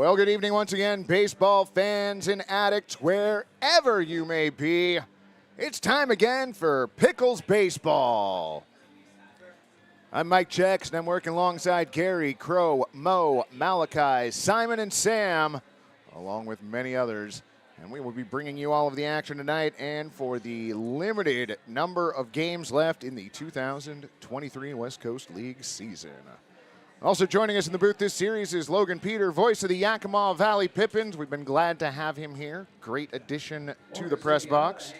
Well, good evening once again, baseball fans and addicts, wherever you may be. It's time again for Pickles Baseball. I'm Mike Chex, and I'm working alongside Gary, Crow, Mo, Malachi, Simon, and Sam, along with many others. And we will be bringing you all of the action tonight and for the limited number of games left in the 2023 West Coast League season. Also joining us in the booth this series is Logan Peter, voice of the Yakima Valley Pippins. We've been glad to have him here. Great addition to the press box.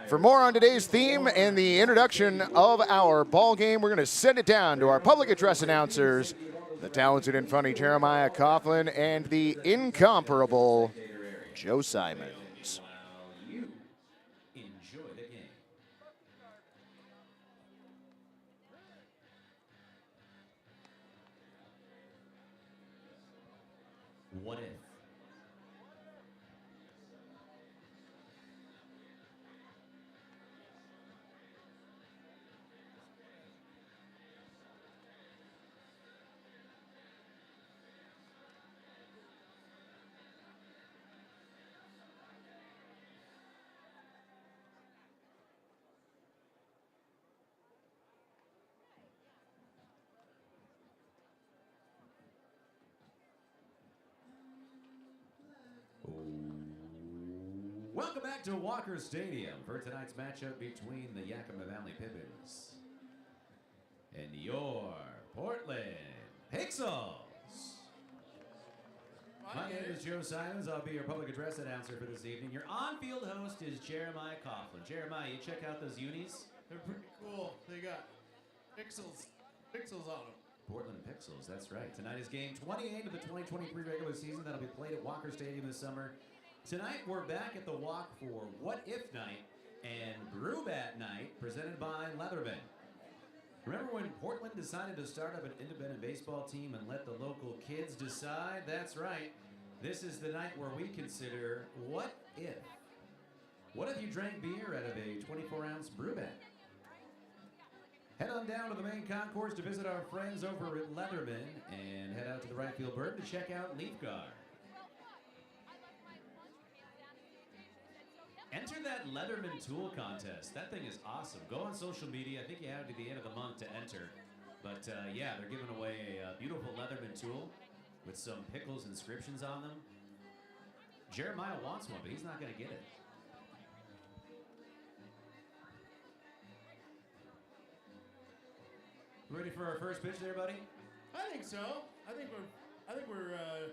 For more on today's theme and the introduction of our ball game, we're going to send it down to our public address announcers, the talented and funny Jeremiah Coughlin and the incomparable Joe Simons. What if? Welcome back to Walker Stadium for tonight's matchup between the Yakima Valley Pippins and your Portland Pickles. My name is Joe Simons. I'll be your public address announcer for this evening. Your on-field host is Jeremiah Coughlin. Jeremiah, you check out those unis? They're pretty cool. They got pixels on them. Portland Pickles, that's right. Tonight is game 28 of the 2023 regular season. That'll be played at Walker Stadium this summer. Tonight, we're back at the Walk for What If Night and Brew Bat Night, presented by Leatherman. Remember when Portland decided to start up an independent baseball team and let the local kids decide? That's right. This is the night where we consider what if. What if you drank beer out of a 24-ounce brew bat? Head on down to the main concourse to visit our friends over at Leatherman and head out to the right field berm to check out Leaf Guard. Enter that Leatherman tool contest. That thing is awesome. Go on social media. I think you have to the end of the month to enter. But yeah, they're giving away a beautiful Leatherman tool with some Pickles inscriptions on them. Jeremiah wants one, but he's not going to get it. Ready for our first pitch there, buddy? I think so. I think we're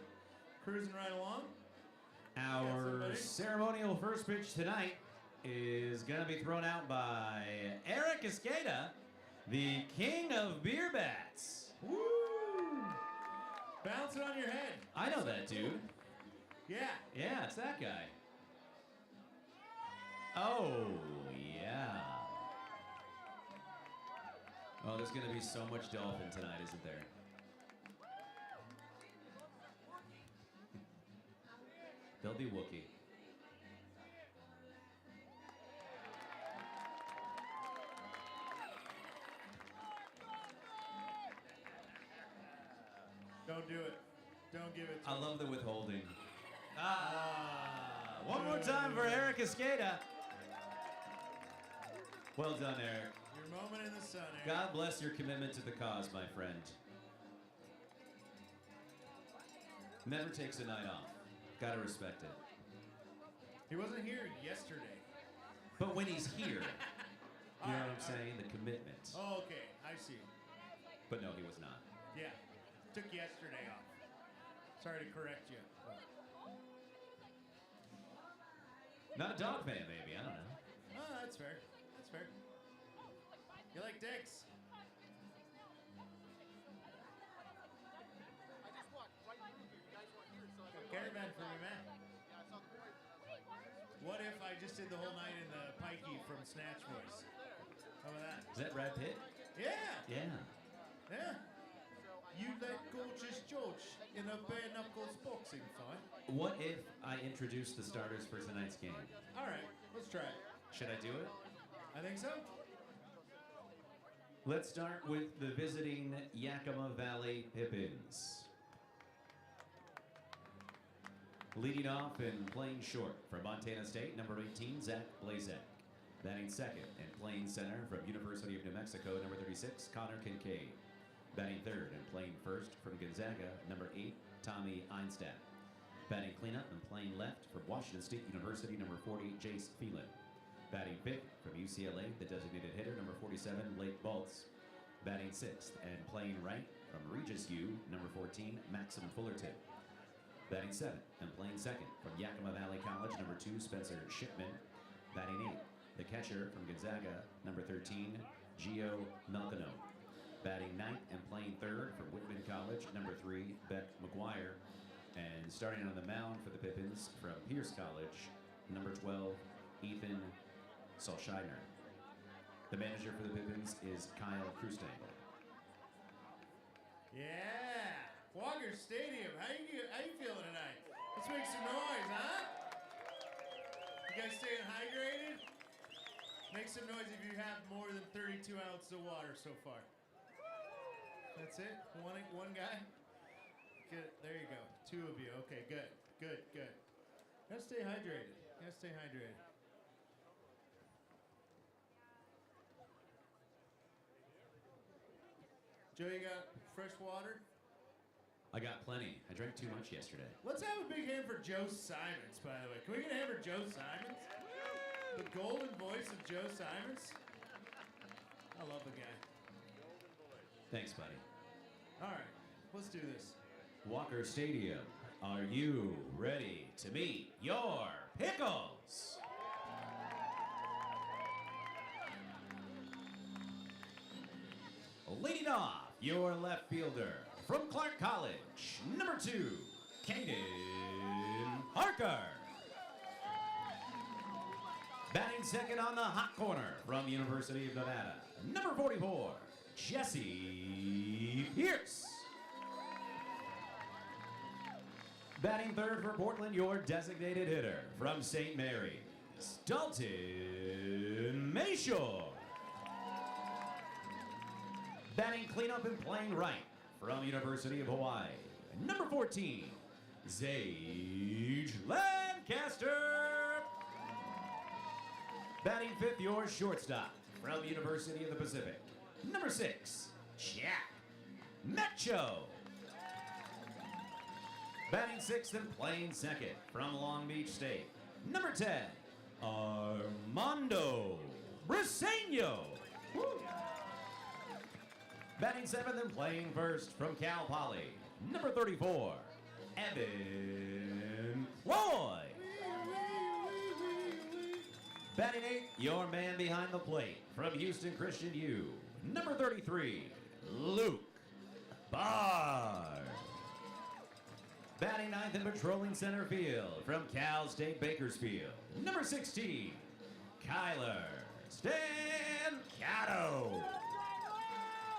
cruising right along. Our ceremonial first pitch tonight is going to be thrown out by Eric Escada, the king of beer bats. Woo! Bounce it on your head. I know that dude. Yeah. Yeah, it's that guy. Oh, yeah. Oh, there's going to be so much dolphin tonight, isn't there? They'll be Wookiee. Don't do it. Don't give it to I him. love the withholding. One more time for Eric Escada. Well done, Eric. Your moment in the sun, Eric. God bless your commitment to the cause, my friend. Never takes a night off. Gotta respect it. He wasn't here yesterday. But when he's here, you know what I'm saying? The commitment. Oh, okay. I see. But no, he was not. Yeah. Took yesterday off. Sorry to correct you. But. Not a dog fan, maybe. I don't know. Oh, that's fair. That's fair. You like dicks? Caravan for me, man. What if I just did the whole night in the Pikey from Snatch voice? How about that? Is that Brad Pitt? Yeah. Yeah. Yeah. You let Coach's George in a bare knuckles boxing fight. What if I introduce the starters for tonight's game? All right, let's try it. Should I do it? I think so. Let's start with the visiting Yakima Valley Pippins. Leading off and playing short from Montana State, number 18, Zach Blazek. Batting second and playing center from University of New Mexico, number 36, Connor Kincaid. Batting third and playing first from Gonzaga, number 8, Tommy Einstadt. Batting cleanup and playing left from Washington State University, number 40, Jace Phelan. Batting fifth from UCLA, the designated hitter, number 47, Blake Baltz. Batting sixth and playing right from Regis U, number 14, Maxim Fullerton. Batting seventh and playing second from Yakima Valley College, number 2, Spencer Shipman. Batting eighth, the catcher from Gonzaga, number 13, Gio Malcano. Batting ninth and playing third from Whitman College, number 3, Beck McGuire. And starting on the mound for the Pippins from Pierce College, number 12, Ethan Solscheidner. The manager for the Pippins is Kyle Krustangle. Yeah, Walker Stadium. How you feeling tonight? Let's make some noise, huh? You guys staying hydrated? Make some noise if you have more than 32 ounces of water so far. That's it? One guy? Good. There you go. 2 of you. Okay, good. Gotta stay hydrated. Joe, you got fresh water? I got plenty. I drank too much yesterday. Let's have a big hand for Joe Simons, by the way. Can we get a hand for Joe Simons? The golden voice of Joe Simons? I love the guy. Thanks, buddy. All right, let's do this. Walker Stadium, are you ready to meet your Pickles? Leading off, your left fielder from Clark College, number 2, Caden Harker. Batting second on the hot corner from University of Nevada, number 44, Jesse Pierce. Batting third for Portland, your designated hitter from St. Mary's, Dalton Mayshore. Batting cleanup and playing right from University of Hawaii, number 14, Zage Lancaster. Batting fifth, your shortstop from University of the Pacific, number 6, Jack Mecho. Batting sixth and playing second from Long Beach State, number 10, Armando Briseño. Batting seventh and playing first from Cal Poly, number 34, Evan Floyd. Batting eighth, your man behind the plate from Houston Christian U, number 33, Luke Barr. Batting ninth and patrolling center field from Cal State Bakersfield, number 16, Kyler Stancato.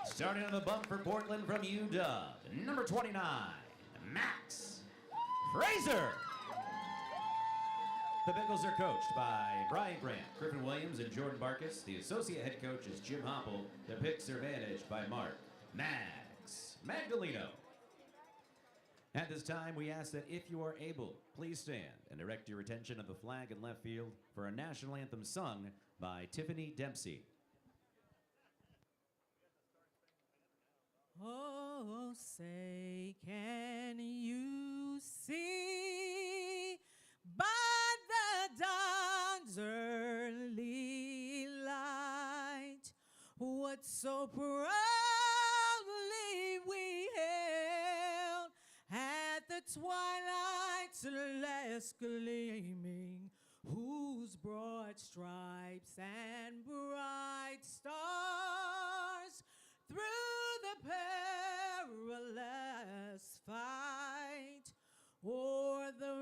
Starting on the bump for Portland from UW, number 29, Max Fraser. The Pickles are coached by Brian Grant, Griffin Williams, and Jordan Barkus. The associate head coach is Jim Hopple. The picks are managed by Mark Max Magdaleno. At this time, we ask that if you are able, please stand and direct your attention of the flag in left field for a national anthem sung by Tiffany Dempsey. Oh, say, can you see by the dawn's early light what so proudly we hailed at the twilight's last gleaming, whose broad stripes and bright stars through the perilous fight o'er the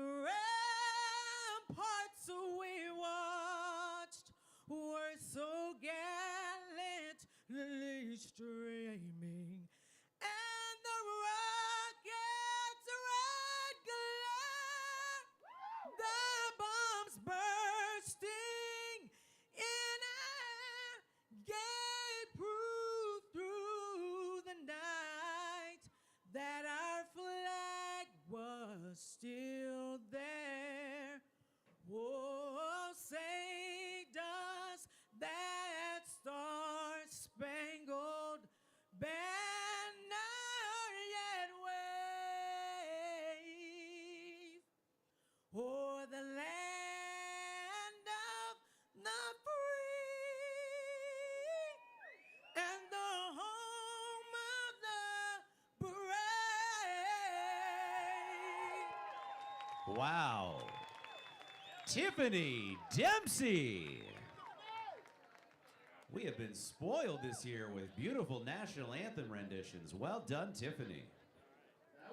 ramparts we watched were so gallantly streaming, and the rockets' red glare, the bombs bursting in air, gave proof through the night that our flag was still there. Wow. Tiffany Dempsey. We have been spoiled this year with beautiful national anthem renditions. Well done, Tiffany. That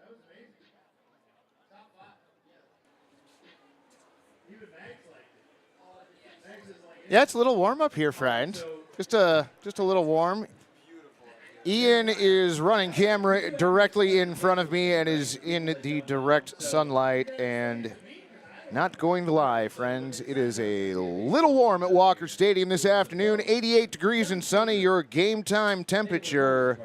was amazing. Top 5. Even Max liked it. Max is like, Yeah, it's a little warm up here, friend. Just a little warm. Ian is running camera directly in front of me and is in the direct sunlight, and not going to lie, friends, it is a little warm at Walker Stadium this afternoon. 88 degrees and sunny, your game time temperature.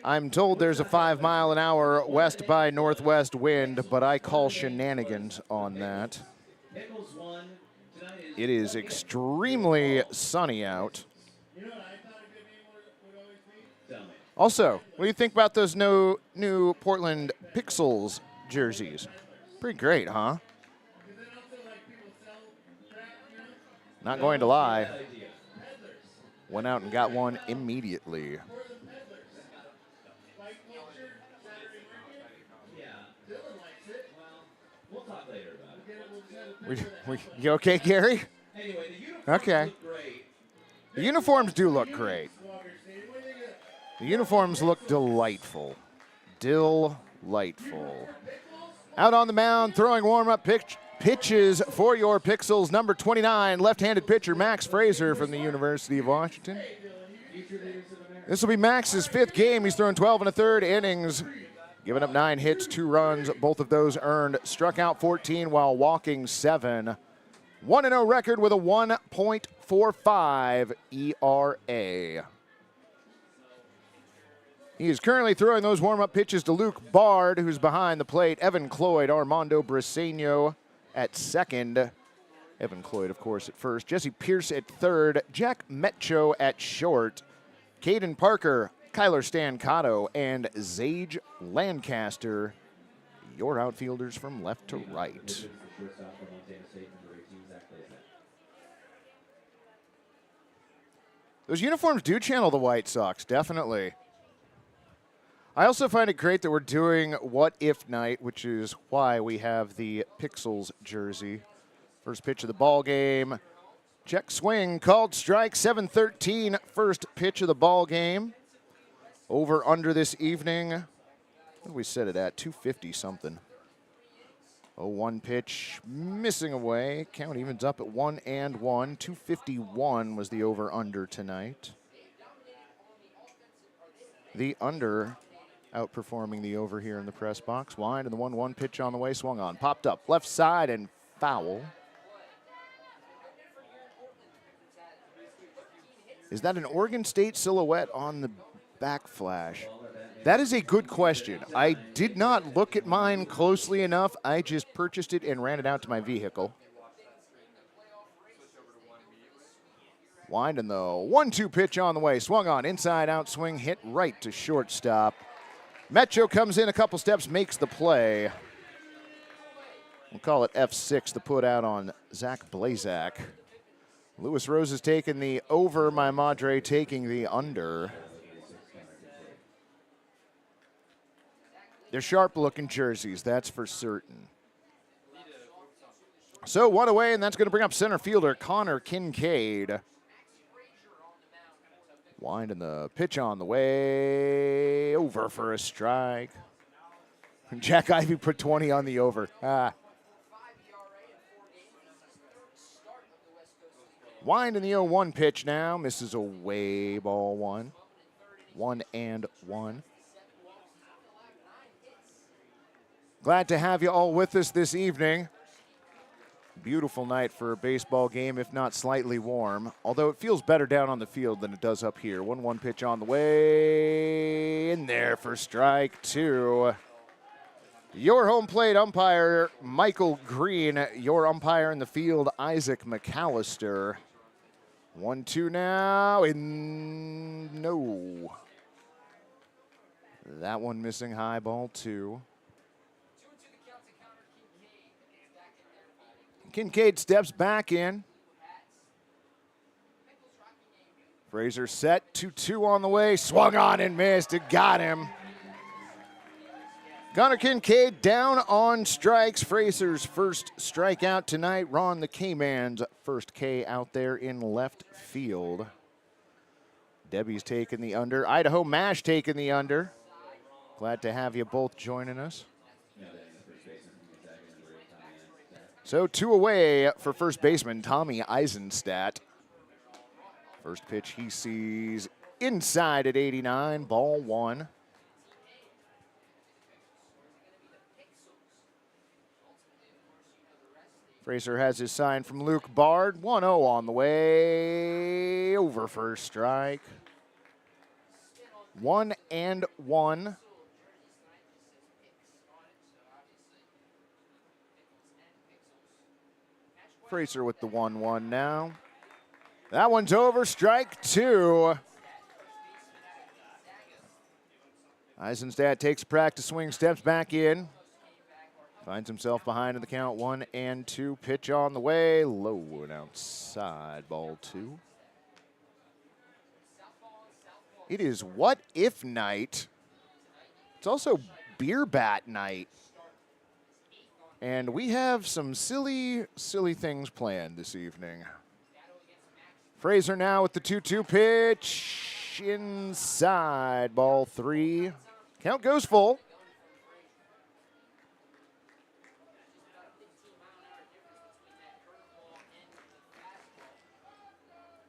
I'm told there's a 5-mile-an-hour west by northwest wind, but I call shenanigans on that. It is extremely sunny out. you know what I thought a good name would always be? Tell me. Also, what do you think about those new Portland Pickles jerseys? Pretty great, huh? Because then also like people sell crap, you know? Not going to lie. Bad idea. Peddlers. Went out and got one immediately. Portland peddlers. Bike culture, Saturday market. Yeah. Dylan likes it. Well, we'll talk later about it. We'll just have a picture of that. You okay, Gary? Anyway, the uniforms Okay. look great. The uniforms do look great. Walker Stadium. What do you think of that? The uniforms look delightful. Delightful. Out on the mound, throwing warm-up pitches for your Pixels. Number 29, left-handed pitcher Max Fraser from the University of Washington. This will be Max's 5th game. He's thrown 12 1/3 innings, giving up 9 hits, 2 runs. Both of those earned. Struck out 14 while walking 7. 1-0 record with a 1.45 ERA. He is currently throwing those warm-up pitches to Luke Bard, who's behind the plate. Evan Cloyd, Armando Briseño at second. Evan Cloyd, of course, at first. Jesse Pierce at third. Jack Metcho at short. Caden Parker, Kyler Stancato, and Zage Lancaster, your outfielders from left to right. Those uniforms do channel the White Sox, definitely. I also find it great that we're doing What If Night, which is why we have the Pixels jersey. First pitch of the ball game. Check swing, called strike, 7-13, first pitch of the ball game. Over under this evening. What did we set it at? 250 something. 0-1 pitch, missing away. Count evens up at 1-1. 251 was the over under tonight. The under outperforming the over here in the press box. Wind and the 1-1 pitch on the way, swung on. Popped up left side and foul. Is that an Oregon State silhouette on the back flash? That is a good question. I did not look at mine closely enough. I just purchased it and ran it out to my vehicle. Wind and the 1-2 pitch on the way. Swung on, inside out swing, hit right to shortstop. Metcho comes in a couple steps, makes the play. We'll call it F6, the put out on Zach Blazak. Lewis Rose is taking the over, my Madre taking the under. They're sharp-looking jerseys, that's for certain. So one away, and that's going to bring up center fielder Connor Kincaid. Wind and the pitch on the way, over for a strike. Jack Ivey put 20 on the over. Wind in the 0-1 pitch now, misses away, ball 1. 1-1. Glad to have you all with us this evening. Beautiful night for a baseball game, if not slightly warm. Although it feels better down on the field than it does up here. 1-1 pitch on the way. In there for strike 2. Your home plate umpire, Michael Green. Your umpire in the field, Isaac McAllister. 1-2 now. No. That one missing high, ball 2. Kincaid steps back in. Fraser set, 2-2 on the way. Swung on and missed. It got him. Connor Kincaid down on strikes. Fraser's first strikeout tonight. Ron the K-Man's first K out there in left field. Debbie's taking the under. Idaho Mash taking the under. Glad to have you both joining us. So 2 away for first baseman Tommy Eisenstadt. First pitch he sees inside at 89, ball 1. Fraser has his sign from Luke Bard. 1-0 on the way. Over first strike. 1-1. Fraser with the 1-1 now. That one's over. Strike 2. Eisenstadt takes a practice swing, steps back in. Finds himself behind in the count. 1-2. Pitch on the way. Low and outside. Ball 2. It is what if night. It's also beer bat night. And we have some silly things planned this evening. Fraser now with the 2-2 pitch. Inside. Ball 3. Count goes full.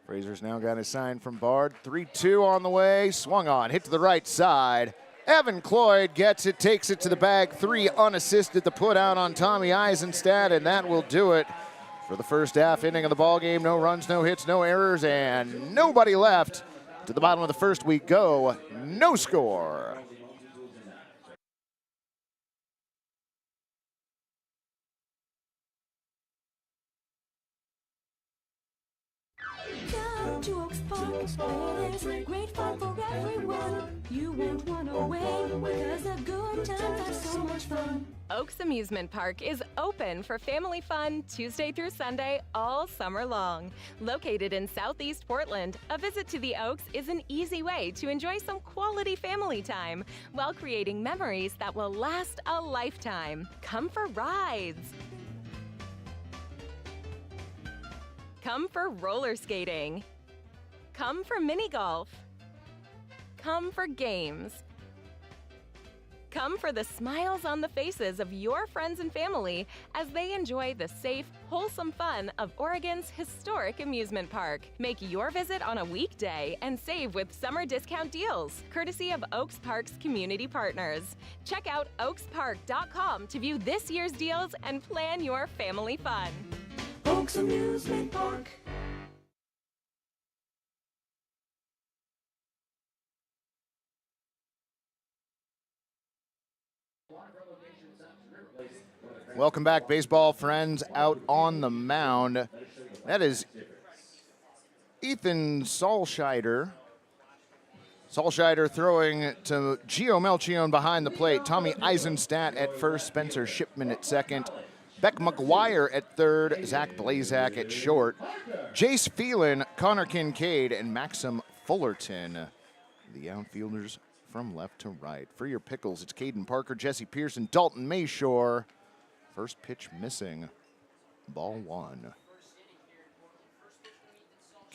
Fraser's now got his sign from Bard. 3-2 on the way. Swung on. Hit to the right side. Evan Cloyd gets it, takes it to the bag. 3 unassisted. The put out on Tommy Eisenstadt, and that will do it for the first half inning of the ball game. No runs, no hits, no errors, and nobody left. To the bottom of the first we go. No score. Come to Oaks Park, where there's great fun for everyone. You won't want to wait, because a good time is so much fun. Oaks Amusement Park is open for family fun Tuesday through Sunday all summer long. Located in Southeast Portland, a visit to the Oaks is an easy way to enjoy some quality family time while creating memories that will last a lifetime. Come for rides. Come for roller skating. Come for mini golf. Come for games. Come for the smiles on the faces of your friends and family as they enjoy the safe, wholesome fun of Oregon's historic amusement park. Make your visit on a weekday and save with summer discount deals, courtesy of Oaks Park's community partners. Check out oakspark.com to view this year's deals and plan your family fun. Oaks Amusement Park. Welcome back, baseball friends, out on the mound. That is Ethan Solscheider. Solscheider throwing to Gio Melchion behind the plate. Tommy Eisenstadt at first, Spencer Shipman at second. Beck McGuire at third, Zach Blazak at short. Jace Phelan, Connor Kincaid, and Maxim Fullerton, the outfielders from left to right. For your Pickles, it's Caden Parker, Jesse Pearson, Dalton Mayshore. First pitch missing, ball 1.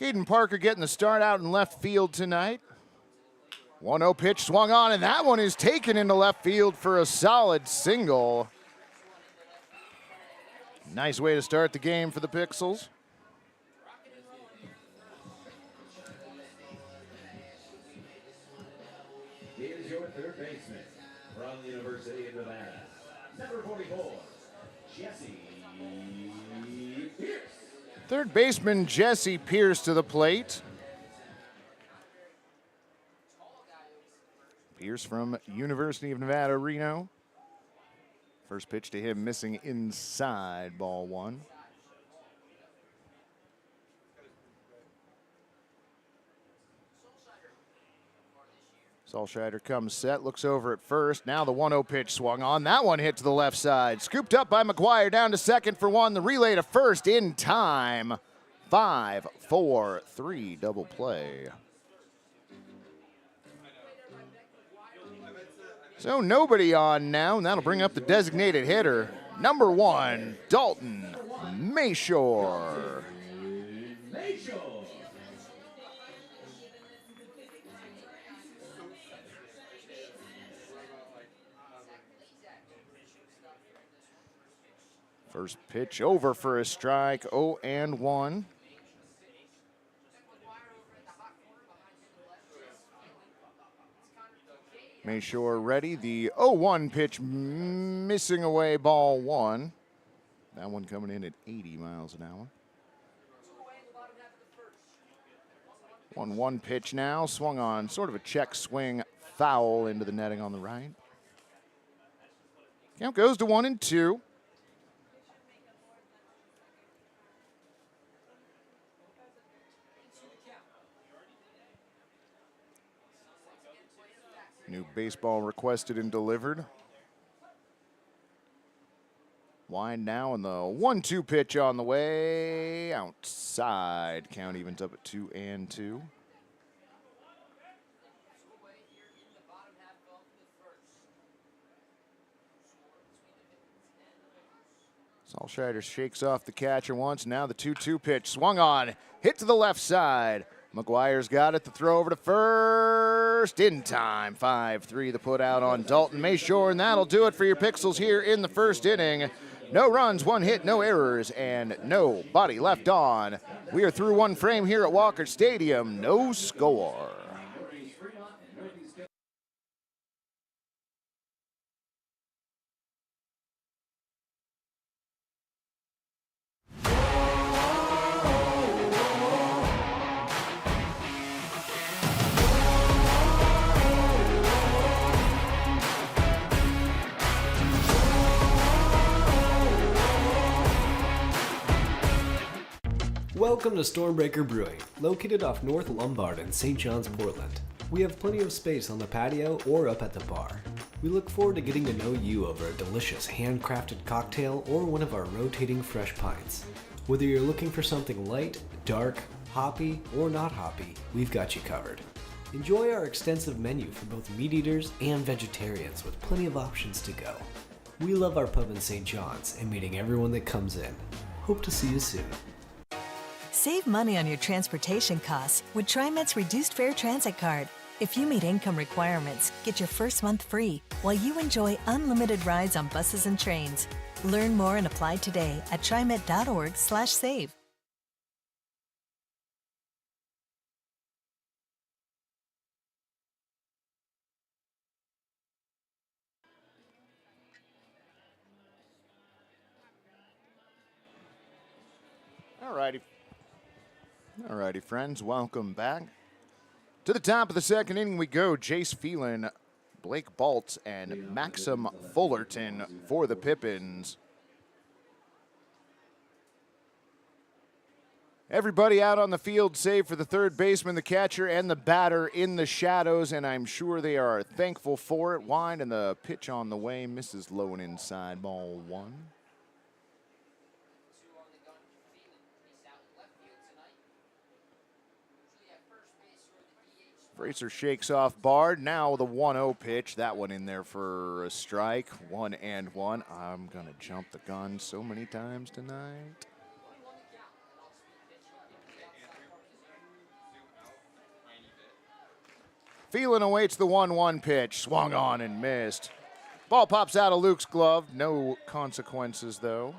Caden Parker getting the start out in left field tonight. 1-0 pitch swung on, and that one is taken into left field for a solid single. Nice way to start the game for the Pickles. Here's your third baseman from the University of Nevada, number 44, Jesse Pierce. Third baseman Jesse Pierce to the plate. Pierce from University of Nevada, Reno. First pitch to him missing inside, ball 1. Solscheider comes set, looks over at first. Now the 1-0 pitch swung on. That one hit to the left side. Scooped up by McGuire, down to second for one. The relay to first in time. 5-4-3 double play. So nobody on now, and that'll bring up the designated hitter, number 1, Dalton Mayshore. First pitch over for a strike, 0-1. Mayshore ready. The 0-1 pitch missing away, ball 1. That one coming in at 80 miles an hour. 1-1 pitch now, swung on, sort of a check swing, foul into the netting on the right. Count goes to 1-2. New baseball requested and delivered. Wind now, and the 1-2 pitch on the way. Outside. Count evens up at 2-2. Saltscheider shakes off the catcher once. Now the 2-2 pitch swung on. Hit to the left side. McGuire's got it. The throw over to first in time. 5-3 the put out on Dalton Mayshore, and that'll do it for your Pickles here in the first inning. No runs, 1 hit, no errors, and nobody left on. We are through 1 frame here at Walker Stadium. No score. Welcome to Stormbreaker Brewing, located off North Lombard in St. John's, Portland. We have plenty of space on the patio or up at the bar. We look forward to getting to know you over a delicious handcrafted cocktail or one of our rotating fresh pints. Whether you're looking for something light, dark, hoppy, or not hoppy, we've got you covered. Enjoy our extensive menu for both meat eaters and vegetarians with plenty of options to go. We love our pub in St. John's and meeting everyone that comes in. Hope to see you soon. Save money on your transportation costs with TriMet's Reduced Fare Transit Card. If you meet income requirements, get your first month free while you enjoy unlimited rides on buses and trains. Learn more and apply today at trimet.org/save. All righty, friends, welcome back. To the top of the second inning we go. Jace Phelan, Blake Baltz, and Maxim Fullerton for the Pippins. Everybody out on the field save for the third baseman, the catcher, and the batter in the shadows, and I'm sure they are thankful for it. Wind and the pitch on the way, misses low and inside, ball 1. Fraser shakes off Bard. Now the 1-0 pitch. That one in there for a strike. 1-1. I'm going to jump the gun so many times tonight. Phelan awaits the 1-1 pitch. Swung on and missed. Ball pops out of Luke's glove. No consequences, though.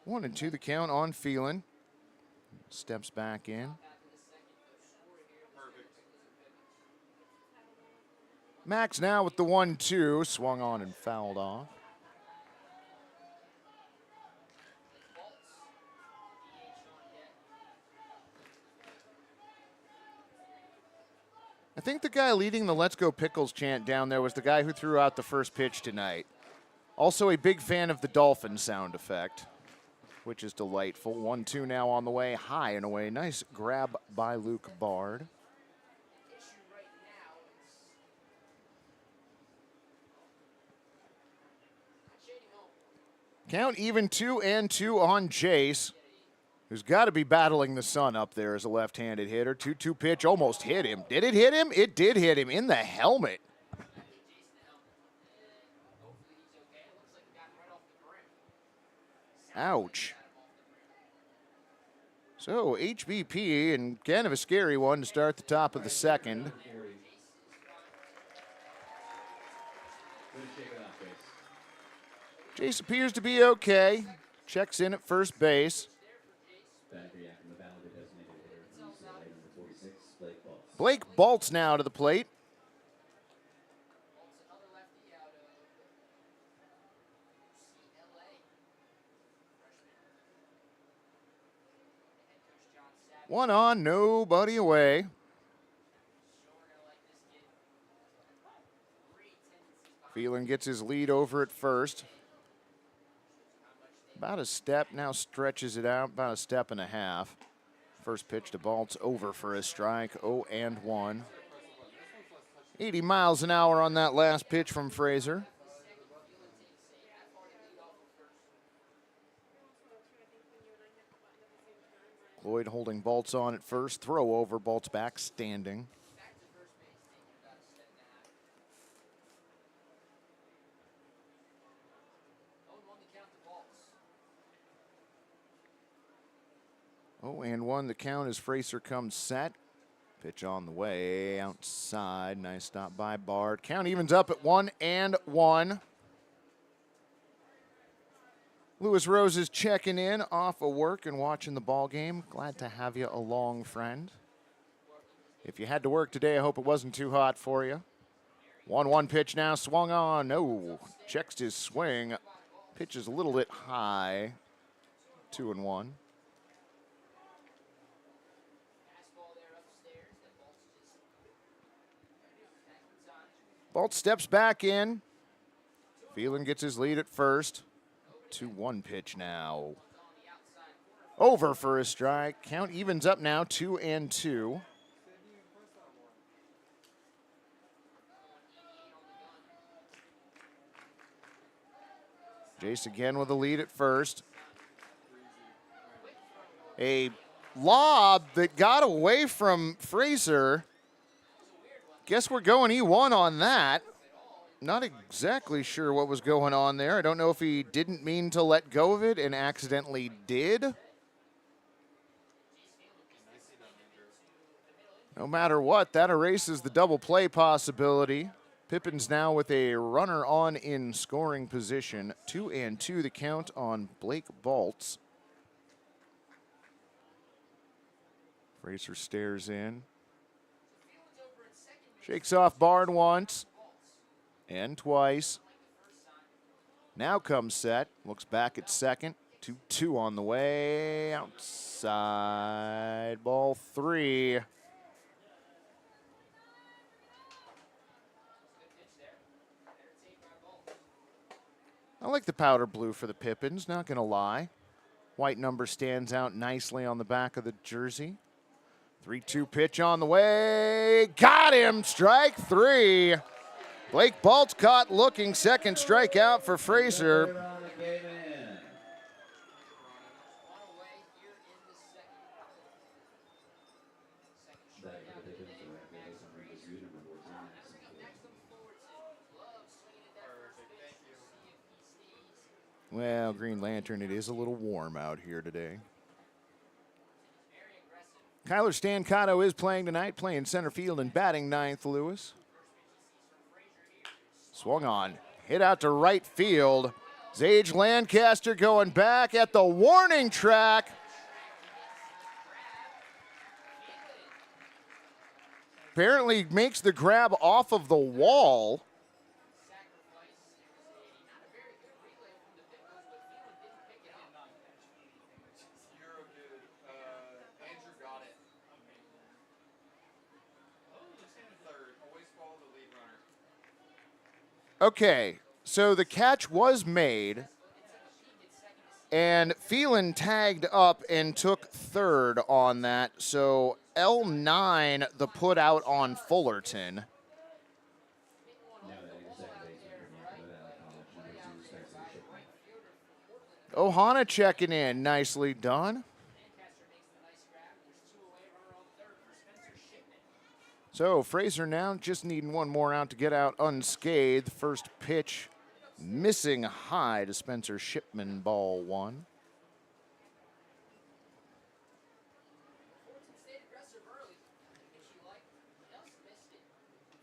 1-2 the count on Phelan. Steps back in. Max now with the 1-2. Swung on and fouled off. I think the guy leading the Let's Go Pickles chant down there was the guy who threw out the first pitch tonight. Also a big fan of the dolphin sound effect, which is delightful. 1-2 now on the way, high and away. Nice grab by Luke Bard. Count even 2-2 on Jace. who's got to be battling the sun up there as a left-handed hitter. 2-2 pitch almost hit him. Did it hit him? It did hit him in the helmet. Ouch. So HBP, and kind of a scary one to start the top of the second. Jace appears to be okay. Checks in at first base. Blake Baltz now to the plate. One on, nobody away. Phelan gets his lead over at first. About a step, now stretches it out, about a step and a half. First pitch to Baltz, over for a strike, 0-1. 80 miles an hour on that last pitch from Fraser. Lloyd holding Baltz on at first, throw over, Baltz back standing. Oh, and 1 the count as Fraser comes set. Pitch on the way, outside. Nice stop by Bard. Count evens up at 1-1. Lewis Rose is checking in off of work and watching the ball game. Glad to have you along, friend. If you had to work today, I hope it wasn't too hot for you. 1-1 pitch now, swung on. No, checks his swing. Pitch is a little bit high. 2-1. Baltz steps back in. Phelan gets his lead at first. 2-1 pitch now. Over for a strike. Count evens up now, 2-2. Jace again with a lead at first. A lob that got away from Fraser. Guess we're going E1 on that. Not exactly sure what was going on there. I don't know if he didn't mean to let go of it and accidentally did. No matter what, that erases the double play possibility. Pippins now with a runner on in scoring position. 2-2 the count on Blake Baltz. Fraser stares in. Shakes off Bard once and twice. Now comes set. Looks back at second. 2-2 on the way. Outside. Ball 3. I like the powder blue for the Pippins, not going to lie. White number stands out nicely on the back of the jersey. 3-2 pitch on the way. Got him. Strike 3. Blake Baltz caught looking. Second strikeout for Fraser. Well, Green Lantern, it is a little warm out here today. Kyler Stancato is playing tonight, playing center field and batting ninth, Lewis. Swung on, hit out to right field. Zage Lancaster going back at the warning track. Apparently makes the grab off of the wall. Okay, so the catch was made, and Phelan tagged up and took third on that. So L9, the put out on Fullerton. Ohana checking in, nicely done. So Fraser now just needing one more out to get out unscathed. First pitch missing high to Spencer Shipman, ball one.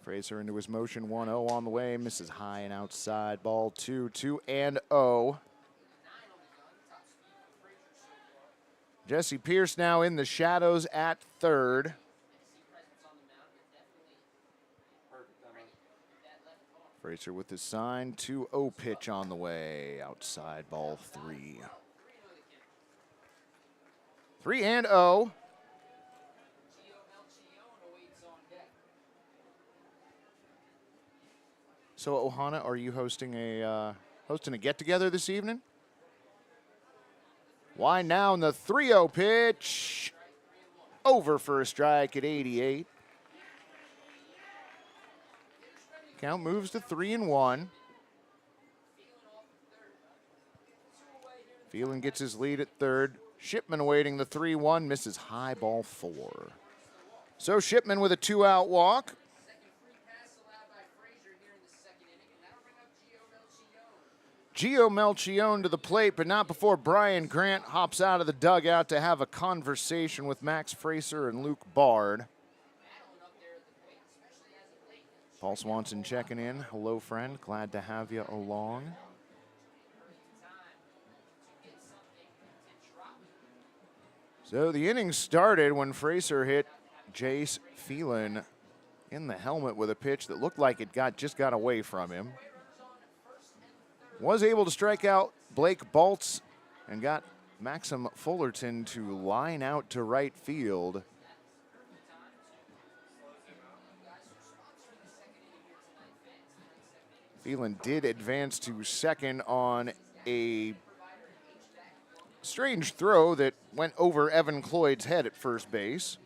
Fraser into his motion, 1-0 on the way, misses high and outside, ball 2-2-0. Jesse Pierce now in the shadows at third. Fraser with his sign, 2-0 pitch on the way, outside, ball 3. 3-0. So Ohana, are you hosting a get-together this evening? Why now in the 3-0 pitch? Over for a strike at 88. Count moves to 3-1. Phelan gets his lead at third. Shipman awaiting the 3-1, misses high, ball 4. So Shipman with a 2-out walk. Gio Melchione to the plate, but not before Brian Grant hops out of the dugout to have a conversation with Max Fraser and Luke Bard. Paul Swanson checking in. Hello, friend. Glad to have you along. So the inning started when Fraser hit Jace Phelan in the helmet with a pitch that looked like it just got away from him. Was able to strike out Blake Baltz and got Maxim Fullerton to line out to right field. Phelan did advance to second on a strange throw that went over Evan Cloyd's head at first base.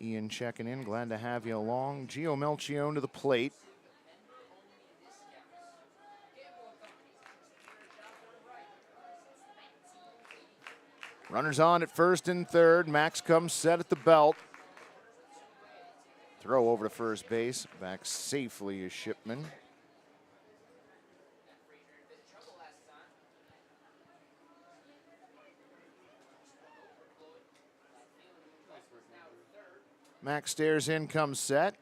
Ian checking in, glad to have you along. Gio Melchione to the plate. Runners on at first and third. Max comes set at the belt. Throw over to first base. Back safely is Shipman. Max stares in, comes set.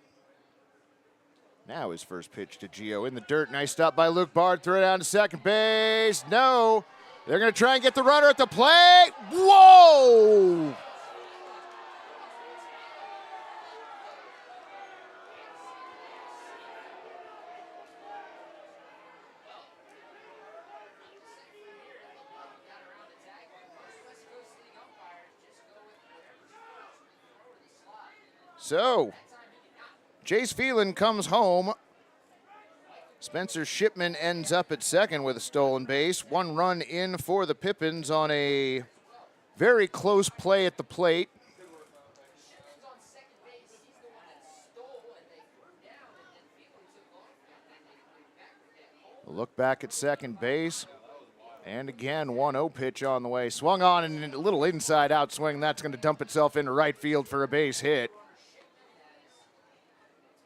Now his first pitch to Gio in the dirt. Nice stop by Luke Bard. Throw down to second base. No. They're going to try and get the runner at the plate. Whoa! So, Jace Phelan comes home. Spencer Shipman ends up at second with a stolen base. One run in for the Pippins on a very close play at the plate. A look back at second base. And again, 1-0 pitch on the way. Swung on and a little inside-out swing. That's going to dump itself into right field for a base hit.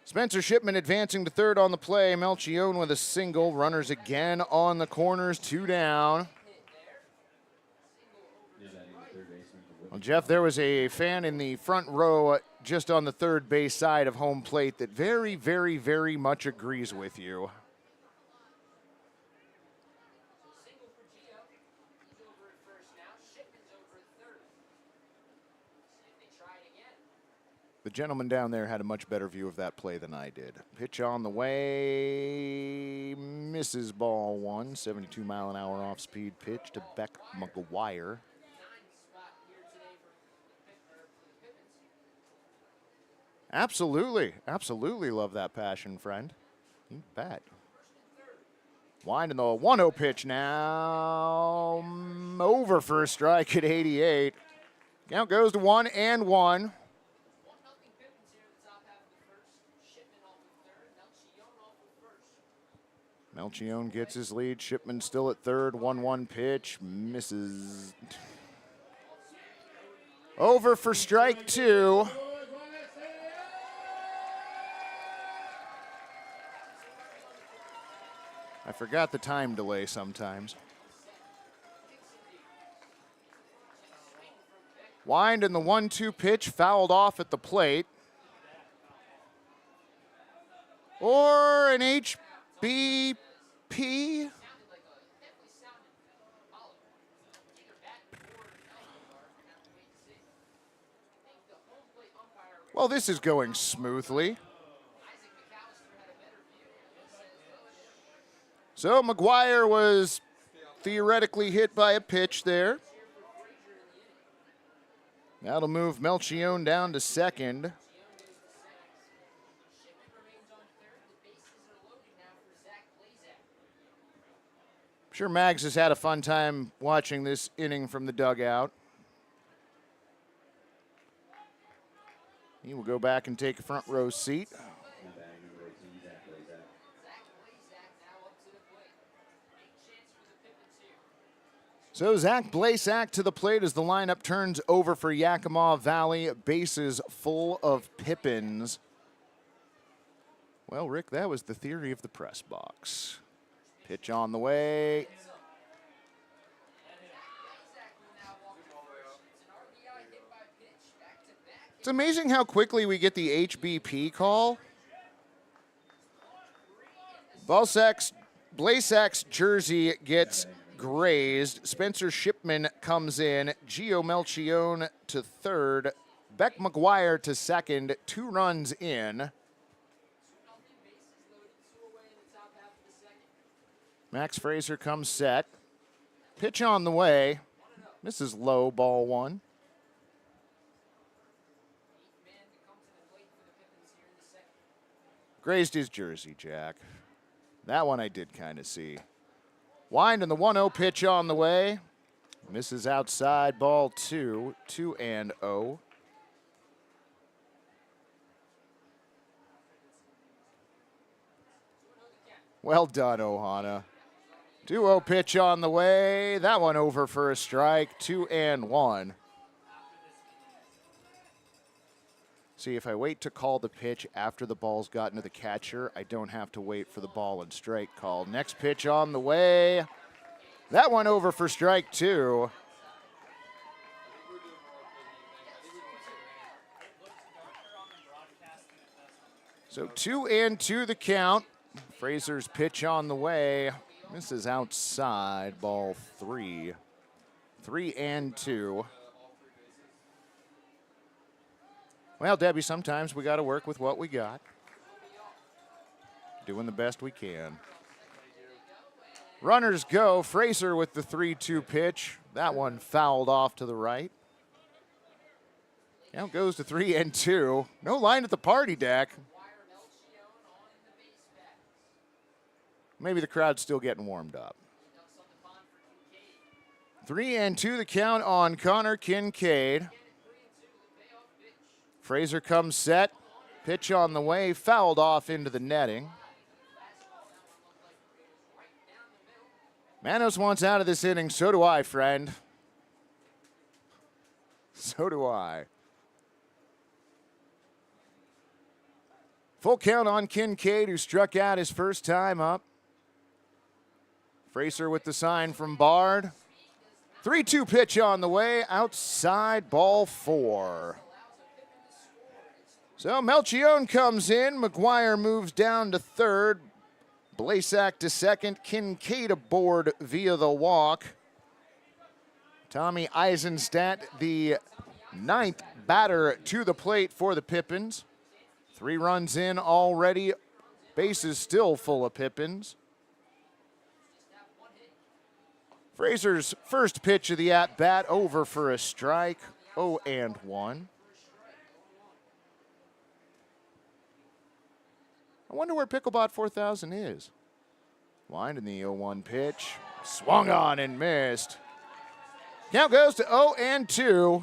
Spencer Shipman advancing to third on the play. Melchione with a single. Runners again on the corners, 2 down. Well, Jeff, there was a fan in the front row just on the third base side of home plate that very, very, very much agrees with you. The gentleman down there had a much better view of that play than I did. Pitch on the way, misses ball 1. 72-mile-an-hour off-speed pitch to Beck McGuire. Absolutely, absolutely love that passion, friend. You bet. Winding the 1-0 pitch now. Over for a strike at 88. Count goes to 1-1. Melchione gets his lead. Shipman still at third. 1-1 pitch. Misses. Over for strike two. I forgot the time delay sometimes. Wind in the 1-2 pitch, fouled off at the plate. Or an HBP. Well, this is going smoothly. So McGuire was theoretically hit by a pitch there. That'll move Melchione down to second. I'm sure Mags has had a fun time watching this inning from the dugout. He will go back and take a front row seat. So Zach Blasak to the plate as the lineup turns over for Yakima Valley. Bases full of Pippins. Well, Rick, that was the theory of the press box. Pitch on the way. It's amazing how quickly we get the HBP call. Blasak's jersey gets grazed. Spencer Shipman comes in. Gio Melchione to third. Beck McGuire to second. 2 runs in. Max Fraser comes set. Pitch on the way. Misses low, ball 1. Grazed his jersey, Jack. That one I did kind of see. Wind and the 1-0 pitch on the way. Misses outside, ball 2, 2-0. Well done, Ohana. 2-0 pitch on the way. That one over for a strike, 2-1. See, if I wait to call the pitch after the ball's gotten to the catcher, I don't have to wait for the ball and strike call. Next pitch on the way. That one over for strike 2. So 2-2 the count. Fraser's pitch on the way. This is outside, ball 3. 3-2. Well, Debbie, sometimes we got to work with what we got. Doing the best we can. Runners go. Fraser with the 3-2 pitch. That one fouled off to the right. Count goes to 3-2. No line at the party deck. Maybe the crowd's still getting warmed up. 3-2 the count on Connor Kincaid. Fraser comes set. Pitch on the way. Fouled off into the netting. Manos wants out of this inning. So do I, friend. So do I. Full count on Kincaid, who struck out his first time up. Fraser with the sign from Bard. 3-2 pitch on the way. Outside, ball 4. So Melchione comes in. McGuire moves down to third. Blasak to second. Kincaid aboard via the walk. Tommy Eisenstadt, the 9th batter to the plate for the Pippins. 3 runs in already. Bases still full of Pippins. Fraser's first pitch of the at-bat over for a strike. 0-1. I wonder where Picklebot 4000 is. Wind in the 0-1 pitch. Swung on and missed. Count goes to 0-2.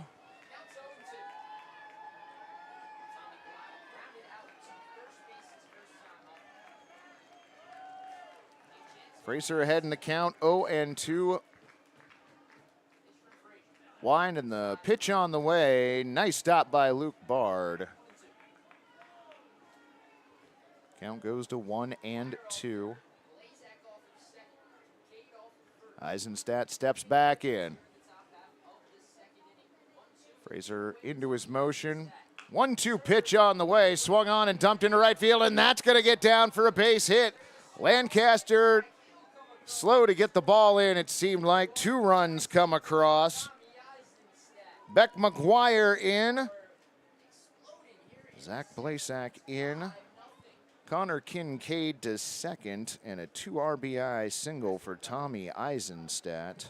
Fraser ahead in the count, 0-2. Wind and the pitch on the way. Nice stop by Luke Bard. Count goes to 1-2. Eisenstadt steps back in. Fraser into his motion. 1-2 pitch on the way. Swung on and dumped into right field, and that's going to get down for a base hit. Lancaster slow to get the ball in, it seemed like. 2 runs come across. Beck McGuire in. Zach Blasak in. Connor Kincaid to second, and a 2 RBI single for Tommy Eisenstadt.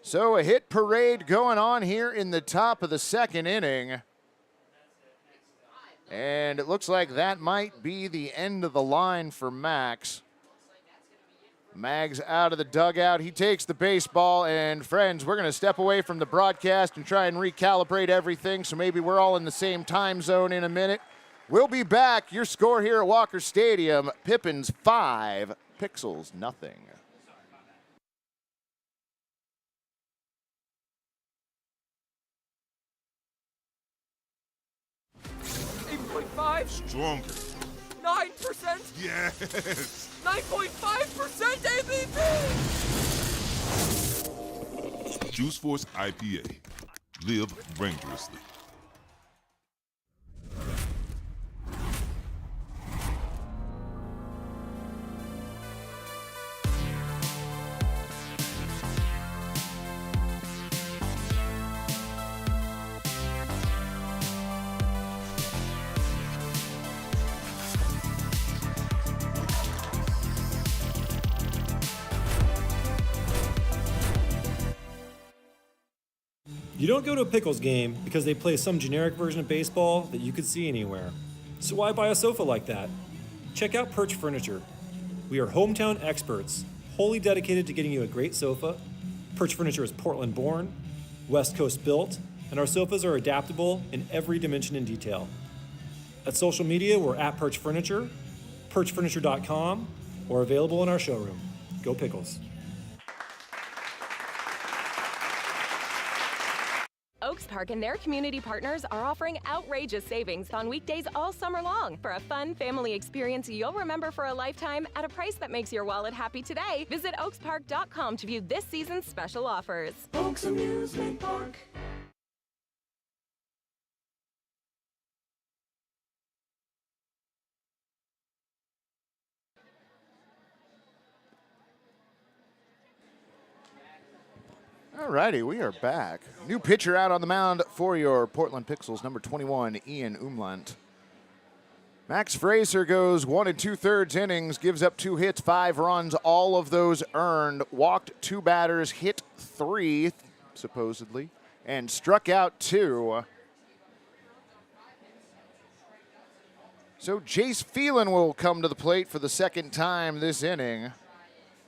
So a hit parade going on here in the top of the second inning. And it looks like that might be the end of the line for Max. Mags out of the dugout. He takes the baseball, and friends, we're going to step away from the broadcast and try and recalibrate everything, so maybe we're all in the same time zone in a minute. We'll be back. Your score here at Walker Stadium, Pippins 5, Pickles nothing. 8.5? Stronger. 9%? Yes. 9.5% ABV! Juice Force IPA. Live rangerously. You don't go to a Pickles game because they play some generic version of baseball that you could see anywhere. So why buy a sofa like that? Check out Perch Furniture. We are hometown experts, wholly dedicated to getting you a great sofa. Perch Furniture is Portland born, West Coast built, and our sofas are adaptable in every dimension and detail. At social media, we're at Perch Furniture, perchfurniture.com, or available in our showroom. Go Pickles. Oaks Park and their community partners are offering outrageous savings on weekdays all summer long for a fun family experience you'll remember for a lifetime at a price that makes your wallet happy today. Visit oakspark.com to view this season's special offers. Oaks Amusement Park. Alrighty, we are back. New pitcher out on the mound for your Portland Pickles, number 21, Ian Umlant. Max Fraser goes 1 2/3 innings, gives up 2 hits, 5 runs, all of those earned. Walked 2 batters, hit 3, supposedly, and struck out 2. So Jace Phelan will come to the plate for the second time this inning.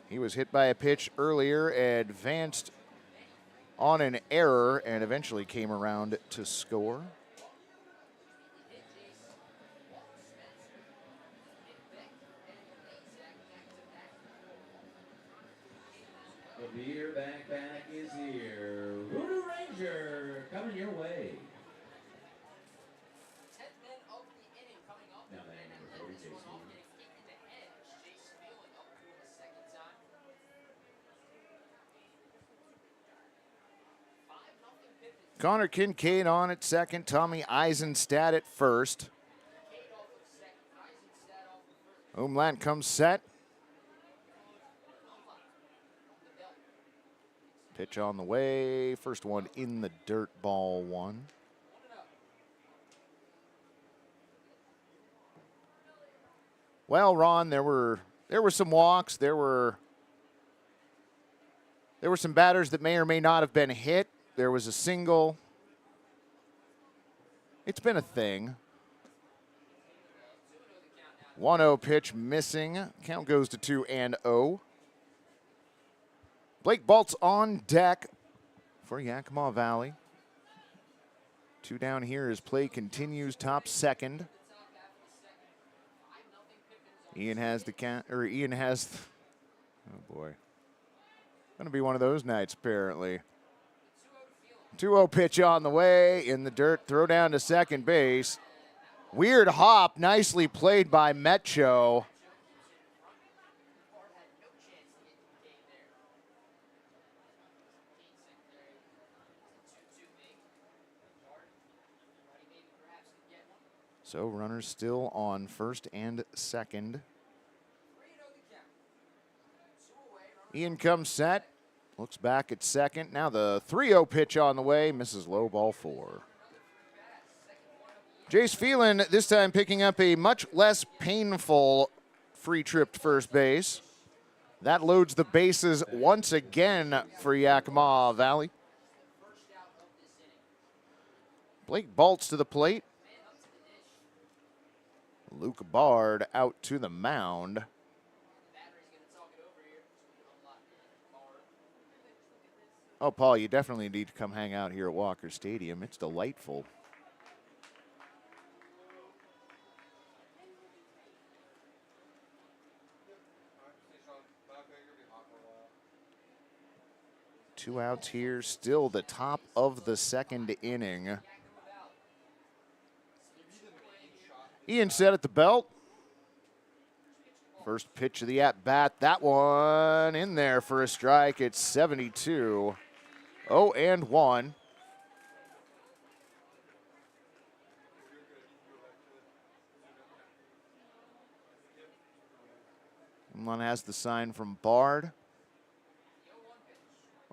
He was hit by a pitch earlier, advanced on an error, and eventually came around to score. The beer backpack is here. Voodoo Ranger coming your way. 10th man of the inning coming up. Now that number 40, Jason. Connor Kincaid on at second, Tommy Eisenstadt at first. Umlant comes set. Pitch on the way, first one in the dirt, ball 1. Well, Ron, there were some walks, there were some batters that may or may not have been hit. There was a single. It's been a thing. 1-0 pitch missing. Count goes to 2-0. Blake Baltz on deck for Yakima Valley. 2 down here as play continues, top second. Ian has the count, or Ian has, oh boy. Gonna be one of those nights, apparently. 2-0 pitch on the way, in the dirt, throw down to second base. Weird hop, nicely played by Metcho. So runners still on first and second. Ian comes set, looks back at second. Now the 3-0 pitch on the way, misses low, ball 4. Jace Phelan this time picking up a much less painful free trip to first base. That loads the bases once again for Yakima Valley. Blake Baltz to the plate. Luke Bard out to the mound. Oh, Paul, you definitely need to come hang out here at Walker Stadium. It's delightful. Two outs here, still the top of the second inning. Ian set at the belt. First pitch of the at-bat, that one in there for a strike. It's 72. 0-1. One has the sign from Bard.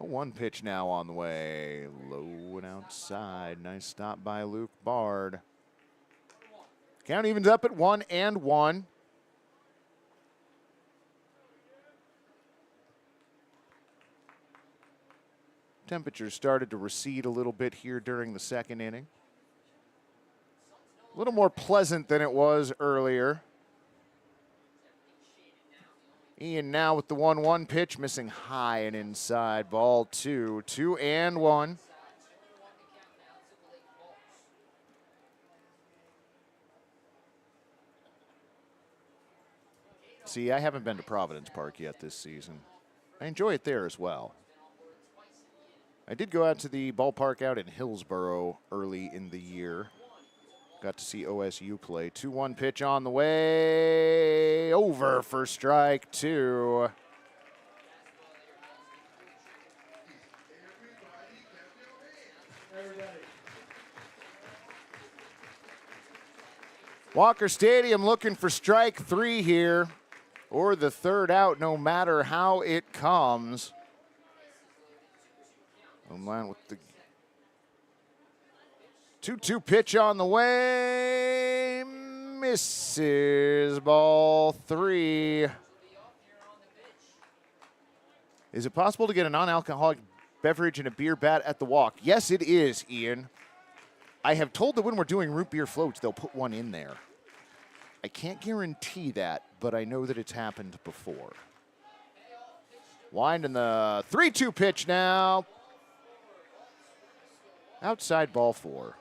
0-1 pitch now on the way. Low and outside. Nice stop by Luke Bard. Count evens up at 1-1. Temperatures started to recede a little bit here during the second inning. A little more pleasant than it was earlier. Ian now with the 1-1 pitch, missing high and inside. Ball 2, 2-1. See, I haven't been to Providence Park yet this season. I enjoy it there as well. I did go out to the ballpark out in Hillsboro early in the year. Got to see OSU play. 2-1 pitch on the way. Over for strike 2. Walker Stadium looking for strike 3 here, or the third out, no matter how it comes. Line with the 2-2 pitch on the way. Misses, ball 3. Is it possible to get a non-alcoholic beverage and a beer bat at the walk? Yes, it is, Ian. I have told that when we're doing root beer floats, they'll put one in there. I can't guarantee that, but I know that it's happened before. Wind in the 3-2 pitch now. Outside, ball 4.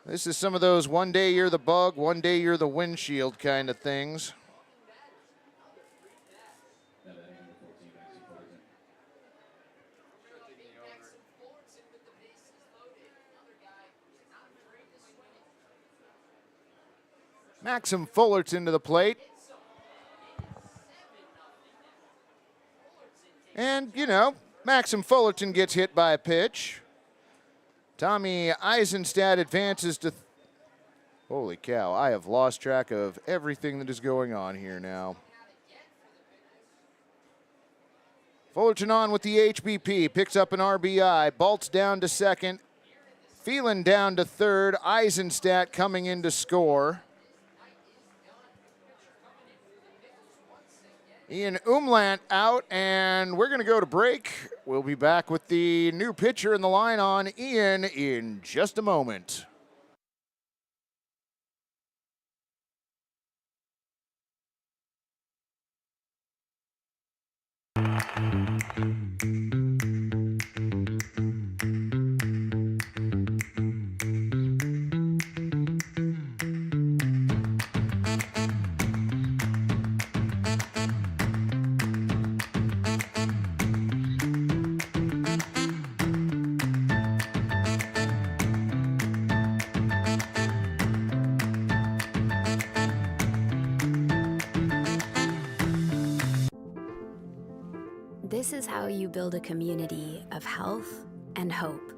This is some of those one day you're the bug, one day you're the windshield kind of things. Maxim Fullerton to the plate. And, you know, Maxim Fullerton gets hit by a pitch. Tommy Eisenstadt advances to... Holy cow, I have lost track of everything that is going on here now. Fullerton on with the HBP, picks up an RBI. Baltz down to second. Phelan down to third. Eisenstadt coming in to score. Ian Umlant out, and we're going to go to break. We'll be back with the new pitcher in the line on Ian in just a moment. This is how you build a community of health and hope.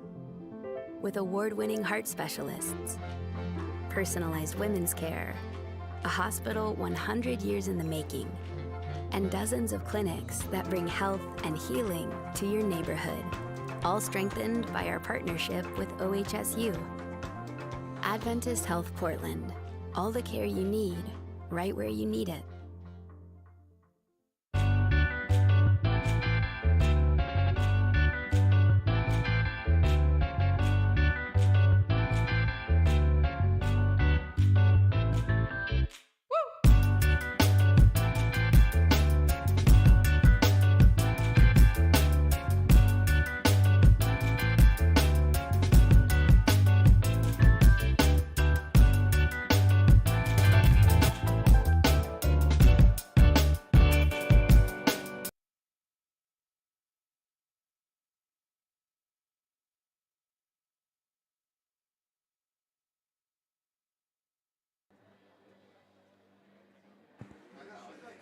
With award-winning heart specialists, personalized women's care, a hospital 100 years in the making, and dozens of clinics that bring health and healing to your neighborhood, all strengthened by our partnership with OHSU. Adventist Health Portland, all the care you need, right where you need it.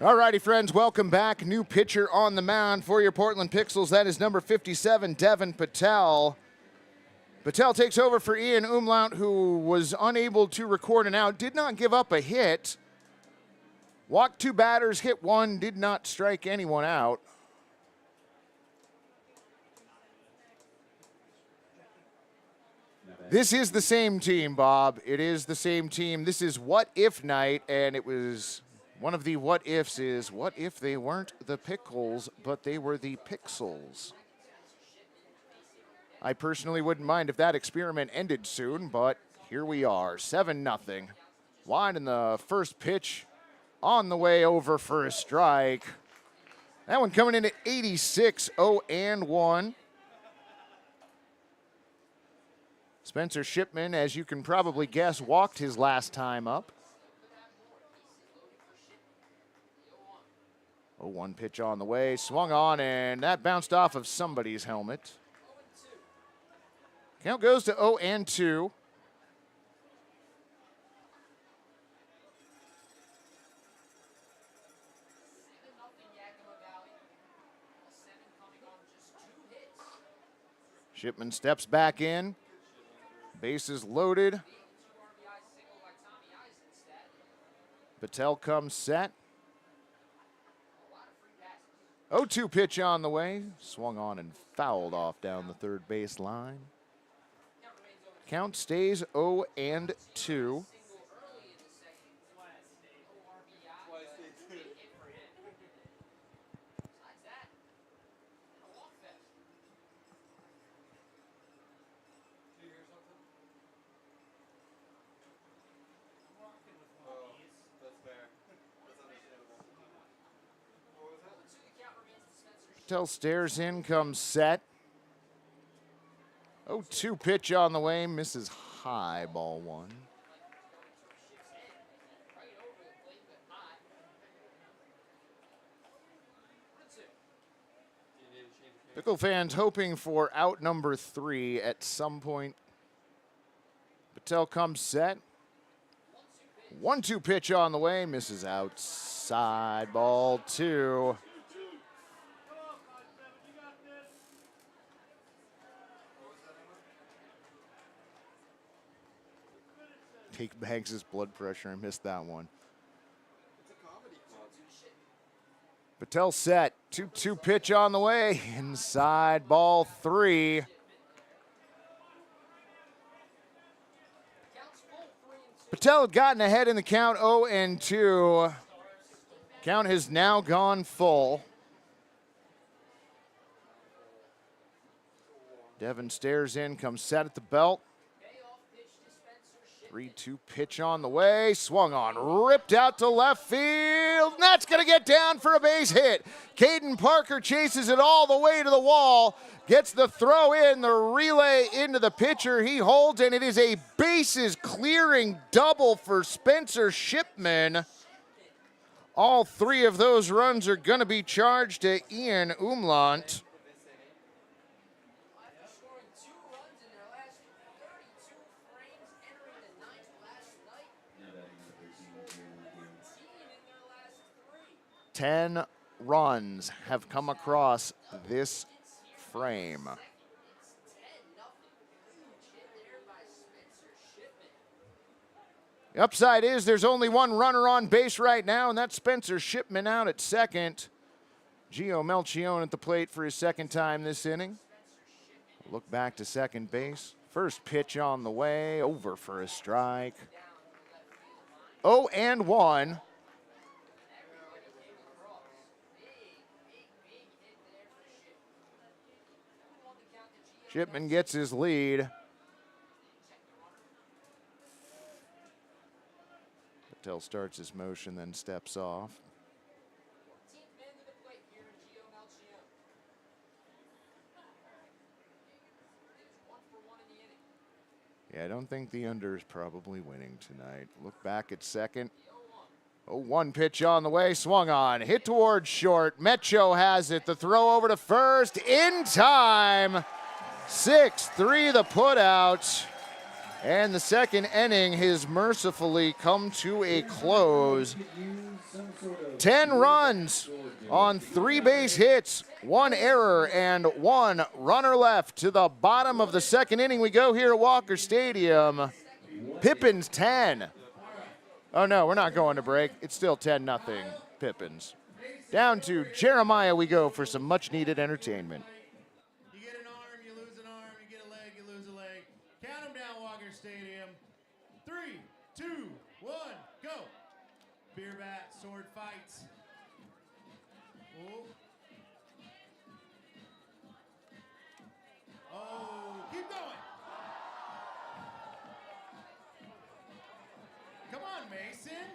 All righty, friends, welcome back. New pitcher on the mound for your Portland Pickles. That is number 57, Devin Patel. Patel takes over for Ian Umlaut, who was unable to record an out, did not give up a hit. Walked 2 batters, hit 1, did not strike anyone out. This is the same team, Bob. It is the same team. This is What If Night, and it was... one of the what ifs is, what if they weren't the Pickles, but they were the Pixels? I personally wouldn't mind if that experiment ended soon, but here we are, 7-0. Wide in the first pitch, on the way over for a strike. That one coming in at 86, 0-1. Spencer Shipman, as you can probably guess, walked his last time up. 0-1 pitch on the way, swung on, and that bounced off of somebody's helmet. Count goes to 0-2. Shipman steps back in. Bases loaded. Patel comes set. 0-2 pitch on the way. Swung on and fouled off down the third base line. Count stays 0-2. Patel stares in, comes set. 0-2 pitch on the way, misses high, ball 1. Pickle fans hoping for out number 3 at some point. Patel comes set. 1-2 pitch on the way, misses outside, ball 2. Take Banks' blood pressure. I missed that one. Patel set. 2-2 pitch on the way. Inside, ball 3. Patel had gotten ahead in the count, 0-2. Count has now gone full. Devin stares in, comes set at the belt. 3-2 pitch on the way, swung on, ripped out to left field, and that's going to get down for a base hit. Caden Parker chases it all the way to the wall, gets the throw in, the relay into the pitcher, he holds, and it is a bases clearing double for Spencer Shipman. All 3 of those runs are going to be charged to Ian Umlaut. runs have come across this frame. The upside is there's only one runner on base right now, and that's Spencer Shipman out at second. Gio Melchione at the plate for his second time this inning. Look back to second base. First pitch on the way, over for a strike. 0-1. Shipman gets his lead. Patel starts his motion, then steps off. Yeah, I don't think the under is probably winning tonight. Look back at second. 0-1 pitch on the way, swung on, hit towards short. Mecho has it. The throw over to first in time. 6-3 the putout. And the second inning has mercifully come to a close. 10 runs on 3 base hits, 1 error, and 1 runner left. To the bottom of the second inning we go here at Walker Stadium. Pippins 10. Oh no, we're not going to break. It's still 10-0 Pippins. Down to Jeremiah we go for some much needed entertainment. You get an arm, you lose an arm, you get a leg, you lose a leg. Count them down, Walker Stadium. 3, 2, 1, go. Beer bat, sword fights. Oh. Oh, keep going. Come on, Mason.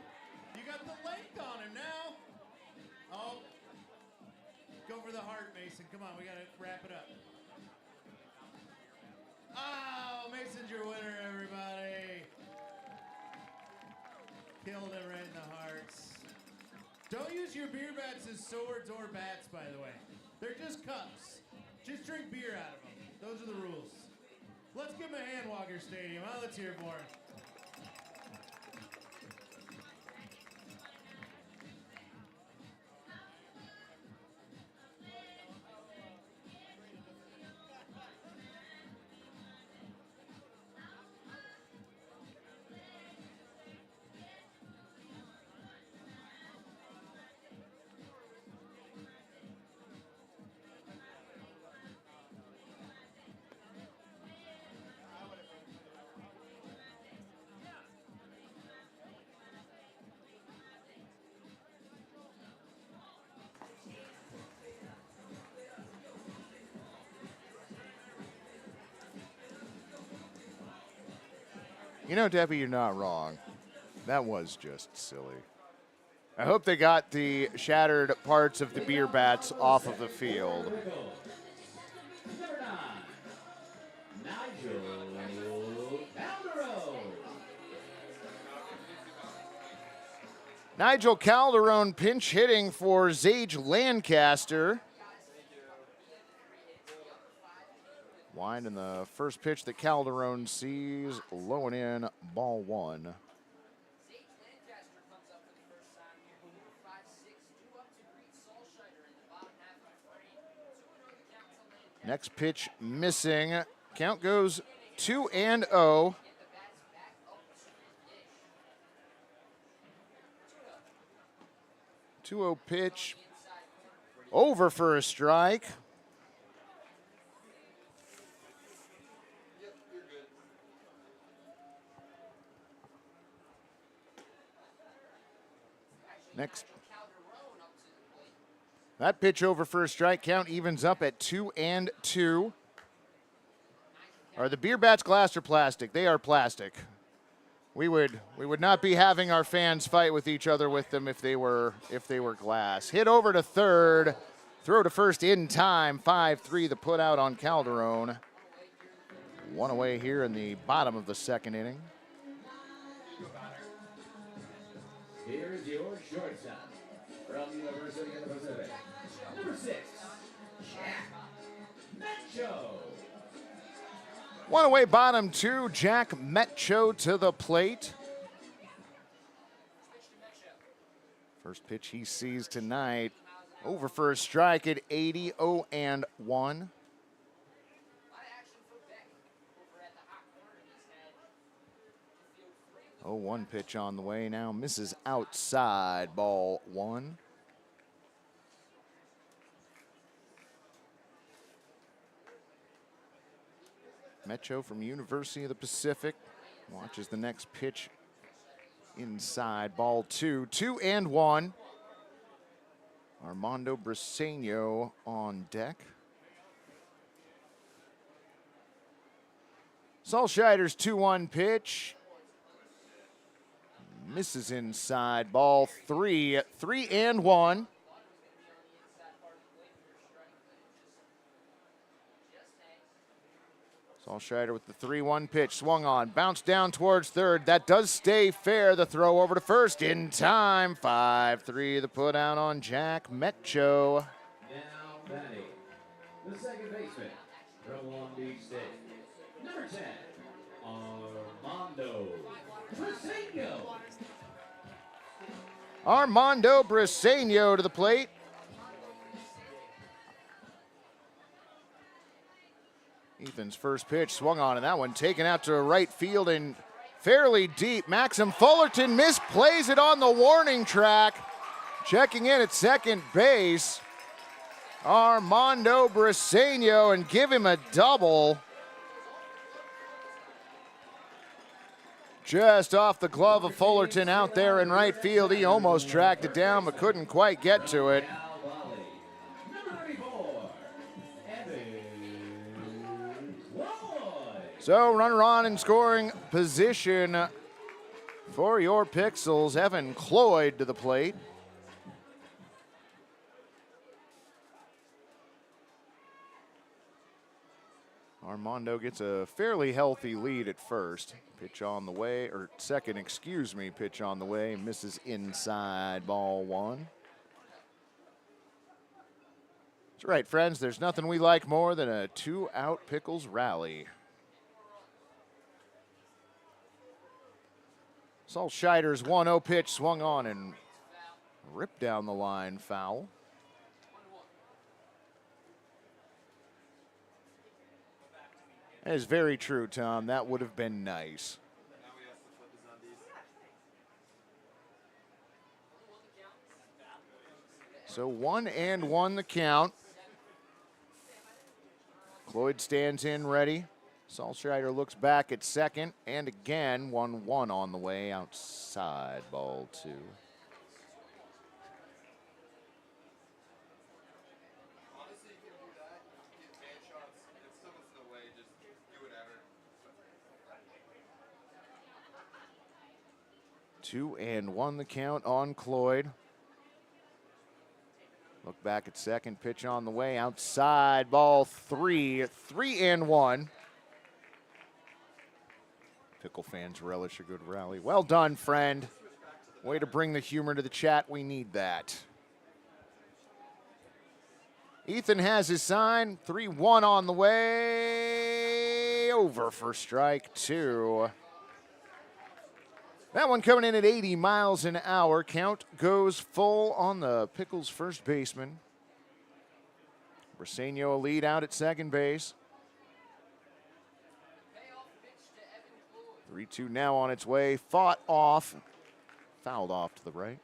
You got the length on him now. Oh. Go for the heart, Mason. Come on, we got to wrap it up. Oh, Mason's your winner, everybody. Killed him right in the hearts. Don't use your beer bats as swords or bats, by the way. They're just cups. Just drink beer out of them. Those are the rules. Let's give him a hand, Walker Stadium. Huh? Let's hear it for him. You know, Debbie, you're not wrong. That was just silly. I hope they got the shattered parts of the beer bats off of the field. Nigel Calderon pinch hitting for Zage Lancaster. Wind in the first pitch that Calderon sees, low and in, ball 1. Next pitch missing. Count goes 2-0. Two-0 pitch. Over for a strike. Next. That pitch over for a strike. Count evens up at 2-2. Are the beer bats glass or plastic? They are plastic. We would not be having our fans fight with each other with them if they were glass. Hit over to third. Throw to first in time. 5-3 the put out on Calderon. One away here in the bottom of the second inning. Here's your shortstop from the University of the Pacific, number 6, Jack Mecho. One away, bottom 2, Jack Mecho to the plate. First pitch he sees tonight Over for a strike at 80, 0 and 1. 0-1 pitch on the way now. Misses outside, ball 1. Mecho from University of the Pacific watches the next pitch inside, ball 2. 2-1. Armando Briseño on deck. Salscheider's 2-1 pitch. Misses inside, ball 3. 3-1. Salscheider with the 3-1 pitch, swung on, bounced down towards third. That does stay fair. The throw over to first in time. 5-3, the put out on Jack Mecho. Now batting, the second baseman from Long Beach State, number 10, Armando Briseño. Armando Briseño to the plate. Ethan's first pitch swung on, and that one taken out to right field and fairly deep. Maxim Fullerton misplays it on the warning track. Checking in at second base, Armando Briseño, and give him a double. Just off the glove of Fullerton out there in right field. He almost tracked it down, but couldn't quite get to it. So runner on in scoring position for your Pickles. Evan Cloyd to the plate. Armando gets a fairly healthy lead at first. Pitch on the way, or second, excuse me, pitch on the way. Misses inside, ball 1. That's right, friends. There's nothing we like more than a 2-out Pickles rally. Salscheider's 1-0 pitch swung on and ripped down the line, foul. That is very true, Tom. That would have been nice. So 1-1 the count. Cloyd stands in ready. Salscheider looks back at second, and again, 1-1 on the way outside, ball 2. Two and 1 the count on Cloyd. Look back at second, pitch on the way outside, ball 3. 3-1. Pickle fans relish a good rally. Well done, friend. Way to bring the humor to the chat. We need that. Ethan has his sign. 3-1 on the way. Over for strike 2. That one coming in at 80 miles an hour. Count goes full on the Pickles first baseman. Briseño a lead out at second base. 3-2 now on its way. Fought off. Fouled off to the right.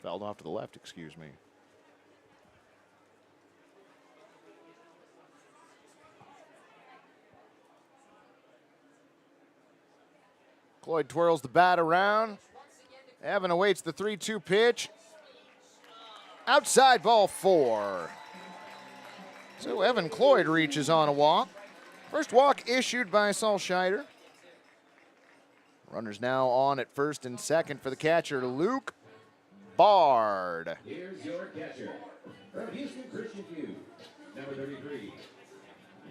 Fouled off to the left, excuse me. Cloyd twirls the bat around. Evan awaits the 3-2 pitch. Outside, ball 4. So Evan Cloyd reaches on a walk. First walk issued by Salscheider. Runners now on at first and second for the catcher, Luke Bard. Here's your catcher from Houston Christian U, number 33,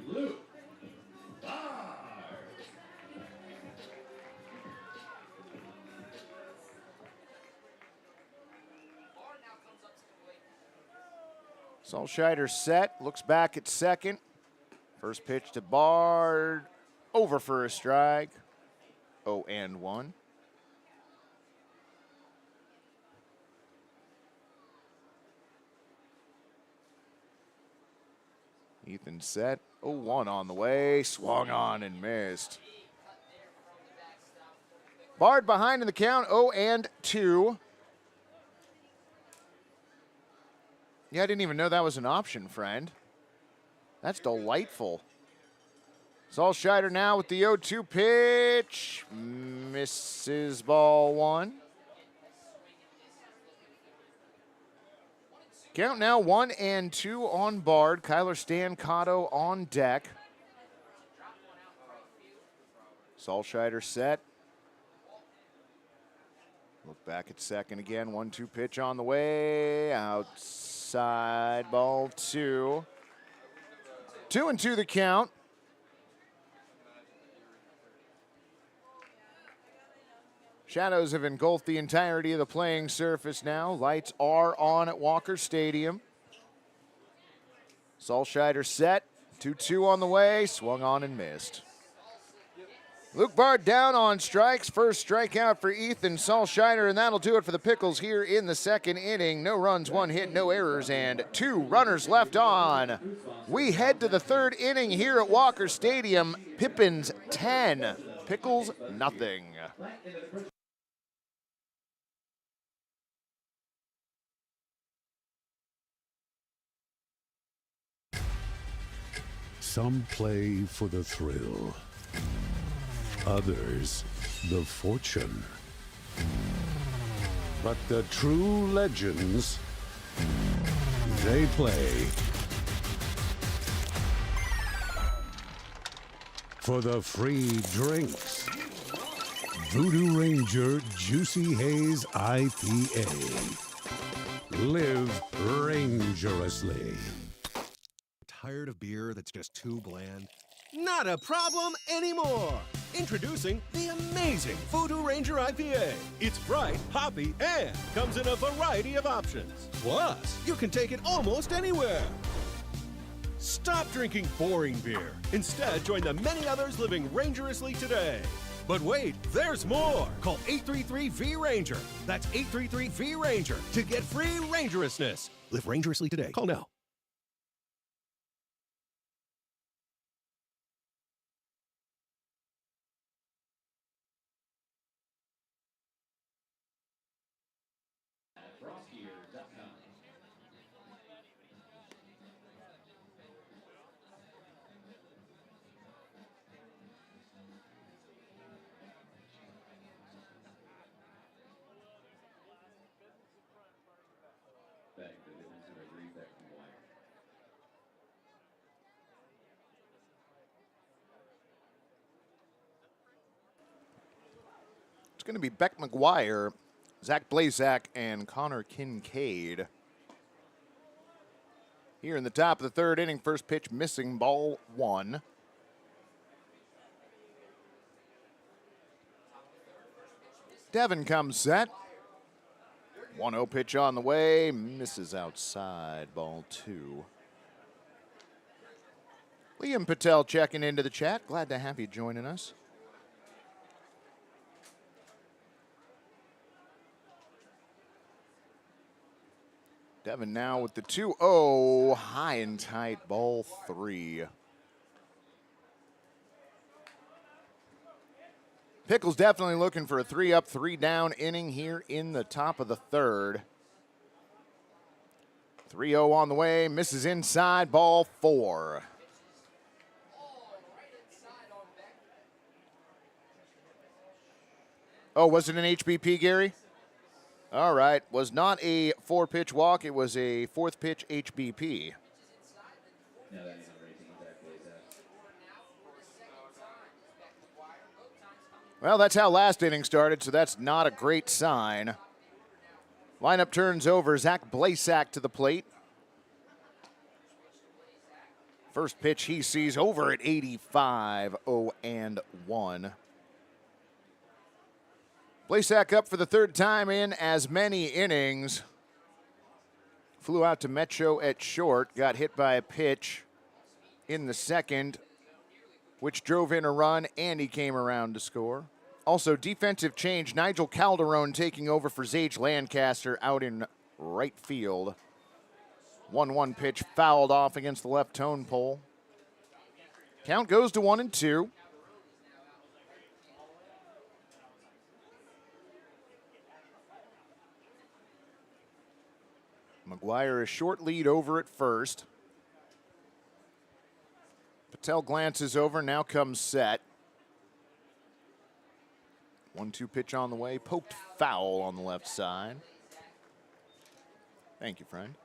Luke Bard. Salscheider set, looks back at second. First pitch to Bard, over for a strike. 0-1. Ethan set. 0-1 on the way. Swung on and missed. Bard behind in the count, 0-2. Yeah, I didn't even know that was an option, friend. That's delightful. Saltscheider now with the 0-2 pitch. Misses ball one. Count now 1-2 on Bard. Kyler Stancato on deck. Saltscheider set. Look back at second again. 1-2 pitch on the way. Outside ball two. 2-2 the count. Shadows have engulfed the entirety of the playing surface now. Lights are on at Walker Stadium. Saltscheider set. 2-2 on the way. Swung on and missed. Luke Bard down on strikes. First strikeout for Ethan Saltscheider, and that'll do it for the Pickles here in the second inning. No runs, 1 hit, no errors, and 2 runners left on. We head to the third inning here at Walker Stadium. Pippins 10, Pickles nothing. Some play for the thrill. Others, the fortune. But the true legends, they play for the free drinks. Voodoo Ranger Juicy Haze IPA. Live rangerously. Tired of beer that's just too bland? Not a problem anymore! Introducing the amazing Voodoo Ranger IPA. It's bright, hoppy, and comes in a variety of options. Plus, you can take it almost anywhere. Stop drinking boring beer. Instead, join the many others living rangerously today. But wait, there's more. Call 833-V-RANGER. That's 833-V-RANGER to get free rangerousness. Live rangerously today. Call now. It's going to be Beck McGuire, Zach Blazak, and Connor Kincaid. Here in the top of the third inning, first pitch missing, ball one. Devin comes set. 1-0 pitch on the way, misses outside, ball two. Liam Patel checking into the chat. Glad to have you joining us. Devin now with the 2-0, high and tight, ball three. Pickles definitely looking for a 3-up, 3-down inning here in the top of the third. 3-0 on the way, misses inside, ball four. Oh, was it an HBP, Gary? All right, was not a 4-pitch walk. It was a 4th pitch HBP. Well, that's how last inning started, so that's not a great sign. Lineup turns over. Zach Blazak to the plate. First pitch he sees over at 85, 0-1. Blazak up for the third time in as many innings. Flew out to Metro at short, got hit by a pitch in the second, which drove in a run, and he came around to score. Also, defensive change, Nigel Calderon taking over for Zage Lancaster out in right field. 1-1 pitch fouled off against the left tone pole. Count goes to 1-2. McGuire a short lead over at first. Patel glances over, now comes set. 1-2 pitch on the way, poked foul on the left side. Thank you, friend.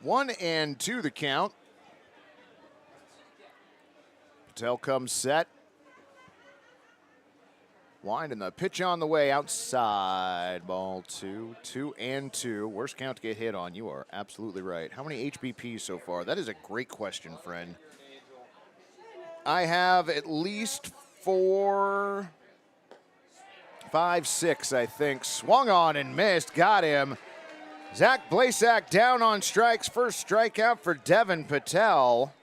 One and two the count. Patel comes set. Winding the pitch on the way outside. Ball 2, 2-2. Worst count to get hit on. You are absolutely right. How many HBPs so far? That is a great question, friend. I have at least 4, 5, 6, I think. Swung on and missed. Got him. Zach Blasak down on strikes. First strikeout for Devin Patel.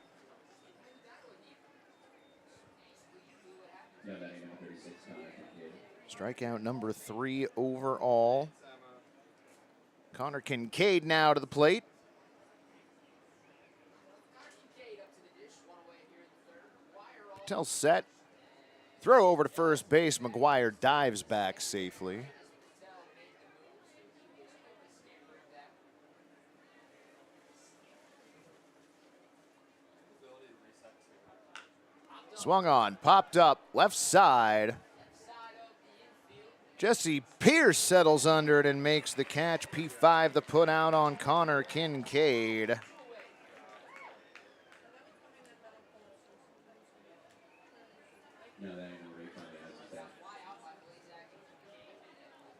Strikeout number 3 overall. Connor Kincaid now to the plate. Patel set. Throw over to first base. McGuire dives back safely. Swung on, popped up, left side. Jesse Pierce settles under it and makes the catch. P5 the put out on Connor Kincaid.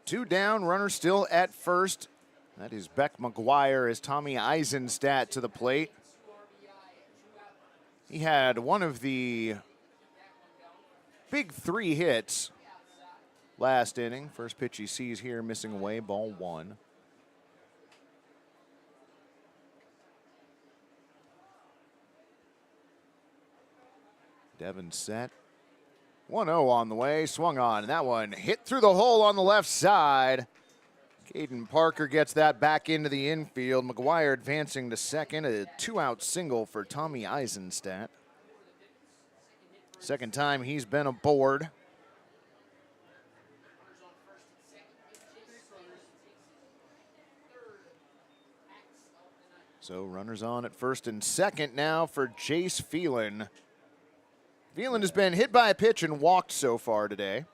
Two down, runner still at first. That is Beck McGuire as Tommy Eisenstadt to the plate. He had one of the big 3 hits last inning. First pitch he sees here, missing away, ball 1. Devin set. 1-0 on the way, swung on, and that one hit through the hole on the left side. Caden Parker gets that back into the infield. McGuire advancing to second, a 2-out single for Tommy Eisenstadt. Second time he's been aboard. So runners on at first and second now for Jace Phelan. Phelan has been hit by a pitch and walked so far today.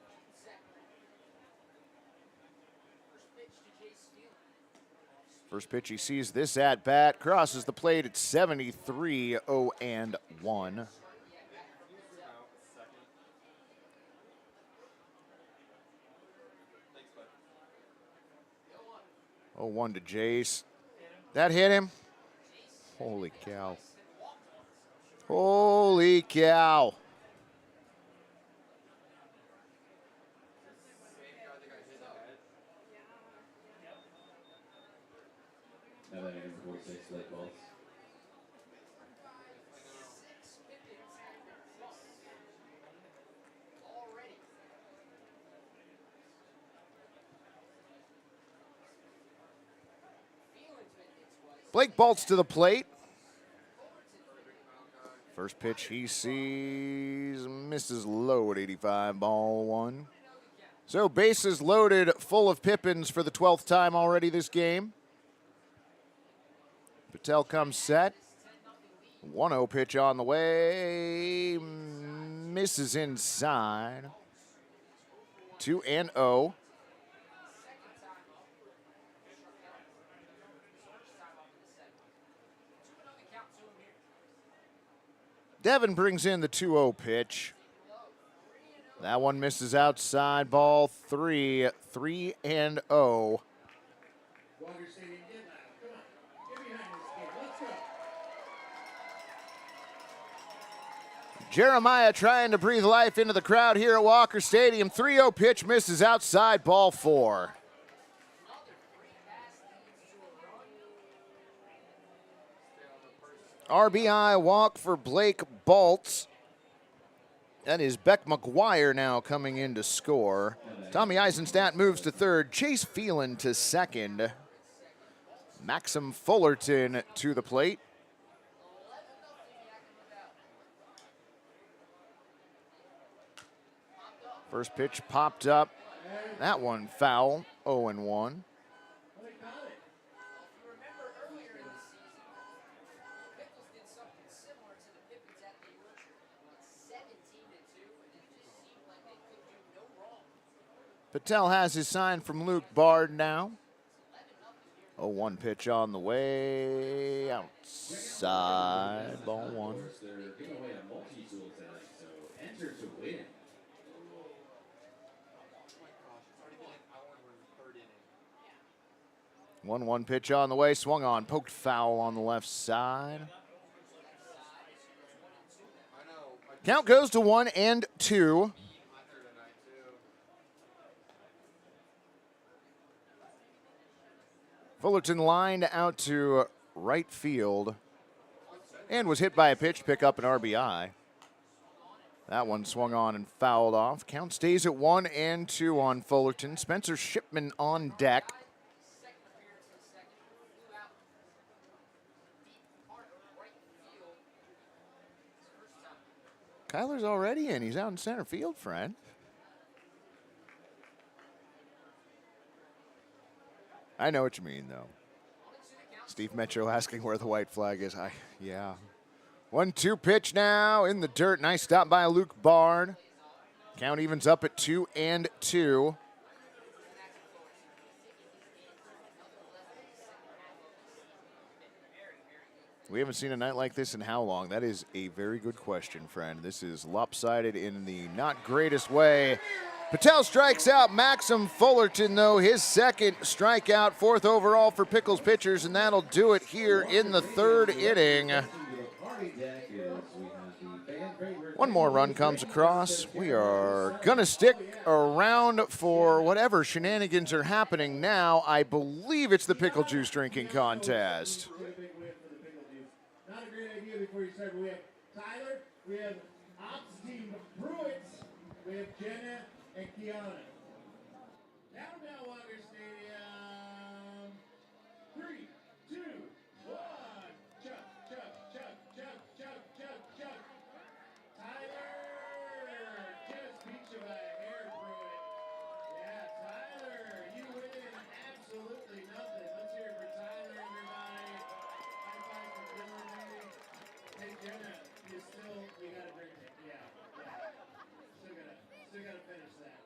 First pitch he sees this at bat, crosses the plate at 73, 0-1. 0-1 to Jace. That hit him. Holy cow. Holy cow. Blake Baltz to the plate. First pitch he sees, misses low at 85, ball 1. So bases loaded, full of Pippins for the 12th time already this game. Patel comes set. 1-0 pitch on the way, misses inside. 2-0. Devin brings in the 2-0 pitch. That one misses outside, ball 3, 3-0. Jeremiah trying to breathe life into the crowd here at Walker Stadium. 3-0 pitch misses outside, ball 4. RBI walk for Blake Baltz. That is Beck McGuire now coming in to score. Tommy Eisenstadt moves to third. Chase Phelan to second. Maxim Fullerton to the plate. First pitch popped up. That one foul, 0-1. Patel has his sign from Luke Bard now. 0-1 pitch on the way. Outside. Ball one. They're giving away a multi-tool tonight, so enter to win. One pitch on the way. Swung on. Poked foul on the left side. Count goes to 1-2. Fullerton lined out to right field and was hit by a pitch, pick up an RBI. That one swung on and fouled off. Count stays at 1-2 on Fullerton. Spencer Shipman on deck. Kyler's already in. He's out in center field, friend. I know what you mean, though. Steve Metro asking where the white flag is. Yeah. 1-2 pitch now in the dirt. Nice stop by Luke Bard. Count evens up at 2-2. We haven't seen a night like this in how long? That is a very good question, friend. This is lopsided in the not greatest way. Patel strikes out Maxim Fullerton, though, his second strikeout, fourth overall for Pickles pitchers, and that'll do it here in the third inning. One more run comes across. We are going to stick around for whatever shenanigans are happening now. I believe it's the pickle juice drinking contest. Not a great idea before you start, but we have Tyler, we have Ops Team Pruitts, we have Jenna and Kiana. Downtown Walker Stadium. 3, 2, 1. Chuck, Chuck, Chuck, Chuck, Chuck, Chuck, Chuck. Tyler just beat you by a hair, Pruitt. Yeah, Tyler, you win absolutely nothing. Let's hear it for Tyler, everybody. High five for Dylan, maybe. Hey, Jenna, we gotta drink it. Yeah. Still gotta finish that.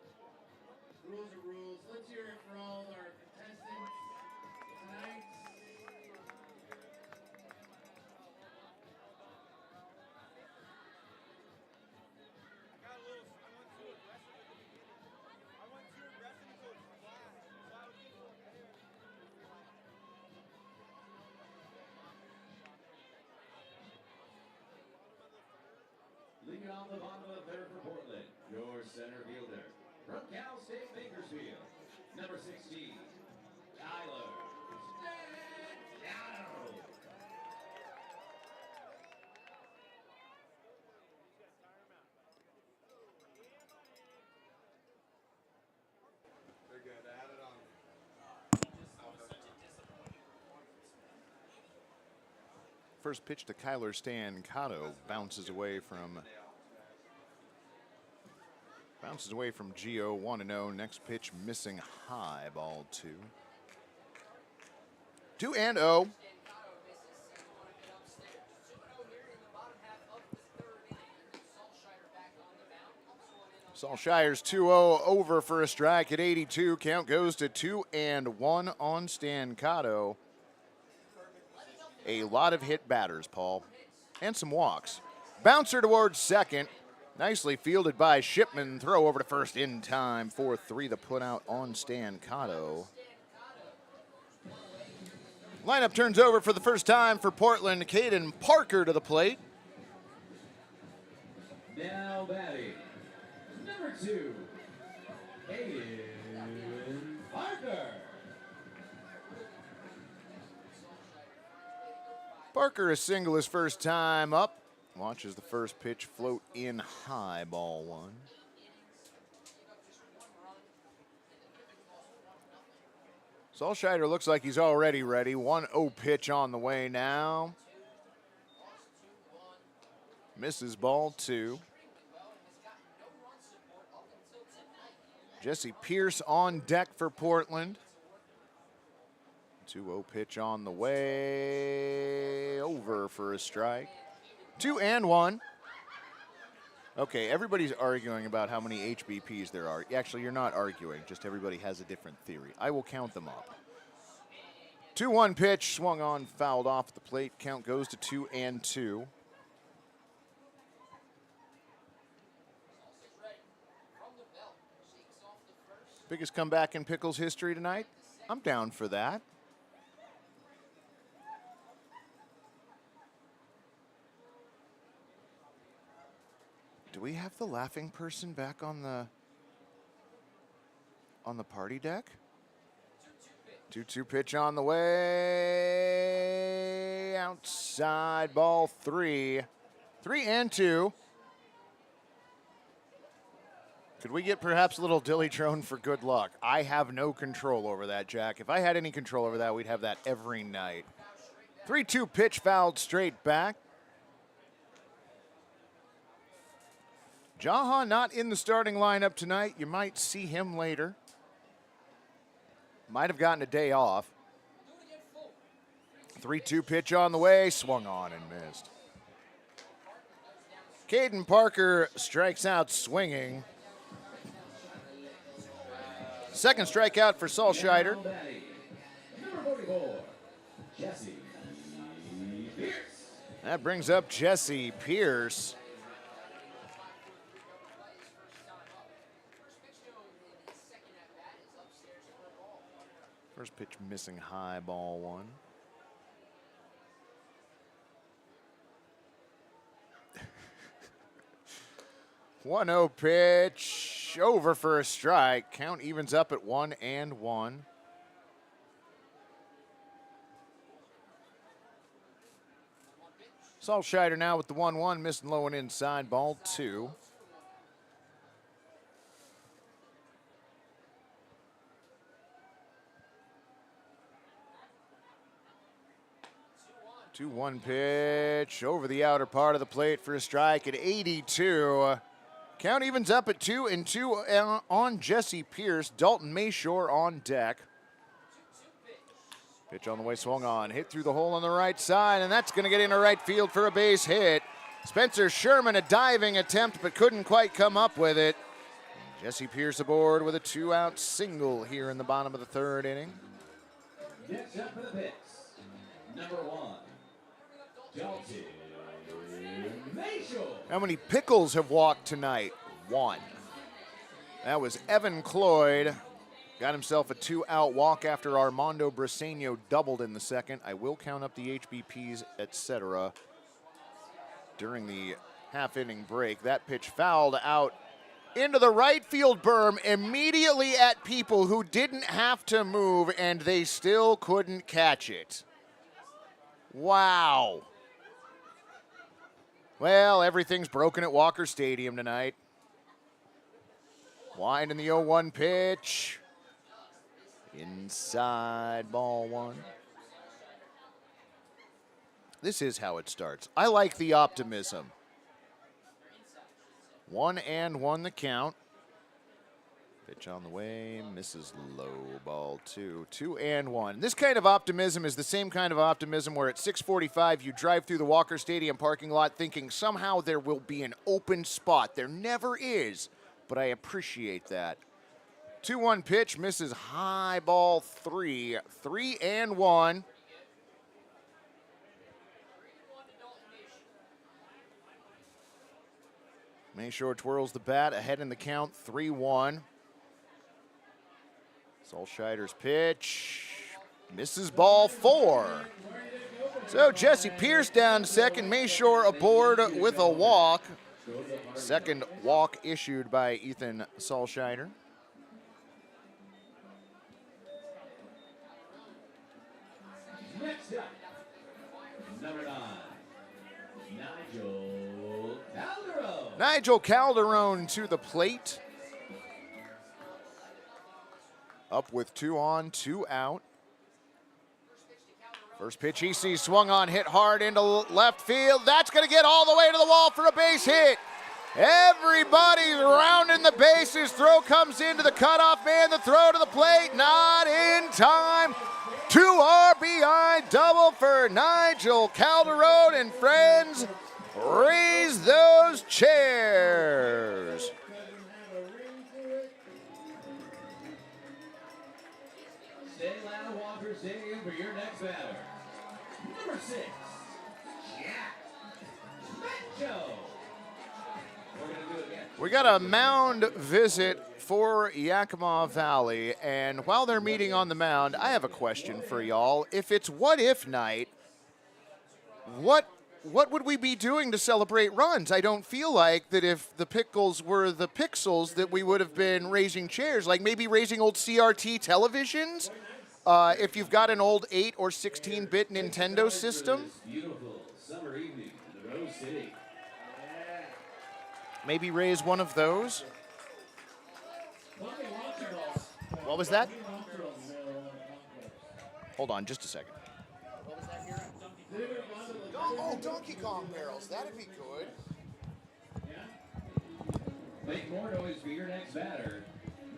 Rules are rules. Let's hear it for all our contestants tonight. Leading off the bottom of the third for Portland, your center fielder, from Cal State Bakersfield, number 16, Tyler Staniano. They're good. Add it on. First pitch to Kyler Stancato bounces away from Gio, 1-0. Next pitch missing high, ball 2. 2-0. Salshire's 2-0 over for a strike at 82. Count goes to 2-1 on Stancato. A lot of hit batters, Paul, and some walks. Bouncer towards second. Nicely fielded by Shipman. Throw over to first in time. 4-3 the put out on Stancato. Lineup turns over for the first time for Portland. Caden Parker to the plate. Now batting, number 2, Caden Parker. Parker a single his first time up. Watches the first pitch float in high, ball one. Solscheider looks like he's already ready. 1-0 pitch on the way now. Misses ball two. Jesse Pierce on deck for Portland. 2-0 pitch on the way. Over for a strike. 2-1. Okay, everybody's arguing about how many HBPs there are. Actually, you're not arguing, just everybody has a different theory. I will count them up. 2-1 pitch, swung on, fouled off the plate. Count goes to 2-2. Biggest comeback in Pickles history tonight? I'm down for that. Do we have the laughing person back on the party deck? 2-2 pitch on the way. Outside, ball three. 3-2. Could we get perhaps a little Dillytrone for good luck? I have no control over that, Jack. If I had any control over that, we'd have that every night. 3-2 pitch fouled straight back. Jaha not in the starting lineup tonight. You might see him later. Might have gotten a day off. 3-2 pitch on the way. Swung on and missed. Caden Parker strikes out swinging. Second strikeout for Solscheider. Number 44, Jesse Pierce. That brings up Jesse Pierce. First pitch missing high, ball one. One 1-0 pitch, over for a strike. Count evens up at 1-1. Solscheider now with the 1-1, missing low and inside, ball two. Two 1 pitch over the outer part of the plate for a strike at 82. Count evens up at 2-2 on Jesse Pierce. Dalton Mayshore on deck. Pitch on the way, swung on, hit through the hole on the right side, and that's going to get into right field for a base hit. Spencer Sherman, a diving attempt, but couldn't quite come up with it. Jesse Pierce aboard with a 2-out single here in the bottom of the third inning. Next up for the Picks, number 1, Dalton Mayshore. How many Pickles have walked tonight? 1. That was Evan Cloyd. Got himself a 2-out walk after Armando Briseño doubled in the second. I will count up the HBPs, etc. during the half-inning break. That pitch fouled out into the right field berm immediately at people who didn't have to move, and they still couldn't catch it. Wow. Well, everything's broken at Walker Stadium tonight. Wind in the 0-1 pitch. Inside, ball one. This is how it starts. I like the optimism. 1-1 the count. Pitch on the way, misses low, ball two. 2-1. This kind of optimism is the same kind of optimism where at 6:45 you drive through the Walker Stadium parking lot thinking somehow there will be an open spot. There never is, but I appreciate that. 2-1 pitch, misses high, ball three. 3-1. Mayshore twirls the bat, ahead in the count, 3-1. Solscheider's pitch, misses ball 4. So Jesse Pierce down second, Mayshore aboard with a walk. Second walk issued by Ethan Solscheider. Next up, number 9, Nigel Nigel Calderon to the plate. Up with 2 on, 2 out. First pitch he sees swung on, hit hard into left field. That's going to get all the way to the wall for a base hit. Everybody's rounding the bases. Throw comes into the cutoff man. The throw to the plate, not in time. 2 RBI double for Nigel Calderon, and friends, raise those chairs. Stay loud, Walker Stadium, for your next batter. Number 6, Jack Metcho. We're going to do it again. We got a mound visit for Yakima Valley, and while they're meeting on the mound, I have a question for y'all. If it's what if night, what would we be doing to celebrate runs? I don't feel like that if the Pickles were the Pixels that we would have been raising chairs, like maybe raising old CRT televisions. If you've got an old 8 or 16-bit Nintendo system. Beautiful summer evening in the Rose City. Maybe raise one of those. What was that? Hold on just a second. What was that here? Oh, Donkey Kong barrels. That'd be good. Make more noise for your next batter.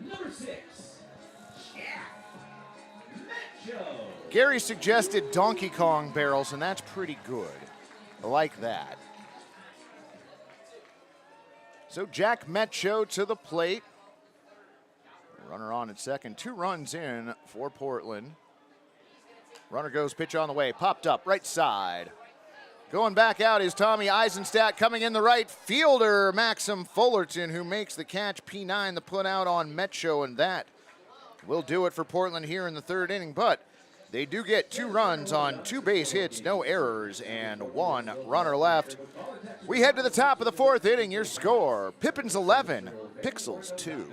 Number 6, Jack Metcho. Gary suggested Donkey Kong barrels, and that's pretty good. I like that. So Jack Metcho to the plate. Runner on at second. 2 runs in for Portland. Runner goes, pitch on the way. Popped up, right side. Going back out is Tommy Eisenstadt. Coming in the right fielder, Maxim Fullerton, who makes the catch. P9 the put out on Metcho, and that will do it for Portland here in the 3rd inning. But they do get 2 runs on 2 base hits, no errors, and 1 runner left. We head to the top of the 4th inning. Your score, Pippins 11, Pickles 2.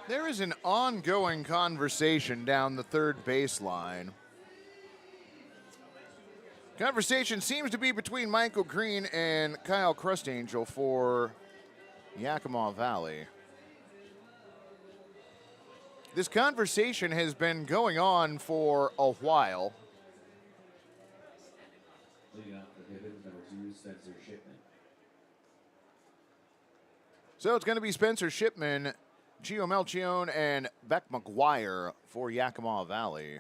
There is an ongoing conversation down the 3rd baseline. Conversation seems to be between Michael Green and Kyle Crustangel for Yakima Valley. This conversation has been going on for a while. Leading off for Pippins, number 2, Spencer Shipman. So it's going to be Spencer Shipman, Gio Melchione, and Beck McGuire for Yakima Valley.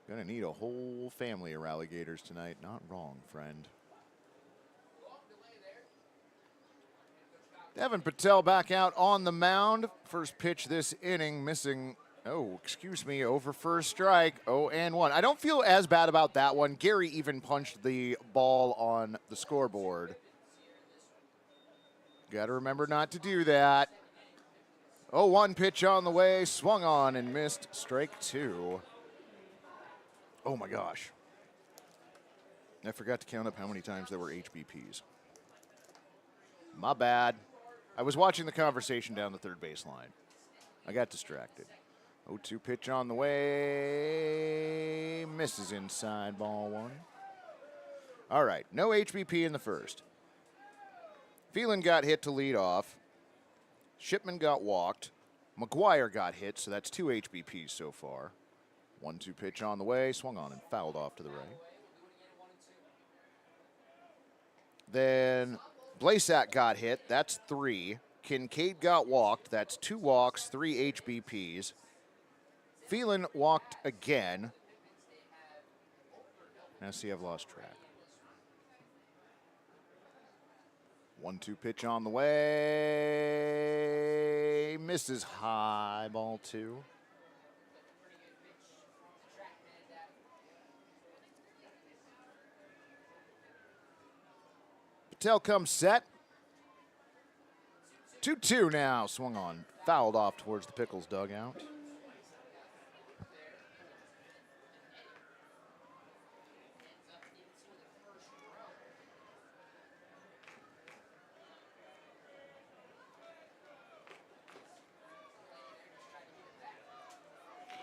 Gonna need a whole family of Rallygators tonight. Not wrong, friend. Devin Patel back out on the mound. First pitch this inning, missing, over first strike. 0-1. I don't feel as bad about that one. Gary even punched the ball on the scoreboard. Got to remember not to do that. 0-1 pitch on the way, swung on and missed, strike 2. Oh my gosh. I forgot to count up how many times there were HBPs. My bad. I was watching the conversation down the third baseline. I got distracted. 0-2 pitch on the way, misses inside, ball 1. All right, no HBP in the first. Phelan got hit to lead off. Shipman got walked. McGuire got hit, so that's 2 HBPs so far. 1-2 pitch on the way, swung on and fouled off to the right. Then Blasak got hit, that's 3. Kincaid got walked, that's 2 walks, 3 HBPs. Phelan walked again. Now see, I've lost track. 1-2 pitch on the way. Misses high, ball 2. Patel comes set. 2-2 now. Swung on. Fouled off towards the Pickles dugout.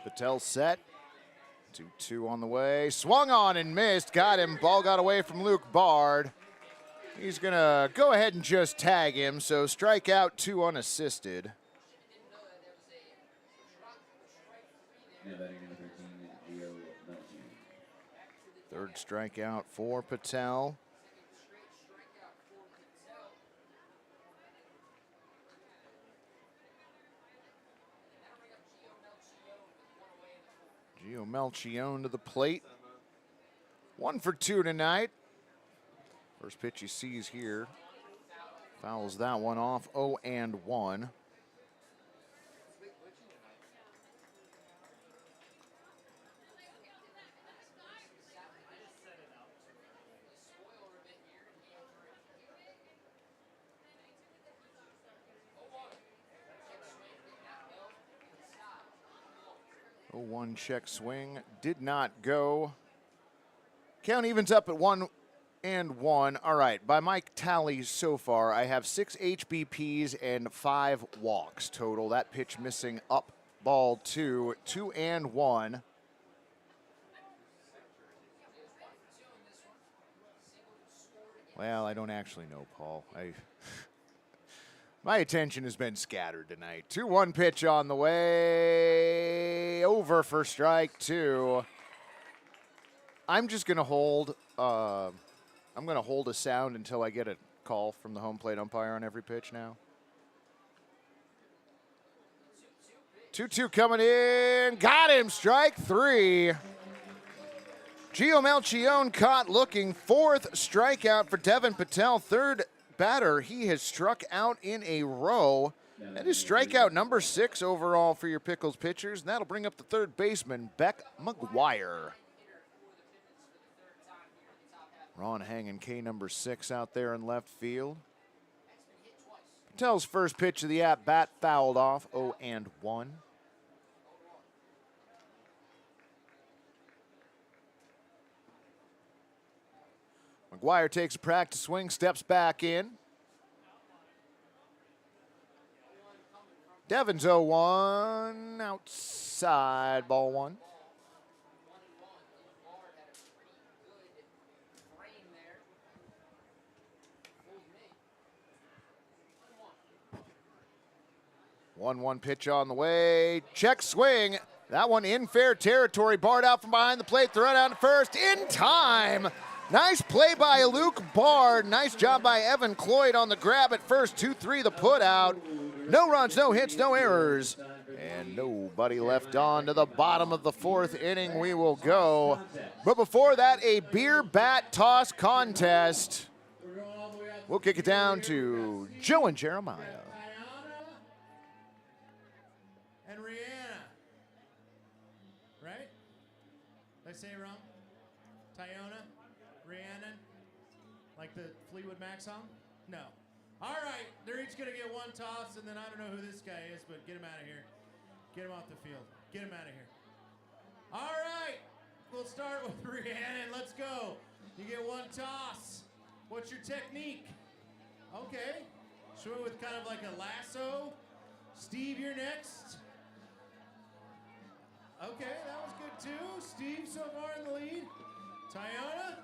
Patel set. 2-2 on the way. Swung on and missed. Got him. Ball got away from Luke Bard. He's going to go ahead and just tag him. So strikeout 2 unassisted. Third strikeout for Patel. Gio Melchione to the plate. 1 for 2 tonight. First pitch he sees here. Fouls that one off. 0-1. One check swing did not go. Count evens up at 1-1. All right, by my tally so far, I have 6 HBPs and 5 walks total. That pitch missing up, ball 2, 2-1. Well, I don't actually know, Paul. My attention has been scattered tonight. 2-1 pitch on the way. Over for strike 2. I'm just going to hold. I'm going to hold a sound until I get a call from the home plate umpire on every pitch now. 2-2 coming in. Got him. Strike 3. Gio Melchione caught looking. 4th strikeout for Devin Patel. 3rd batter he has struck out in a row. That is strikeout number 6 overall for your Pickles pitchers, and that'll bring up the 3rd baseman, Beck McGuire. Ron hanging K number 6 out there in left field. Patel's first pitch of the at-bat fouled off, 0-1. McGuire takes a practice swing, steps back in. Devin's 0-1, outside, ball 1. One pitch on the way. Check swing. That one in fair territory. Bard out from behind the plate. Throw down to first in time. Nice play by Luke Bard. Nice job by Evan Cloyd on the grab at first. 2-3 the put out. No runs, no hits, no errors. And nobody left on. To the bottom of the 4th inning we will go. But before that, a beer bat toss contest. We'll kick it down to Joe and Jeremiah. And Rihanna. Right? Did I say it wrong? Tyona? Rhiannon? Like the Fleetwood Mac song? No. All right, they're each going to get one toss, and then I don't know who this guy is, but get him out of here. Get him off the field. Get him out of here. All right, we'll start with Rhiannon. Let's go. You get one toss. What's your technique? Okay. Swing with kind of like a lasso. Steve, you're next. Okay, that was good too. Steve so far in the lead. Tiana.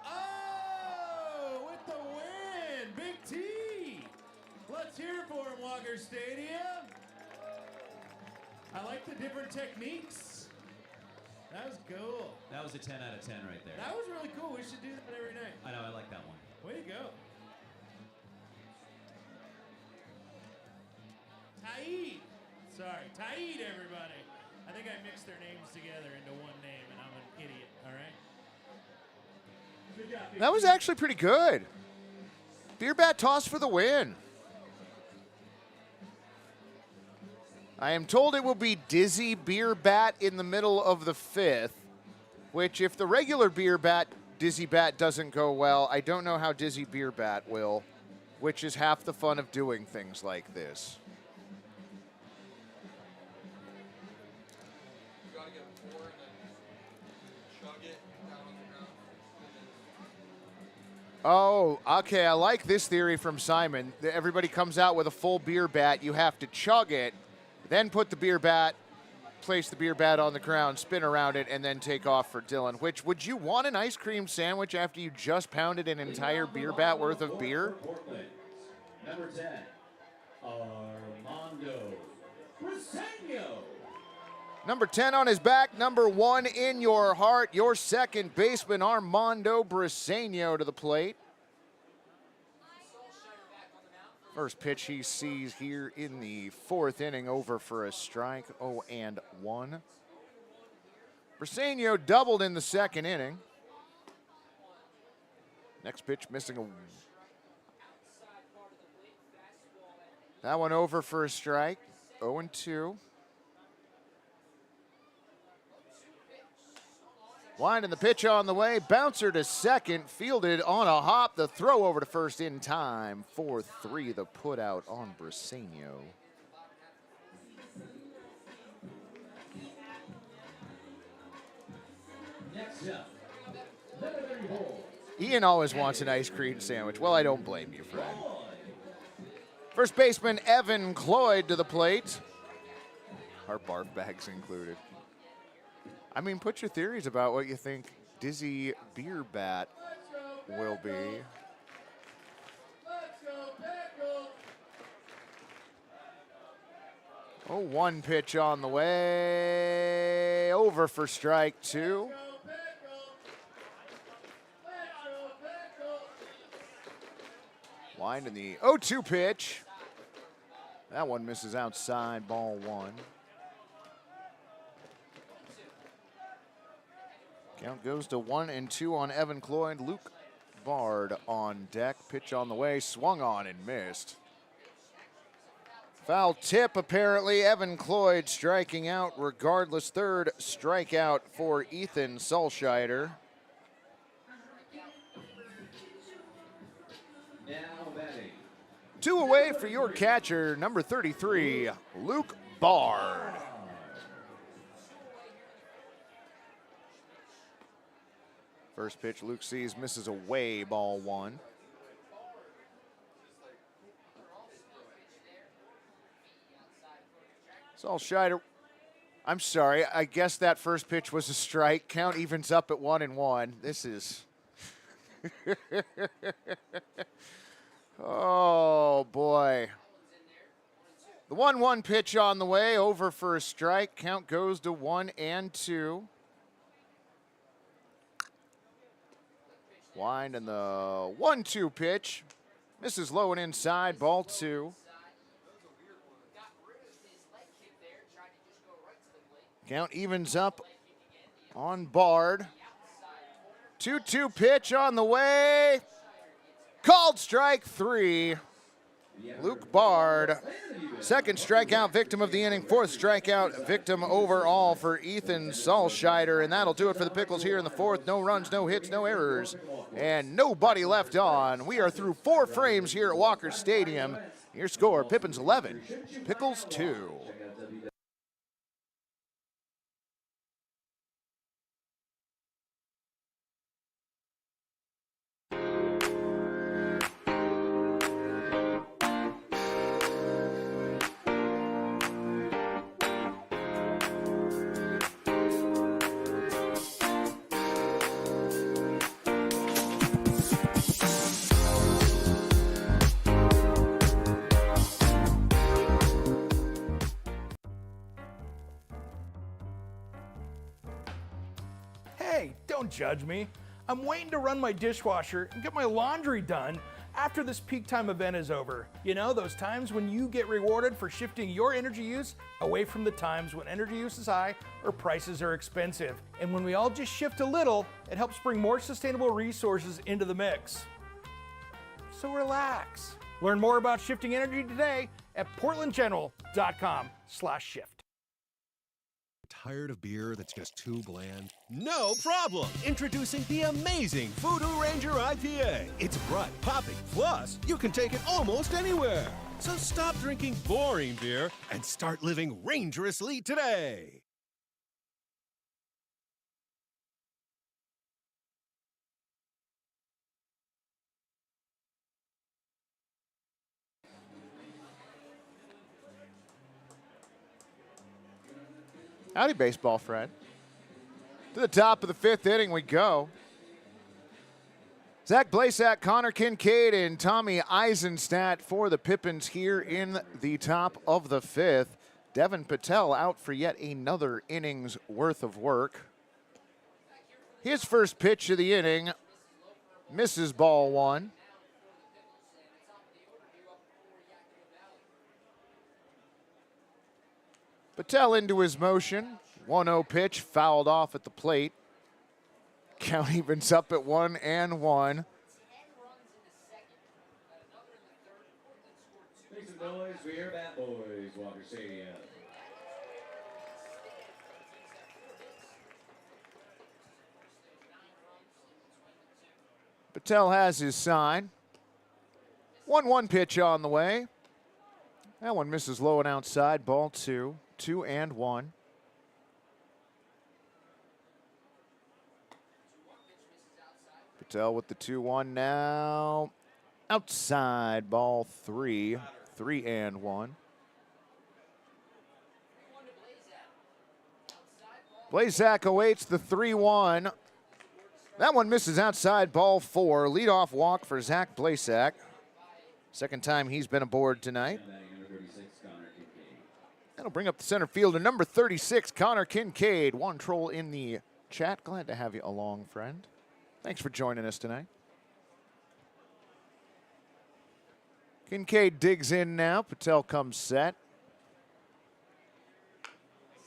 Oh, with the win. Big T. Let's hear it for him, Walker Stadium. I like the different techniques. That was cool. That was a 10 out of 10 right there. That was really cool. We should do that every night. I know, I like that one. Way to go. Taid. Sorry, Taid, everybody. I think I mixed their names together into one name, and I'm an idiot, all right? Good job, Big That was actually pretty good. Beer bat toss for the win. I am told it will be Dizzy Beer Bat in the middle of the 5th, which if the regular Beer Bat Dizzy Bat doesn't go well, I don't know how Dizzy Beer Bat will, which is half the fun of doing things like this. You gotta get 4 and then chug it down on the ground. Oh, okay, I like this theory from Simon. Everybody comes out with a full beer bat, you have to chug it, then put the beer bat, place the beer bat on the ground, spin around it, and then take off for Dylan. Which, would you want an ice cream sandwich after you just pounded an entire beer bat worth of beer? Portland, number 10, Armando Briseño. Number 10 on his back, number 1 in your heart, your second baseman, Armando Briseño, to the plate. First pitch he sees here in the 4th inning, over for a strike, 0-1. Briseño doubled in the 2nd inning. Next pitch missing a... That one over for a strike, 0-2. Winding the pitch on the way, bouncer to second, fielded on a hop, the throw over to first in time, 4-3, the put out on Briseño. Next up, number 34. Ian always wants an ice cream sandwich. Well, I don't blame you, friend. First baseman Evan Cloyd to the plate. Our barf bags included. I mean, put your theories about what you think Dizzy Beer Bat will be. Let's go, Pickle. Oh, 1 pitch on the way. Over for strike 2. Winding the 0-2 pitch. That one misses outside, ball 1. Count goes to 1-2 on Evan Cloyd. Luke Bard on deck. Pitch on the way, swung on and missed. Foul tip, apparently. Evan Cloyd striking out regardless. 3rd strikeout for Ethan Sulscheider. Now batting. 2 away for your catcher, number 33, Luke Bard. First pitch Luke sees, misses away, ball 1. Sulscheider, I'm sorry, I guess that first pitch was a strike. Count evens up at 1-1. This is... Oh, boy. The 1-1 pitch on the way, over for a strike. Count goes to 1-2. Wind and the 1-2 pitch. Misses low and inside, ball 2. Count evens up on Bard. 2-2 pitch on the way. Called strike 3. Luke Bard, second strikeout victim of the inning, fourth strikeout victim overall for Ethan Salscheider, and that'll do it for the Pickles here in the fourth. No runs, no hits, no errors, and nobody left on. We are through 4 frames here at Walker Stadium. Your score, Pippins 11, Pickles 2. Hey, don't judge me. I'm waiting to run my dishwasher and get my laundry done after this peak time event is over. You know, those times when you get rewarded for shifting your energy use away from the times when energy use is high or prices are expensive. And when we all just shift a little, it helps bring more sustainable resources into the mix. So relax. Learn more about shifting energy today at portlandgeneral.com/shift. Tired of beer that's just too bland? No problem! Introducing the amazing Voodoo Ranger IPA. It's bright, poppy, plus you can take it almost anywhere. So stop drinking boring beer and start living rangerously today. Howdy, baseball friend. To the top of the 5th inning we go. Zach Blasak, Connor Kincaid, and Tommy Eisenstadt for the Pippins here in the top of the 5th. Devin Patel out for yet another inning's worth of work. His first pitch of the inning misses ball 1. Patel into his motion. 1-0 pitch, fouled off at the plate. Count evens up at 1-1. Make some noise, we hear Bat Boys, Walker Stadium. Patel has his sign. 1-1 pitch on the way. That one misses low and outside, ball 2. 2-1. Patel with the 2-1 now. Outside, ball 3. 3-1. Blazak awaits the 3-1. That one misses outside, ball 4. Leadoff walk for Zach Blazak. Second time he's been aboard tonight. That'll bring up the center fielder, number 36, Connor Kincaid. One troll in the chat. Glad to have you along, friend. Thanks for joining us tonight. Kincaid digs in now. Patel comes set.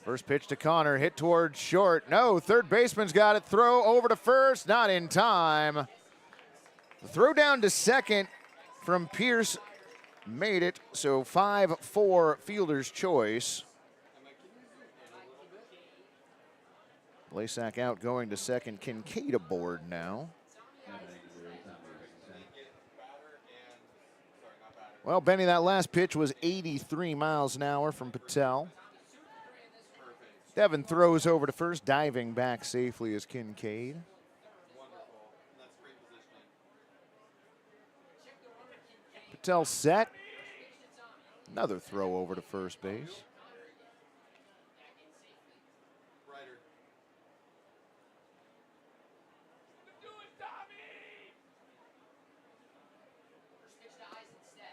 First pitch to Connor, hit towards short. No, third baseman's got it. Throw over to first, not in time. The throw down to second from Pierce made it, so 5-4 fielder's choice. Blasak out going to second. Kincaid aboard now. Well, Benny, that last pitch was 83 miles an hour from Patel. Devin throws over to first, diving back safely as Kincaid. Patel set. Another throw over to first base.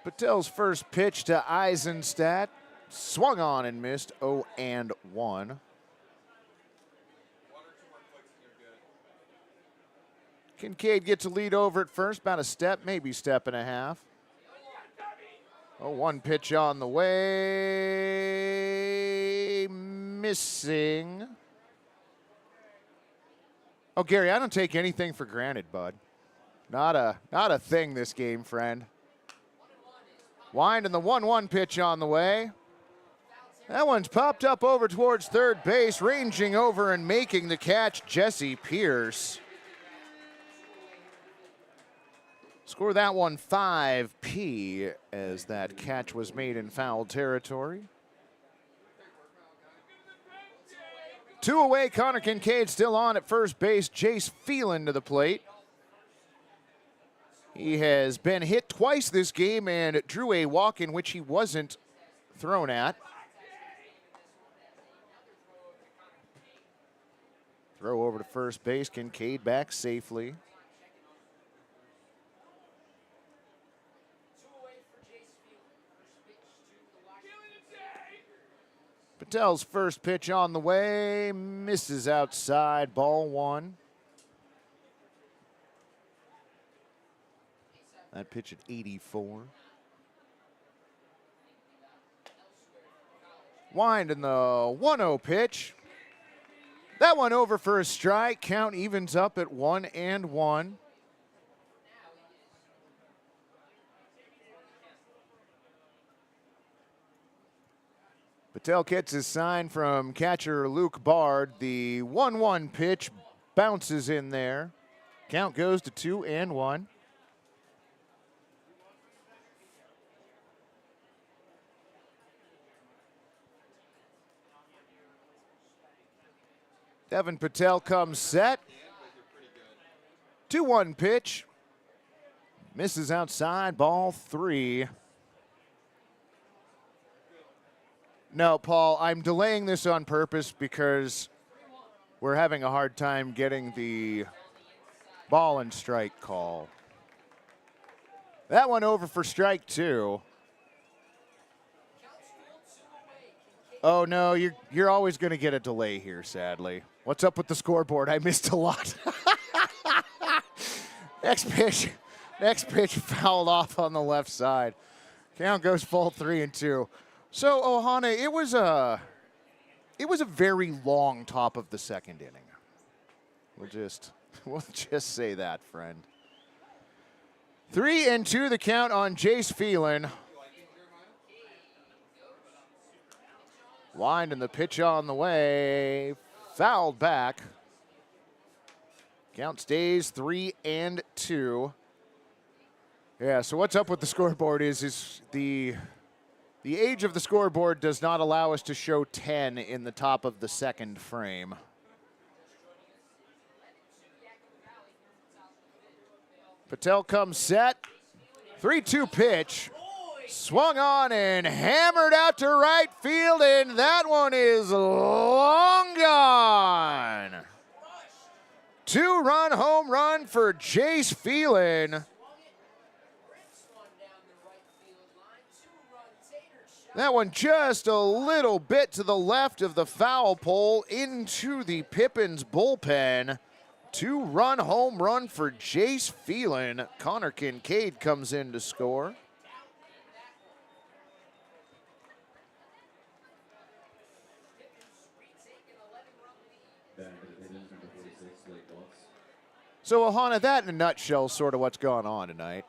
Patel's first pitch to Eisenstadt. Swung on and missed 0-1. Kincaid gets a lead over at first, about a step, maybe step and a half. 0-1 pitch on the way, missing. Oh, Gary, I don't take anything for granted, bud. Not a thing this game, friend. Wind and the 1-1 pitch on the way. That one's popped up over towards third base, ranging over and making the catch, Jesse Pierce. Score that one 5P as that catch was made in foul territory. 2 away, Connor Kincaid still on at first base. Jace Phelan to the plate. He has been hit twice this game and drew a walk in which he wasn't thrown at. Throw over to first base, Kincaid back safely. Patel's first pitch on the way, misses outside, ball 1. That pitch at 84. Wind in the 1-0 pitch. That one over for a strike. Count evens up at 1-1. Patel gets his sign from catcher Luke Bard. The 1-1 pitch bounces in there. Count goes to 2-1. Devin Patel comes set. 2-1 pitch. Misses outside, ball 3. No, Paul, I'm delaying this on purpose because we're having a hard time getting the ball and strike call. That one over for strike 2. Oh no, you're always going to get a delay here, sadly. What's up with the scoreboard? I missed a lot. Next pitch fouled off on the left side. Count goes full 3-2. So Ohana, it was a very long top of the second inning. We'll just say that, friend. 3-2 the count on Jace Phelan. Wind and the pitch on the way. Fouled back. Count stays 3-2. Yeah, so what's up with the scoreboard is the age of the scoreboard does not allow us to show 10 in the top of the second frame. Patel comes set. 3-2 pitch. Swung on and hammered out to right field, and that one is long gone. 2-run home run for Jace Phelan. That one just a little bit to the left of the foul pole into the Pippins bullpen. 2-run home run for Jace Phelan. Connor Kincaid comes in to score. So, Ohana, that in a nutshell is sort of what's going on tonight.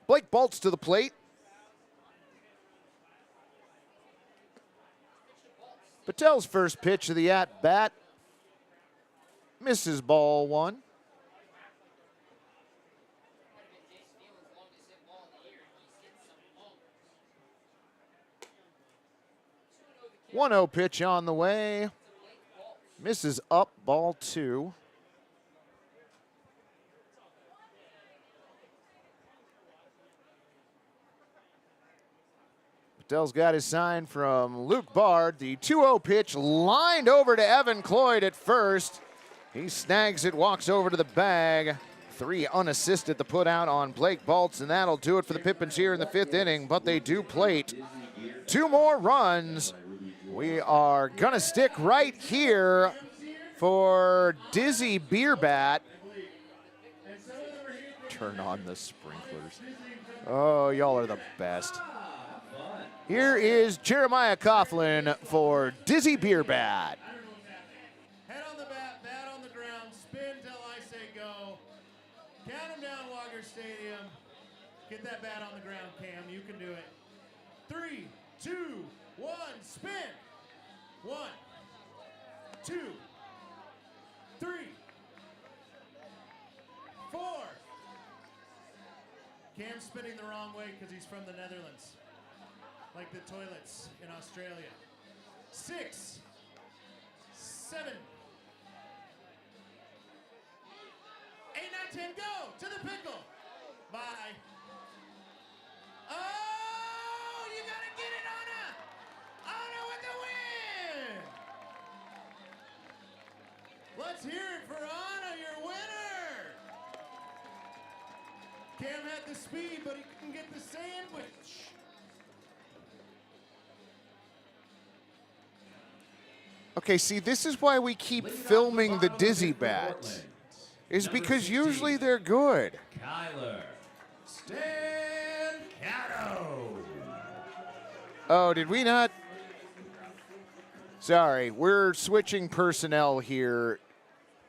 Blake Baltz to the plate. Patel's first pitch of the at-bat. Misses ball 1. One 1-0 pitch on the way. Misses up, ball 2. Patel's got his sign from Luke Bard. The 2-0 pitch lined over to Evan Cloyd at first. He snags it, walks over to the bag. 3 unassisted to put out on Blake Baltz, and that'll do it for the Pippins here in the 5th inning, but they do plate 2 more runs. We are gonna stick right here for Dizzy Beerbat. Turn on the sprinklers. Oh, y'all are the best. Here is Jeremiah Coughlin for Dizzy Beerbat. Head on the bat, bat on the ground, spin till I say go. Count 'em down, Walker Stadium. Get that bat on the ground, Cam. You can do it. 3, 2, 1, spin. 1, 2, 3, 4. Cam's spinning the wrong way because he's from the Netherlands. Like the toilets in Australia. 6, 7, 8, 9, 10, go to the pickle. Bye. Oh, you gotta get it, Anna. Anna with the win. Let's hear it for Anna, your winner. Cam had the speed, but he couldn't get the sandwich. Okay, see, this is why we keep filming the dizzy bats. Is because usually they're good. Kyler Stancato. Oh, did we not? Sorry, we're switching personnel here.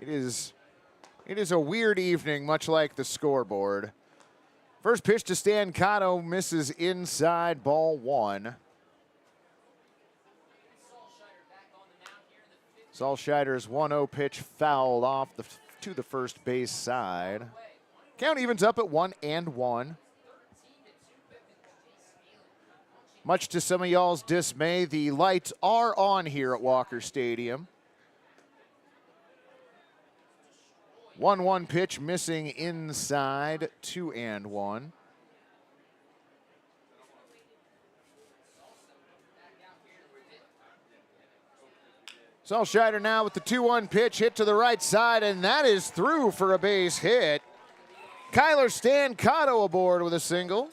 It is a weird evening, much like the scoreboard. First pitch to Stancato misses inside, ball 1. Salscheider's 1-0 pitch fouled off to the first base side. Count evens up at 1-1. Much to some of y'all's dismay, the lights are on here at Walker Stadium. 1-1 pitch missing inside, 2-1. Salscheider now with the 2-1 pitch hit to the right side, and that is through for a base hit. Kyler Stancato aboard with a single.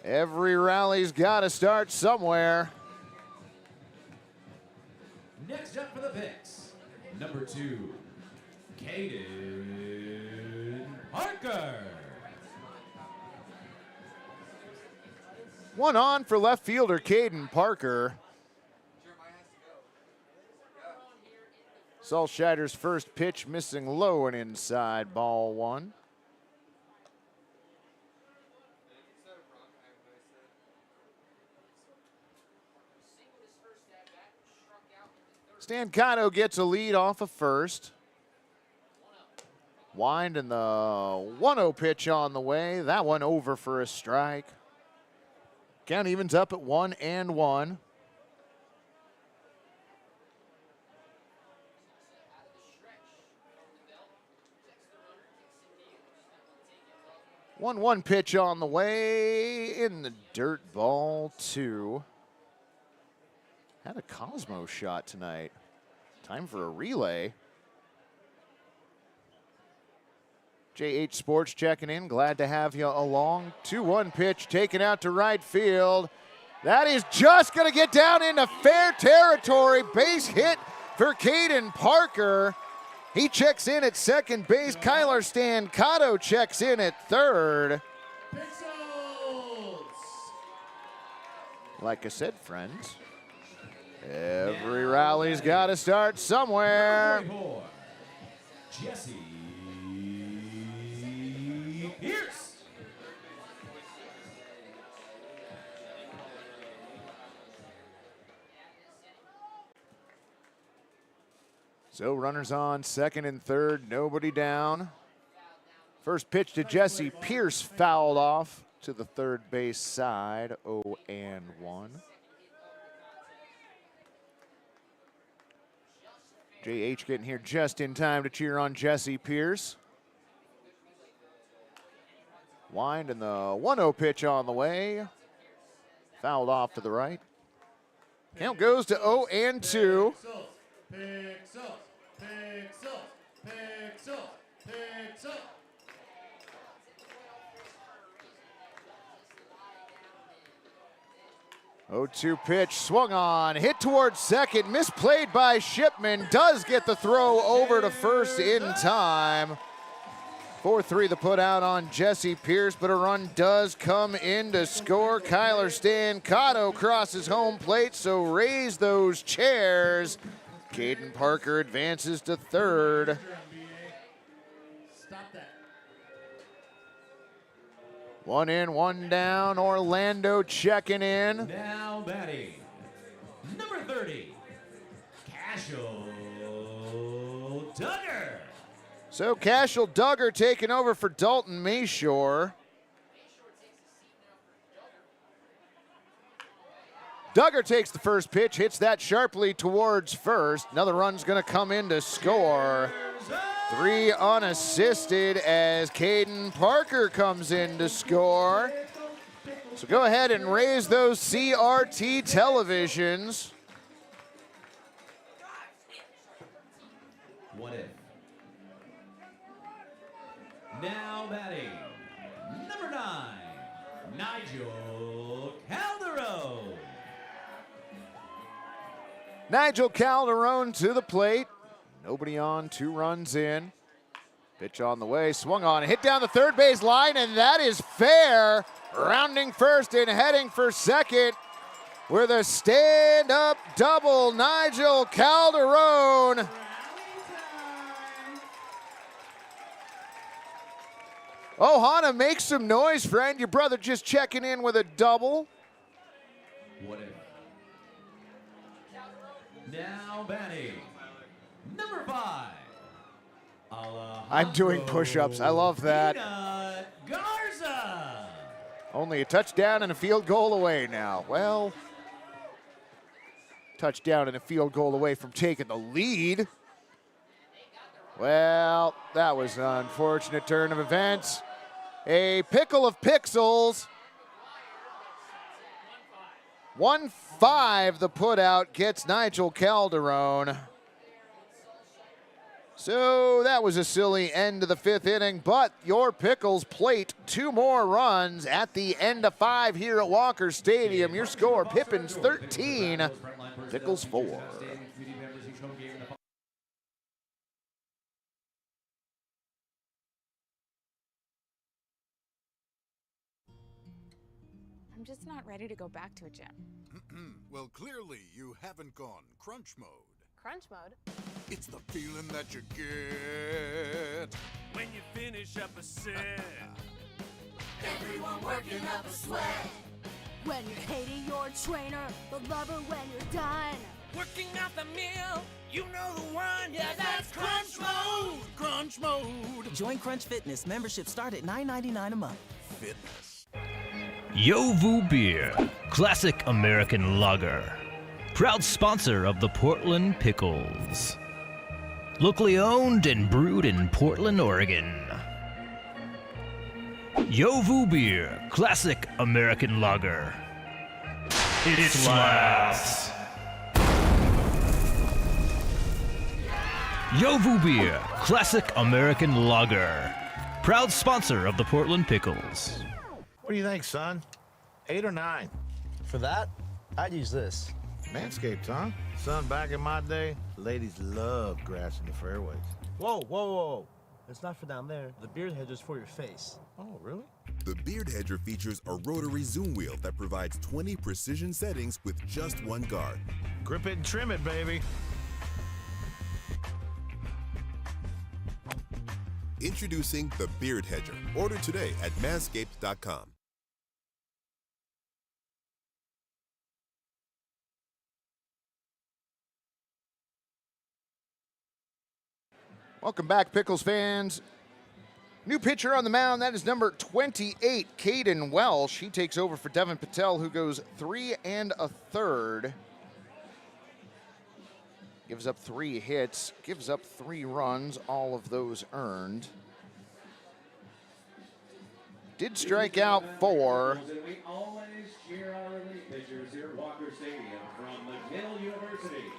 Every rally's got to start somewhere. Next up for the picks, number 2, Caden Parker. One on for left fielder Caden Parker. Salscheider's first pitch missing low and inside, ball 1. Stancato gets a lead off of first. Wind and the 1-0 pitch on the way. That one over for a strike. Count evens up at 1-1. One pitch on the way in the dirt, ball 2. Had a Cosmo shot tonight. Time for a relay. JH Sports checking in. Glad to have you along. 2-1 pitch taken out to right field. That is just going to get down into fair territory. Base hit for Caden Parker. He checks in at second base. Kyler Stancato checks in at third. Pickles. Like I said, friends, every rally's got to start somewhere. Jesse Pierce. So runners on second and third, nobody down. First pitch to Jesse Pierce fouled off to the third base side, 0-1. JH getting here just in time to cheer on Jesse Pierce. Wind and the 1-0 pitch on the way. Fouled off to the right. Count goes to 0-2. Pickles. 0-2 pitch, swung on, hit towards second, misplayed by Shipman, does get the throw over to first in time. 4-3 the put out on Jesse Pierce, but a run does come in to score. Kyler Stancato crosses home plate, so raise those chairs. Caden Parker advances to third. Stop that. One in, one down. Orlando checking in. Now batting, number 30, Cashel Duggar. So Cashel Duggar taking over for Dalton Mayshore. Duggar takes the first pitch, hits that sharply towards first. Another run's going to come in to score. 3 unassisted as Caden Parker comes in to score. So go ahead and raise those CRT televisions. What if? Now batting, number 9, Nigel Calderon. Nigel Calderon to the plate. Nobody on, 2 runs in. Pitch on the way, swung on, hit down the third base line, and that is fair. Rounding first and heading for second with a stand-up double, Nigel Calderon. Ohana, make some noise, friend. Your brother just checking in with a double. What if? Now batting, number 5, I'm doing push-ups. I love that. Garza. Only a touchdown and a field goal away now. Well, touchdown and a field goal away from taking the lead. Well, that was an unfortunate turn of events. A pickle of pixels. 1-5 the putout gets Nigel Calderon. So that was a silly end to the 5th inning, but your Pickles plate 2 more runs at the end of 5 here at Walker Stadium. Your score, Pippins 13, Pickles 4. I'm just not ready to go back to a gym. Well, clearly you haven't gone crunch mode. Crunch mode? It's the feeling that you get when you finish up a set. Everyone working up a sweat. When you're hating your trainer, but love her when you're done. Working out the meal, you know the one. Yeah, that's crunch mode. Crunch mode. Join Crunch Fitness. Membership start at $9.99 a month. Fitness. Yovu Beer, classic American lager. Proud sponsor of the Portland Pickles. Locally owned and brewed in Portland, Oregon. Yovu Beer, classic American lager. It slaps. Yovu Beer, classic American lager. Proud sponsor of the Portland Pickles. What do you think, son? 8 or 9? For that, I'd use this. Manscaped, huh? Son, back in my day, ladies loved grass in the fairways. Whoa, whoa, whoa. It's not for down there. The beard hedger's for your face. Oh, really? The Beard Hedger features a rotary zoom wheel that provides 20 precision settings with just one guard. Grip it and trim it, baby. Introducing the Beard Hedger. Order today at manscaped.com. Welcome back, Pickles fans. New pitcher on the mound, that is number 28, Caden Welsh. He takes over for Devin Patel, who goes 3 1/3. Gives up 3 hits, gives up 3 runs, all of those earned. Did strike out 4. We always cheer our relief pitchers here at Walker Stadium from McGill University.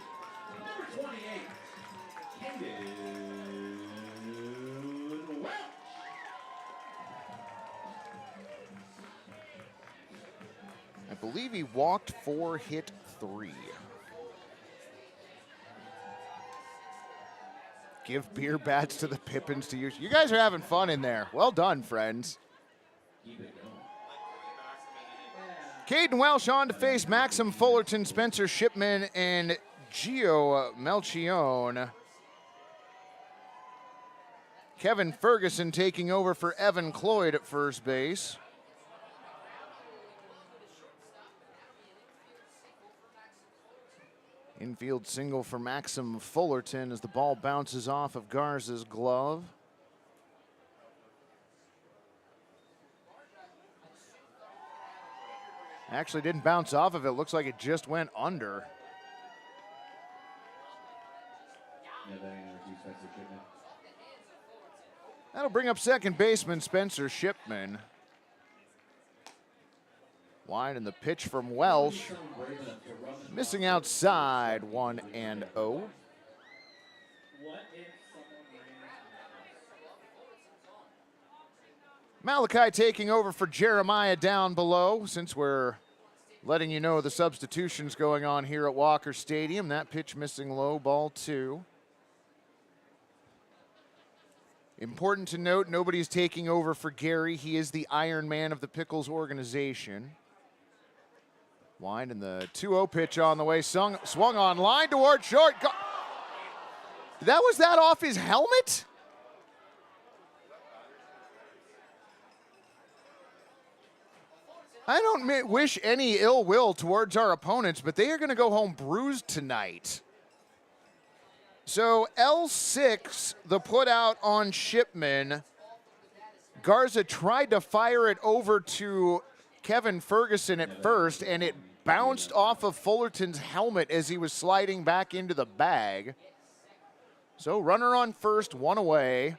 Number 28, Caden Welch. I believe he walked 4, hit 3. Give beer bats to the Pippins to use. You guys are having fun in there. Well done, friends. Caden Welsh on to face Maxim Fullerton, Spencer Shipman, and Gio Melchione. Kevin Ferguson taking over for Evan Cloyd at first base. Infield single for Maxim Fullerton as the ball bounces off of Garza's glove. Actually didn't bounce off of it. Looks like it just went under. That'll bring up second baseman Spencer Shipman. Wide, and the pitch from Welsh. Missing outside, 1-0. Malachi taking over for Jeremiah down below, since we're letting you know the substitutions going on here at Walker Stadium. That pitch missing low, ball 2. Important to note, nobody's taking over for Gary. He is the Iron Man of the Pickles organization. Wide, and the 2-0 pitch on the way. Swung on line toward short. Was that off his helmet? I don't wish any ill will towards our opponents, but they are going to go home bruised tonight. So L6, the put out on Shipman. Garza tried to fire it over to Kevin Ferguson at first, and it bounced off of Fullerton's helmet as he was sliding back into the bag. So runner on first, 1 away.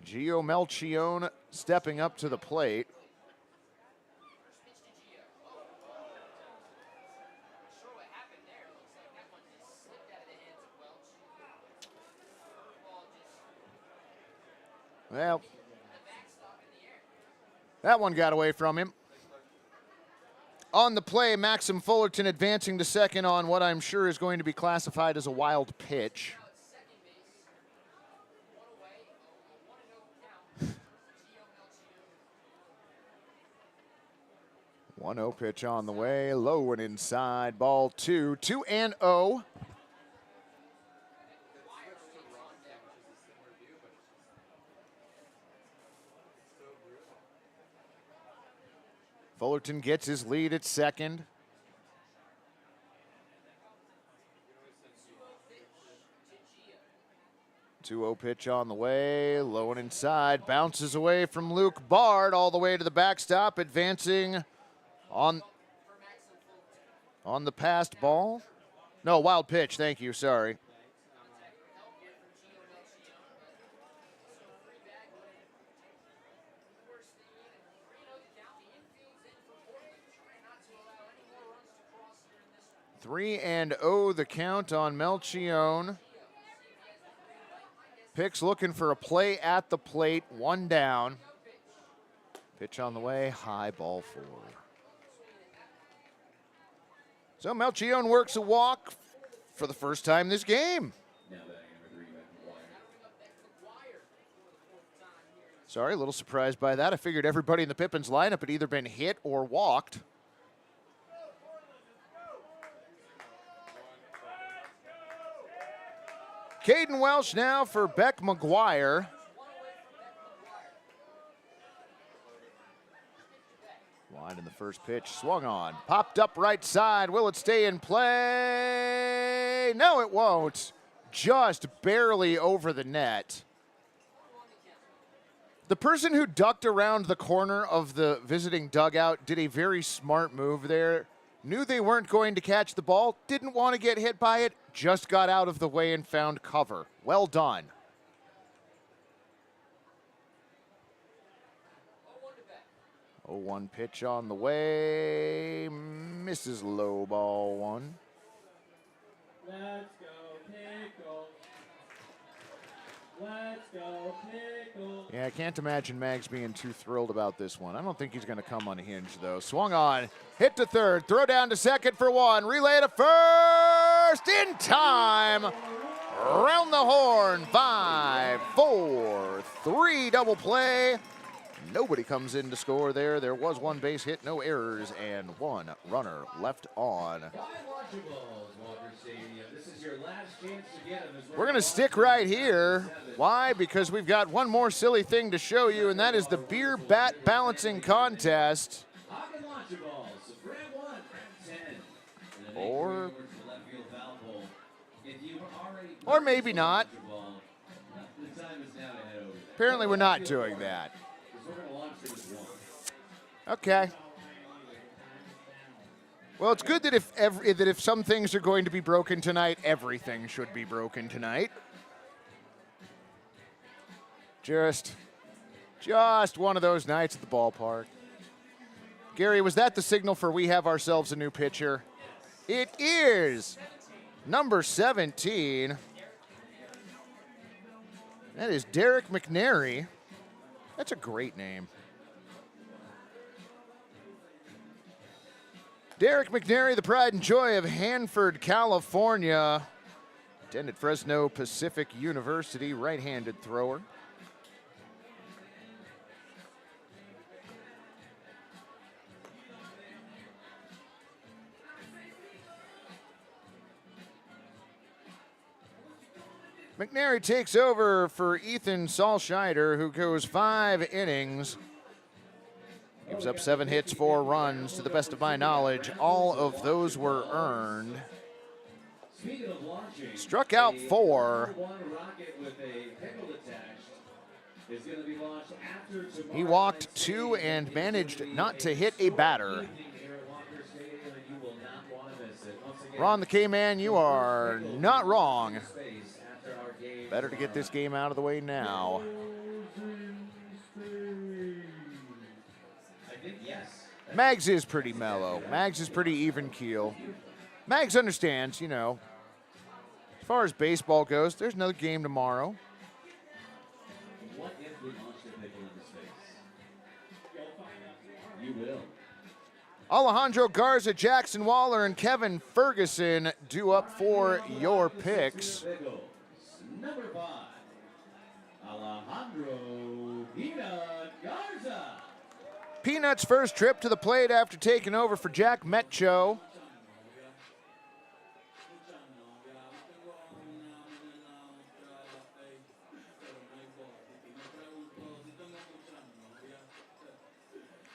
Gio Melchione stepping up to the plate. Well, that one got away from him. On the play, Maxim Fullerton advancing to second on what I'm sure is going to be classified as a wild pitch. One 0 pitch on the way, low and inside, ball 2, 2-0. Fullerton gets his lead at second. Two 0 pitch on the way, low and inside, bounces away from Luke Bard all the way to the backstop, advancing on the passed ball. No, wild pitch, thank you, sorry. Three and 0 the count on Melchione. Picks looking for a play at the plate, 1 down. Pitch on the way, high, ball 4. So Melchione works a walk for the first time this game. Sorry, a little surprised by that. I figured everybody in the Pippins lineup had either been hit or walked. Caden Welsh now for Beck McGuire. Wide in the first pitch, swung on, popped up right side. Will it stay in play? No, it won't. Just barely over the net. The person who ducked around the corner of the visiting dugout did a very smart move there. Knew they weren't going to catch the ball, didn't want to get hit by it, just got out of the way and found cover. Well done. Oh, 1 pitch on the way, misses low, ball 1. Let's go, Pickle. Let's go, Pickle. Yeah, I can't imagine Mags being too thrilled about this one. I don't think he's going to come unhinged, though. Swung on, hit to third, throw down to second for 1, relay to first, in time. Round the horn, 5, 4, 3, double play. Nobody comes in to score there. There was 1 base hit, no errors, and 1 runner left on. We're going to stick right here. Why? Because we've got one more silly thing to show you, and that is the beer bat balancing contest. Or maybe not. The time is now to head over there. Apparently we're not doing that. We're going to launch it as one. Okay. Well, it's good that if some things are going to be broken tonight, everything should be broken tonight. Just one of those nights at the ballpark. Gary, was that the signal for we have ourselves a new pitcher? It is number 17. That is Derek McNary. That's a great name. Derek McNary, the pride and joy of Hanford, California. Attended Fresno Pacific University, right-handed thrower. McNary takes over for Ethan Salscheider, who goes 5 innings. Gives up 7 hits, 4 runs. To the best of my knowledge, all of those were earned. Struck out 4. He walked 2 and managed not to hit a batter. Ron the K-Man, you are not wrong. Better to get this game out of the way now. Mags is pretty mellow. Mags is pretty even keel. Mags understands, you know, as far as baseball goes, there's another game tomorrow. What if we launched a pickle into space? You will. Alejandro Garza, Jackson Waller, and Kevin Ferguson due up for your picks. Number 5, Alejandro Peanut Garza. Peanut's first trip to the plate after taking over for Jack Metcho.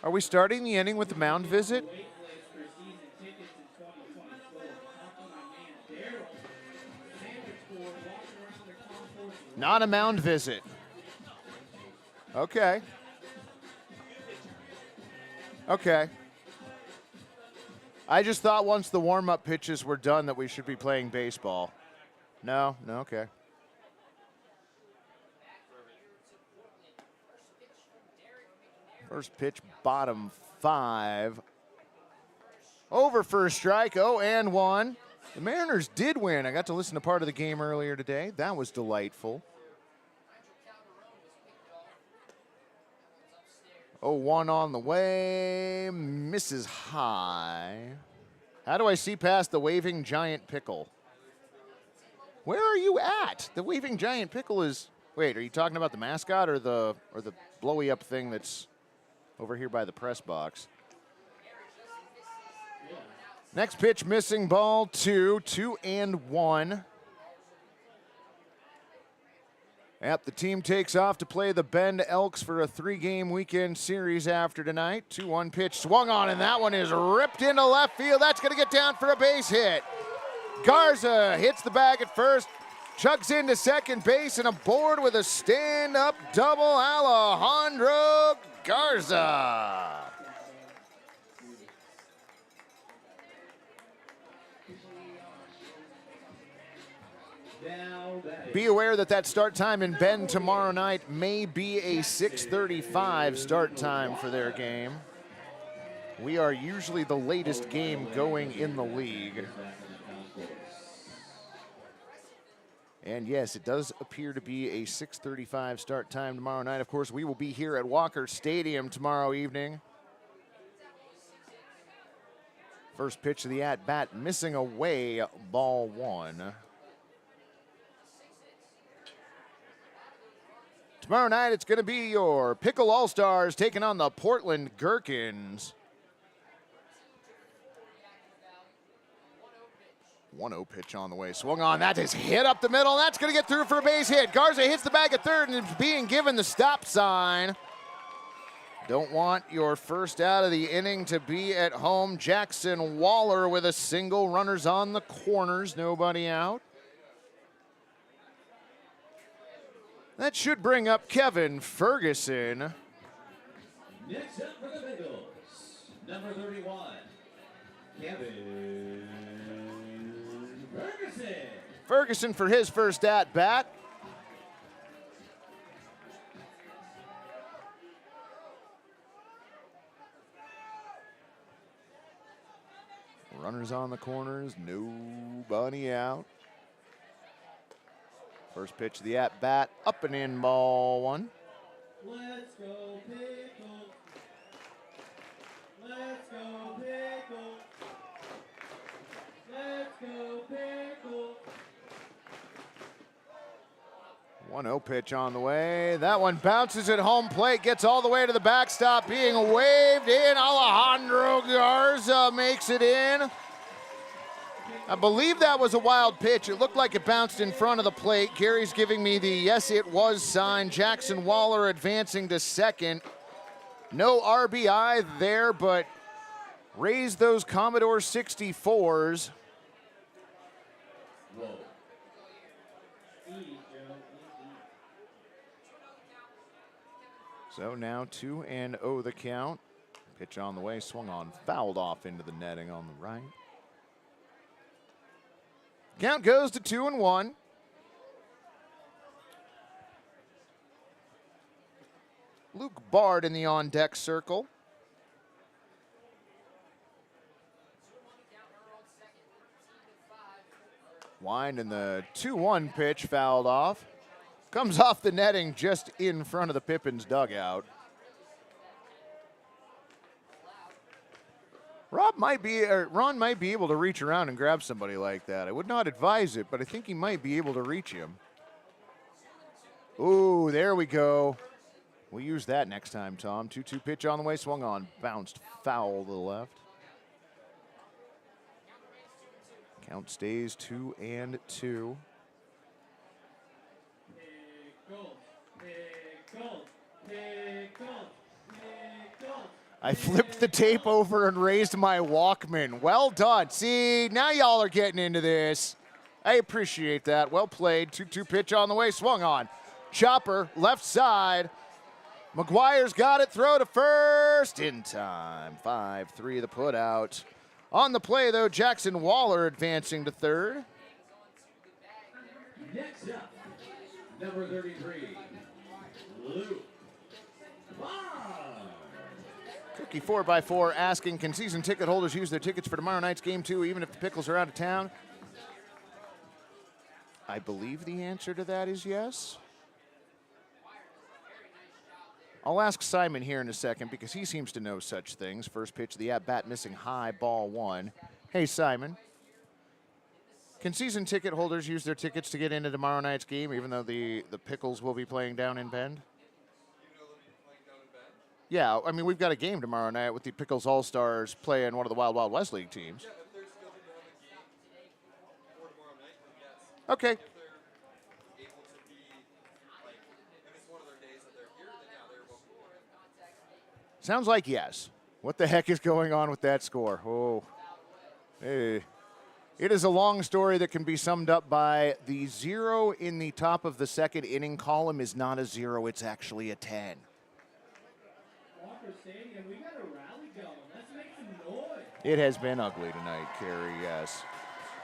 Are we starting the inning with the mound visit? Not a mound visit. Okay. Okay. I just thought once the warm-up pitches were done that we should be playing baseball. No, okay. First pitch, bottom 5. Over for a strike, 0-1. The Mariners did win. I got to listen to part of the game earlier today. That was delightful. 0-1 on the way. Misses high. How do I see past the waving giant pickle? Where are you at? The waving giant pickle is... Wait, are you talking about the mascot or the blowy up thing that's over here by the press box? Next pitch, missing, ball 2, 2-1. Yep, the team takes off to play the Bend Elks for a 3-game weekend series after tonight. 2-1 pitch swung on, and that one is ripped into left field. That's going to get down for a base hit. Garza hits the bag at first, chugs into second base, and aboard with a stand-up double, Alejandro Garza. Be aware that start time in Bend tomorrow night may be a 6:35 start time for their game. We are usually the latest game going in the league. And yes, it does appear to be a 6:35 start time tomorrow night. Of course, we will be here at Walker Stadium tomorrow evening. First pitch of the at-bat, missing away, ball 1. Tomorrow night, it's going to be your Pickle All-Stars taking on the Portland Gherkins. 1-0 pitch on the way. Swung on. That is hit up the middle. That's going to get through for a base hit. Garza hits the bag at third and is being given the stop sign. Don't want your first out of the inning to be at home. Jackson Waller with a single. Runners on the corners. Nobody out. That should bring up Kevin Ferguson. Next up for the Pickles, number 31, Kevin Ferguson. Ferguson for his first at bat. Runners on the corners, nobody out. First pitch of the at-bat, up and in, ball one. Let's go Pickle. Let's go Pickle. Let's go Pickle. 1-0 pitch on the way. That one bounces at home plate, gets all the way to the backstop, being waved in. Alejandro Garza makes it in. I believe that was a wild pitch. It looked like it bounced in front of the plate. Gary's giving me the yes, it was sign. Jackson Waller advancing to second. No RBI there, but raised those Commodore 64s. Whoa. So now 2-0 the count. Pitch on the way, swung on, fouled off into the netting on the right. Count goes to 2-1. Luke Bard in the on-deck circle. Wind and the 2-1 pitch fouled off. Comes off the netting just in front of the Pippins dugout. Ron might be able to reach around and grab somebody like that. I would not advise it, but I think he might be able to reach him. Ooh, there we go. We'll use that next time, Tom. 2-2 pitch on the way, swung on, bounced foul to the left. Count stays 2-2. I flipped the tape over and raised my Walkman. Well done. See, now y'all are getting into this. I appreciate that. Well played. 2-2 pitch on the way. Swung on. Chopper, left side. McGuire's got it. Throw to first. In time. 5-3 the put out. On the play, though, Jackson Waller advancing to third. Next up, number 33, Luke Bard. Cookie 4x4 asking, can season ticket holders use their tickets for tomorrow night's game too, even if the Pickles are out of town? I believe the answer to that is yes. I'll ask Simon here in a second because he seems to know such things. First pitch of the at-bat missing high, ball one. Hey, Simon. Can season ticket holders use their tickets to get into tomorrow night's game, even though the Pickles will be playing down in Bend? Yeah, I mean, we've got a game tomorrow night with the Pickles All-Stars playing one of the Wild Wild West League teams. Okay. Sounds like yes. What the heck is going on with that score? Oh, hey. It is a long story that can be summed up by the 0 in the top of the second inning column is not a 0, it's actually a 10. Walker Stadium, we got a rally going. Let's make some noise. It has been ugly tonight, Kerry, yes.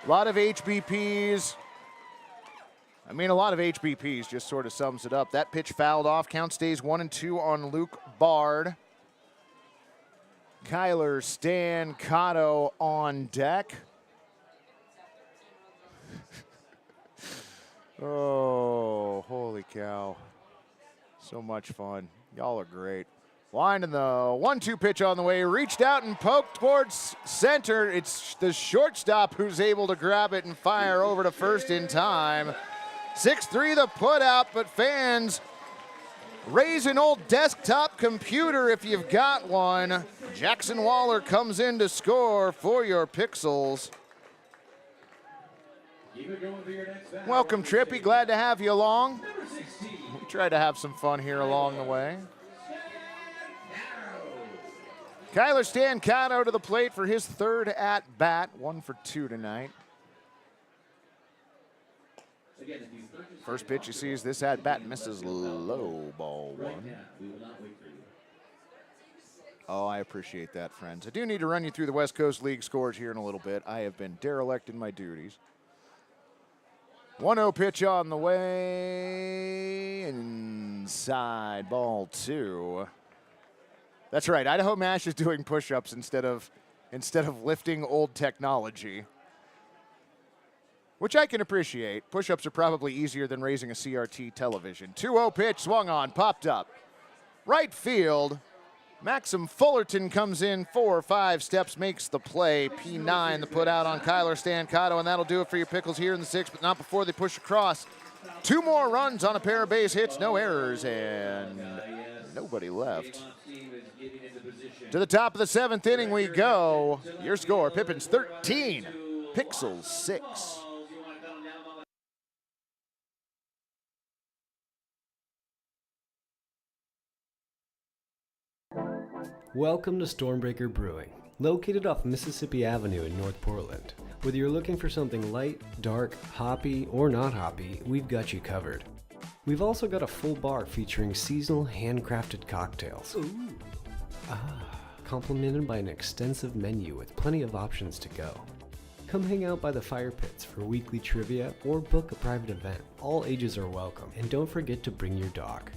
A lot of HBPs. I mean, a lot of HBPs just sort of sums it up. That pitch fouled off. Count stays 1-2 on Luke Bard. Kyler Stancato on deck. Oh, holy cow. So much fun. Y'all are great. Line in the 1-2 pitch on the way. Reached out and poked towards center. It's the shortstop who's able to grab it and fire over to first in time. 6-3 the put out, but fans, raise an old desktop computer if you've got one. Jackson Waller comes in to score for your Pickles. Welcome, Trippy. Glad to have you along. We try to have some fun here along the way. Kyler Stancato to the plate for his third at-bat. 1 for 2 tonight. First pitch he sees this at bat misses low, ball one. Oh, I appreciate that, friends. I do need to run you through the West Coast League scores here in a little bit. I have been derelict in my duties. 1-0 pitch on the way. Inside, ball two. That's right. Idaho Mash is doing push-ups instead of lifting old technology, which I can appreciate. Push-ups are probably easier than raising a CRT television. 2-0 pitch, swung on, popped up. Right field. Maxim Fullerton comes in 4 or 5 steps, makes the play. P9, the put out on Kyler Stancato, and that'll do it for your Pickles here in the 6th, but not before they push across. 2 more runs on a pair of base hits, no errors, and nobody left. To the top of the 7th inning we go. Your score, Pippins 13, Pickles 6. Welcome to Stormbreaker Brewing, located off Mississippi Avenue in North Portland. Whether you're looking for something light, dark, hoppy, or not hoppy, we've got you covered. We've also got a full bar featuring seasonal handcrafted cocktails. Ooh. Complemented by an extensive menu with plenty of options to go. Come hang out by the fire pits for weekly trivia or book a private event. All ages are welcome, and don't forget to bring your dog.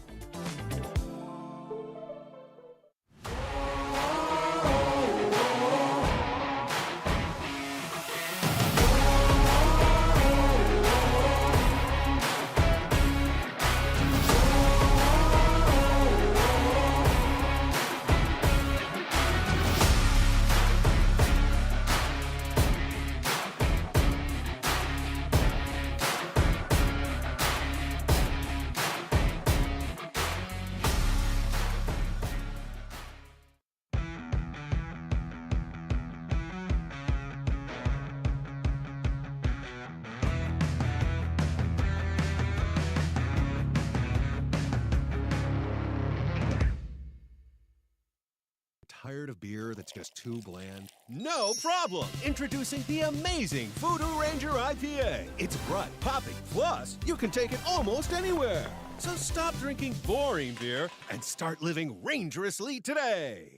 Tired of beer that's just too bland? No problem! Introducing the amazing Voodoo Ranger IPA. It's bright, poppy, plus you can take it almost anywhere. So stop drinking boring beer and start living rangerously today.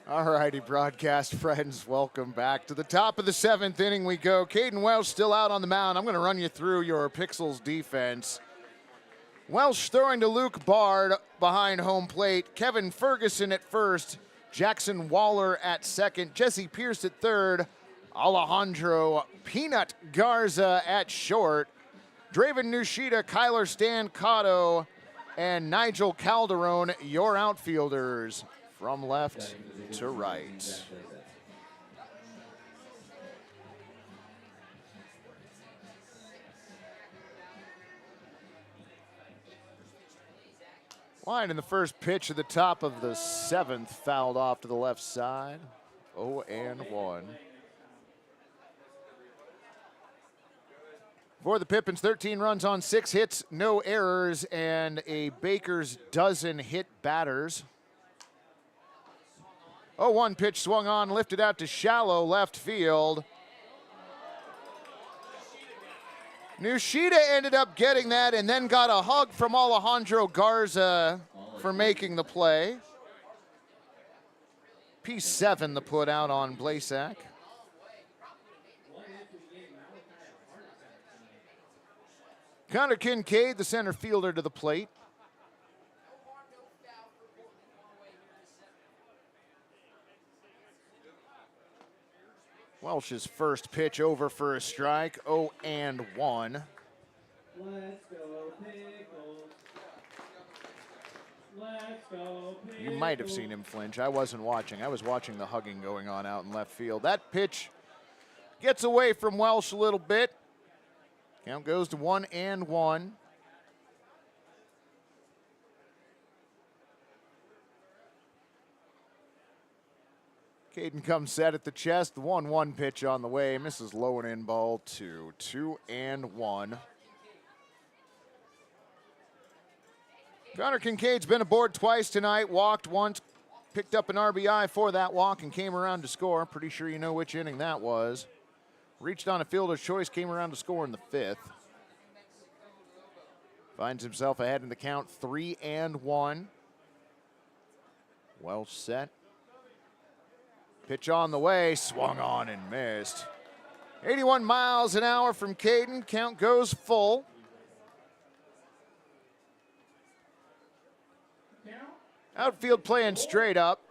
All righty, broadcast friends, welcome back. To the top of the 7th inning we go. Caden Welsh still out on the mound. I'm going to run you through your Pickles defense. Welsh throwing to Luke Bard behind home plate. Kevin Ferguson at first. Jackson Waller at second. Jesse Pierce at third. Alejandro Peanut Garza at short. Draven Nushida, Kyler Stancato, and Nigel Calderon, your outfielders. From left to right. Line in the first pitch at the top of the 7th, fouled off to the left side. 0-1. For the Pippins, 13 runs on 6 hits, no errors, and a baker's dozen hit batters. 0-1 pitch swung on, lifted out to shallow left field. Nushida ended up getting that and then got a hug from Alejandro Garza for making the play. P7 the put out on Blasak. Connor Kincaid, the center fielder, to the plate. Welsh's first pitch over for a strike, 0-1. Let's go Pickles. Let's go Pickles. You might have seen him flinch. I wasn't watching. I was watching the hugging going on out in left field. That pitch gets away from Welsh a little bit. Count goes to 1-1. Caden comes set at the chest. The 1-1 pitch on the way. Misses low and in, ball 2. 2-1. Connor Kincaid's been aboard twice tonight, walked once, picked up an RBI for that walk, and came around to score. Pretty sure you know which inning that was. Reached on a fielder's choice, came around to score in the 5th. Finds himself ahead in the count, 3-1. Well set. Pitch on the way, swung on and missed. 81 miles an hour from Caden, count goes full. Outfield playing straight up.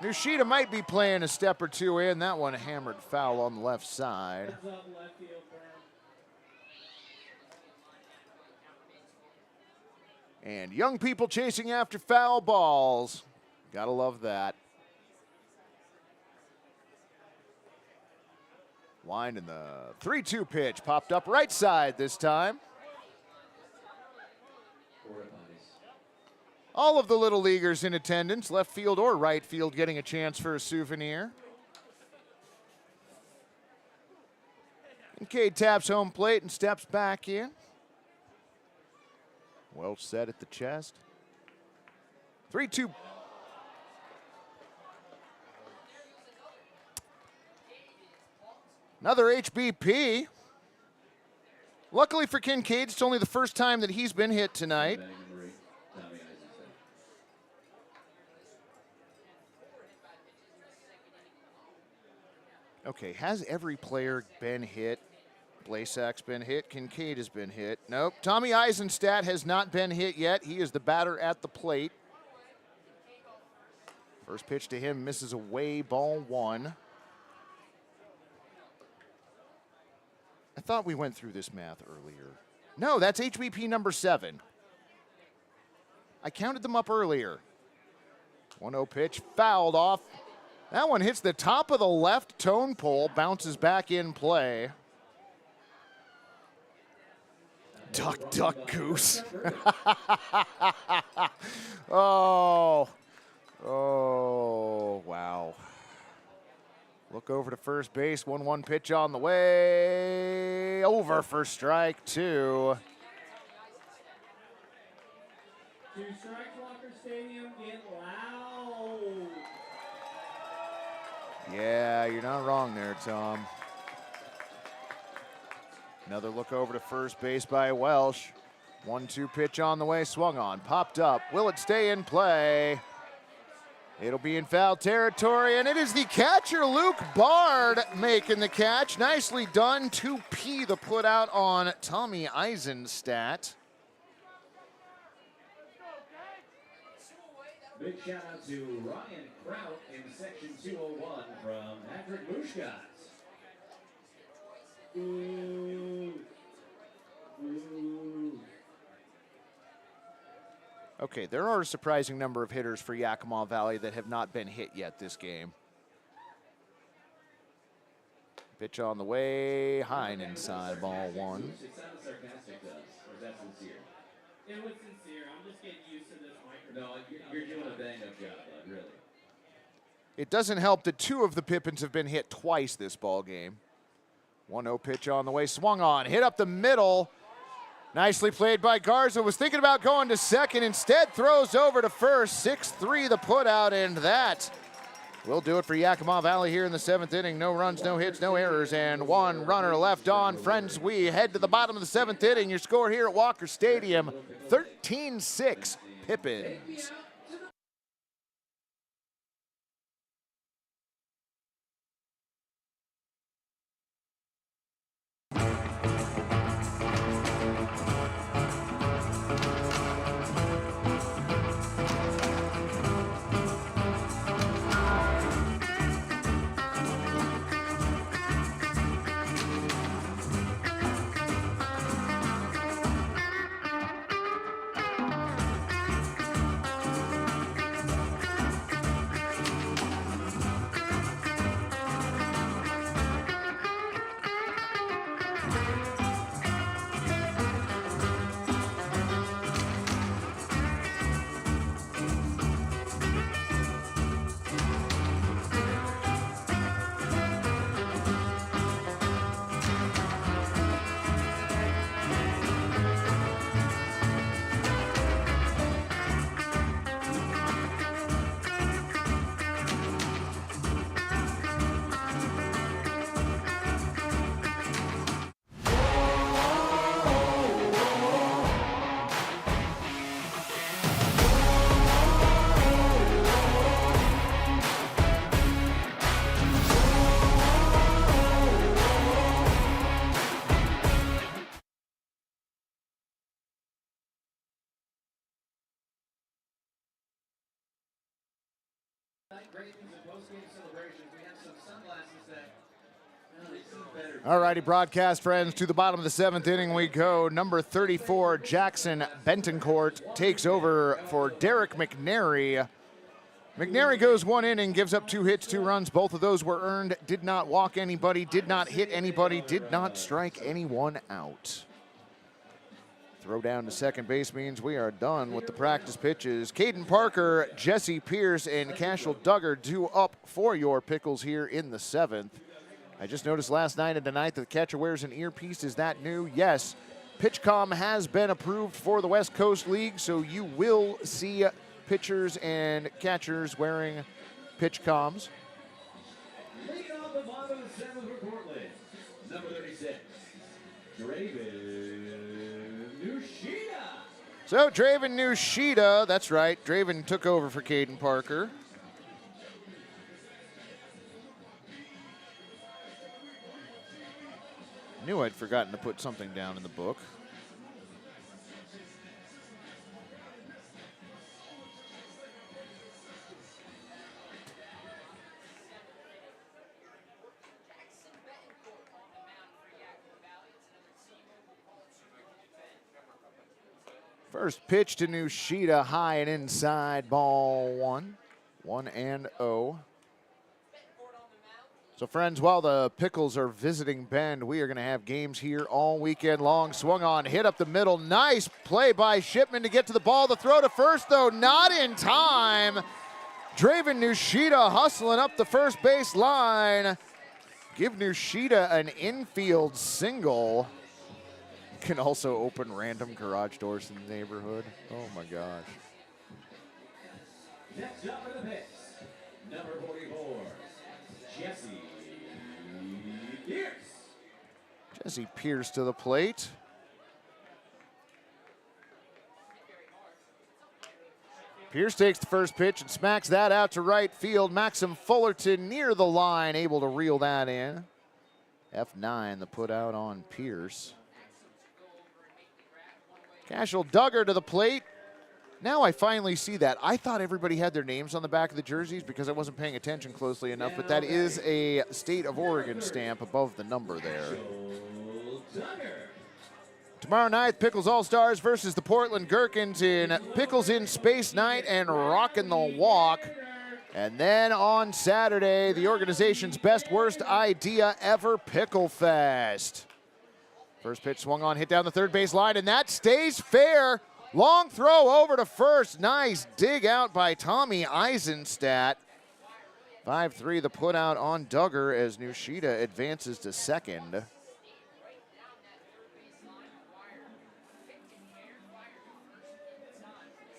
Nushita might be playing a step or two in. That one hammered foul on the left side. And young people chasing after foul balls. Gotta love that. Wind in the 3-2 pitch. Popped up right side this time. All of the little leaguers in attendance, left field or right field, getting a chance for a souvenir. Kincaid taps home plate and steps back in. Well set at the chest. 3-2. Another HBP. Luckily for Kincaid, it's only the first time that he's been hit tonight. Okay, has every player been hit? Blasak's been hit. Kincaid has been hit. Nope. Tommy Eisenstadt has not been hit yet. He is the batter at the plate. First pitch to him misses away, ball 1. I thought we went through this math earlier. No, that's HBP number 7. I counted them up earlier. 1-0 pitch, fouled off. That one hits the top of the left tone pole, bounces back in play. Duck, duck, goose. Oh, wow. Look over to first base, 1-1 pitch on the way. Over for strike 2. 2 strikes, Walker Stadium, get loud. Yeah, you're not wrong there, Tom. Another look over to first base by Welsh. 1-2 pitch on the way, swung on, popped up. Will it stay in play? It'll be in foul territory, and it is the catcher, Luke Bard, making the catch. Nicely done. 2P the put out on Tommy Eisenstadt. Big shout out to Ryan Kraut in section 201 from Patrick Mushkat. Ooh. Ooh. Okay, there are a surprising number of hitters for Yakima Valley that have not been hit yet this game. Pitch on the way, high and inside, ball 1. It sounded sarcastic to us, or is that sincere? It was sincere. I'm just getting used to this microphone. No, you're doing a bang-up job, bud, really. It doesn't help that 2 of the Pippins have been hit twice this ball game. 1-0 pitch on the way, swung on, hit up the middle. Nicely played by Garza, was thinking about going to second, instead throws over to first. 6-3 the put out, and that will do it for Yakima Valley here in the 7th inning. No runs, no hits, no errors, and 1 runner left on. Friends, we head to the bottom of the 7th inning. Your score here at Walker Stadium, 13-6 Pippins. All righty, broadcast friends, to the bottom of the 7th inning we go. Number 34, Jackson Bentoncourt takes over for Derek McNary. McNary goes 1 inning, gives up 2 hits, 2 runs. Both of those were earned, did not walk anybody, did not hit anybody, did not strike anyone out. Throw down to second base means we are done with the practice pitches. Caden Parker, Jesse Pierce, and Cashel Duggar due up for your Pickles here in the 7th. I just noticed last night and tonight that the catcher wears an earpiece. Is that new? Yes. PitchCom has been approved for the West Coast League, so you will see pitchers and catchers wearing PitchComs. Leading off the bottom of the 7th for Portland, number 36, Draven Nushida. So Draven Nushida, that's right, Draven took over for Caden Parker. Knew I'd forgotten to put something down in the book. First pitch to Nushida, high and inside, ball 1. 1-0. So, friends, while the Pickles are visiting Bend, we are going to have games here all weekend long. Swung on, hit up the middle. Nice play by Shipman to get to the ball. The throw to first, though, not in time. Draven Nushida hustling up the first base line. Give Nushida an infield single. Can also open random garage doors in the neighborhood. Oh, my gosh. Next up for the Picks, number 44, Jesse Pierce. Jesse Pierce to the plate. Pierce takes the first pitch and smacks that out to right field. Maxim Fullerton near the line, able to reel that in. F9, the put out on Pierce. Cashel Duggar to the plate. Now I finally see that. I thought everybody had their names on the back of the jerseys because I wasn't paying attention closely enough, but that is a State of Oregon stamp above the number there. Tomorrow night, Pickles All-Stars versus the Portland Gherkins in Pickles in Space Night and Rockin' the Walk. And then on Saturday, the organization's best worst idea ever, Pickle Fest. First pitch swung on, hit down the third base line, and that stays fair. Long throw over to first. Nice dig out by Tommy Eisenstadt. 5-3 the put out on Duggar as Nushida advances to second.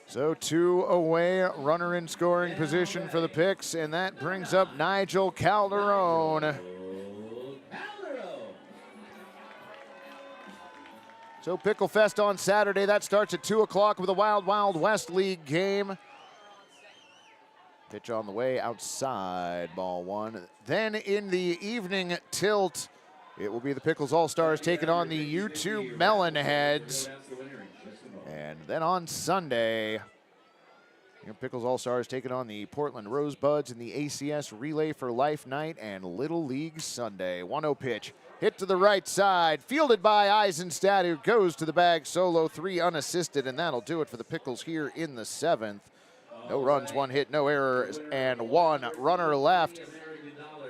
So 2 away, runner in scoring position for the Picks, and that brings up Nigel Calderon. So Pickle Fest on Saturday, that starts at 2 o'clock with a Wild Wild West League game. Pitch on the way outside, ball 1. Then in the evening tilt, it will be the Pickles All-Stars taking on the U2 Melonheads. And then on Sunday, your Pickles All-Stars taking on the Portland Rosebuds in the ACS Relay for Life Night and Little League Sunday. 1-0 pitch. Hit to the right side, fielded by Eisenstadt, who goes to the bag solo, 3 unassisted, and that'll do it for the Pickles here in the 7th. No runs, 1 hit, no errors, and 1 runner left.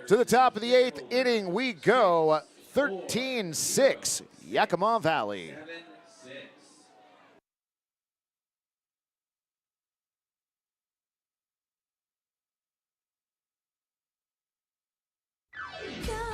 To the top of the 8th inning we go, 13-6, Yakima Valley.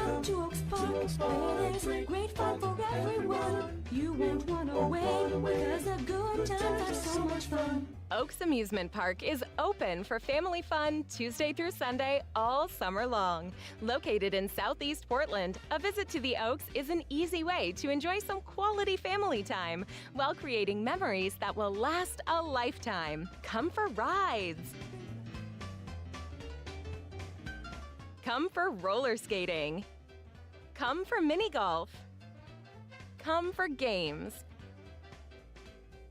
Come to Oaks Park, where there's great fun for everyone. You won't want to wait, because a good time is so much fun. Oaks Amusement Park is open for family fun Tuesday through Sunday all summer long. Located in Southeast Portland, a visit to the Oaks is an easy way to enjoy some quality family time while creating memories that will last a lifetime. Come for rides. Come for roller skating. Come for mini golf. Come for games.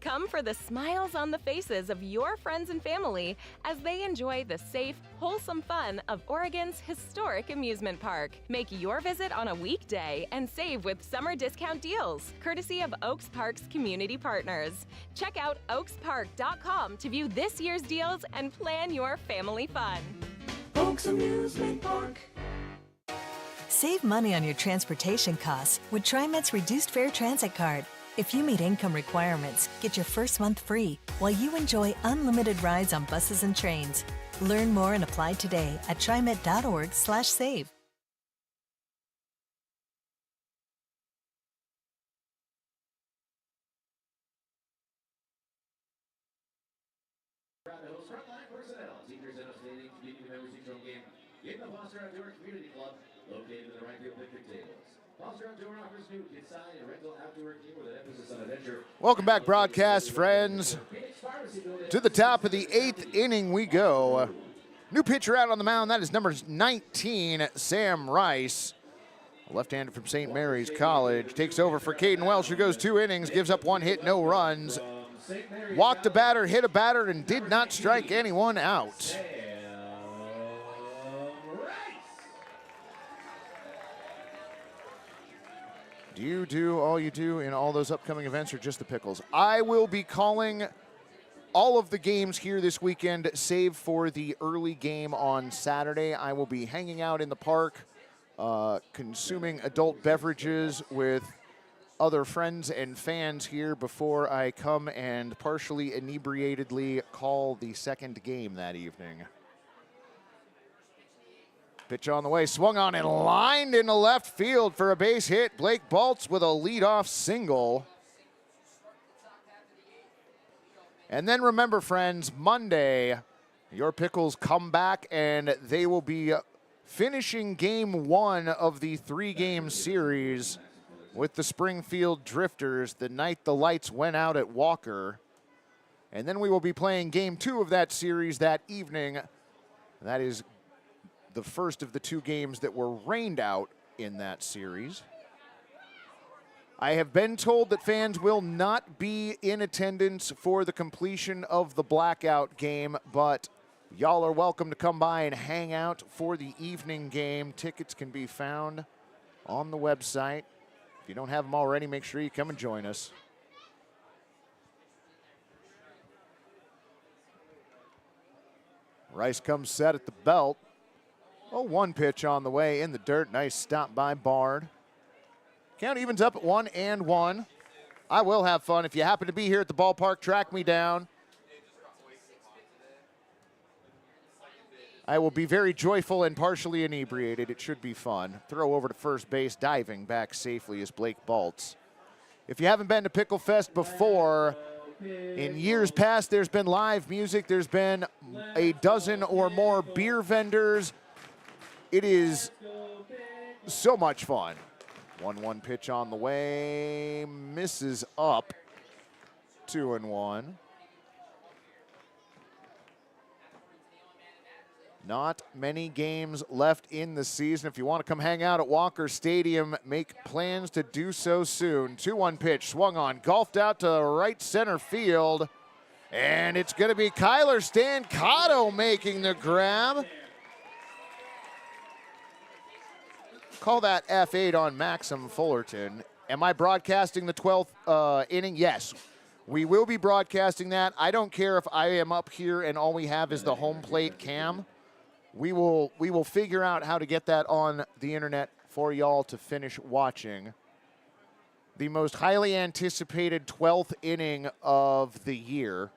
Come for the smiles on the faces of your friends and family as they enjoy the safe, wholesome fun of Oregon's historic amusement park. Make your visit on a weekday and save with summer discount deals, courtesy of Oaks Park's community partners. Check out oakspark.com to view this year's deals and plan your family fun. Oaks Amusement Park. Save money on your transportation costs with TriMet's Reduced Fare Transit Card. If you meet income requirements, get your first month free while you enjoy unlimited rides on buses and trains. Learn more and apply today at trimet.org/save. Teachers and upstanding community members each home game in the Foster Outdoor Community Club, located in the right field picnic tables. Foster Outdoor offers new kidside and rental outdoor gear with an emphasis on adventure. Welcome back, broadcast friends. To the top of the 8th inning we go. New pitcher out on the mound. That is number 19, Sam Rice. A left-hander from St. Mary's College. Takes over for Caden Welsh, who goes 2 innings, gives up 1 hit, no runs. Walked a batter, hit a batter, and did not strike anyone out. Do you do all you do in all those upcoming events or just the Pickles? I will be calling all of the games here this weekend, save for the early game on Saturday. I will be hanging out in the park, consuming adult beverages with other friends and fans here before I come and partially inebriatedly call the second game that evening. Pitch on the way, swung on and lined into left field for a base hit. Blake Baltz with a leadoff single. And then remember, friends, Monday, your Pickles come back and they will be finishing game 1 of the 3-game series with the Springfield Drifters the night the lights went out at Walker. And then we will be playing game 2 of that series that evening. That is the first of the 2 games that were rained out in that series. I have been told that fans will not be in attendance for the completion of the blackout game, but y'all are welcome to come by and hang out for the evening game. Tickets can be found on the website. If you don't have them already, make sure you come and join us. Rice comes set at the belt. Oh, 1 pitch on the way in the dirt. Nice stop by Bard. Count evens up at 1-1. I will have fun. If you happen to be here at the ballpark, track me down. I will be very joyful and partially inebriated. It should be fun. Throw over to first base, diving back safely is Blake Baltz. If you haven't been to Pickle Fest before, in years past there's been live music. There's been a dozen or more beer vendors. It is so much fun. 1-1 pitch on the way, misses up. 2-1. Not many games left in the season. If you want to come hang out at Walker Stadium, make plans to do so soon. 2-1 pitch, swung on, golfed out to right center field. And it's going to be Kyler Stancato making the grab. Call that F8 on Maxim Fullerton. Am I broadcasting the 12th inning? Yes. We will be broadcasting that. I don't care if I am up here and all we have is the home plate cam. We will figure out how to get that on the internet for y'all to finish watching. The most highly anticipated 12th inning of the year.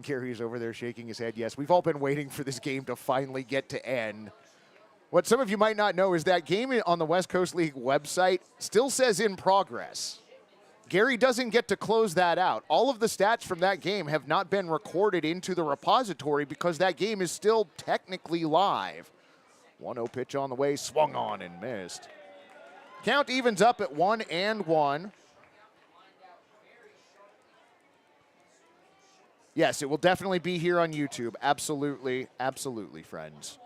Gary's over there shaking his head. Yes, we've all been waiting for this game to finally get to end. What some of you might not know is that game on the West Coast League website still says in progress. Gary doesn't get to close that out. All of the stats from that game have not been recorded into the repository because that game is still technically live. 1-0 pitch on the way, swung on and missed. Count evens up at 1-1. Yes, it will definitely be here on YouTube. Absolutely, absolutely, friends.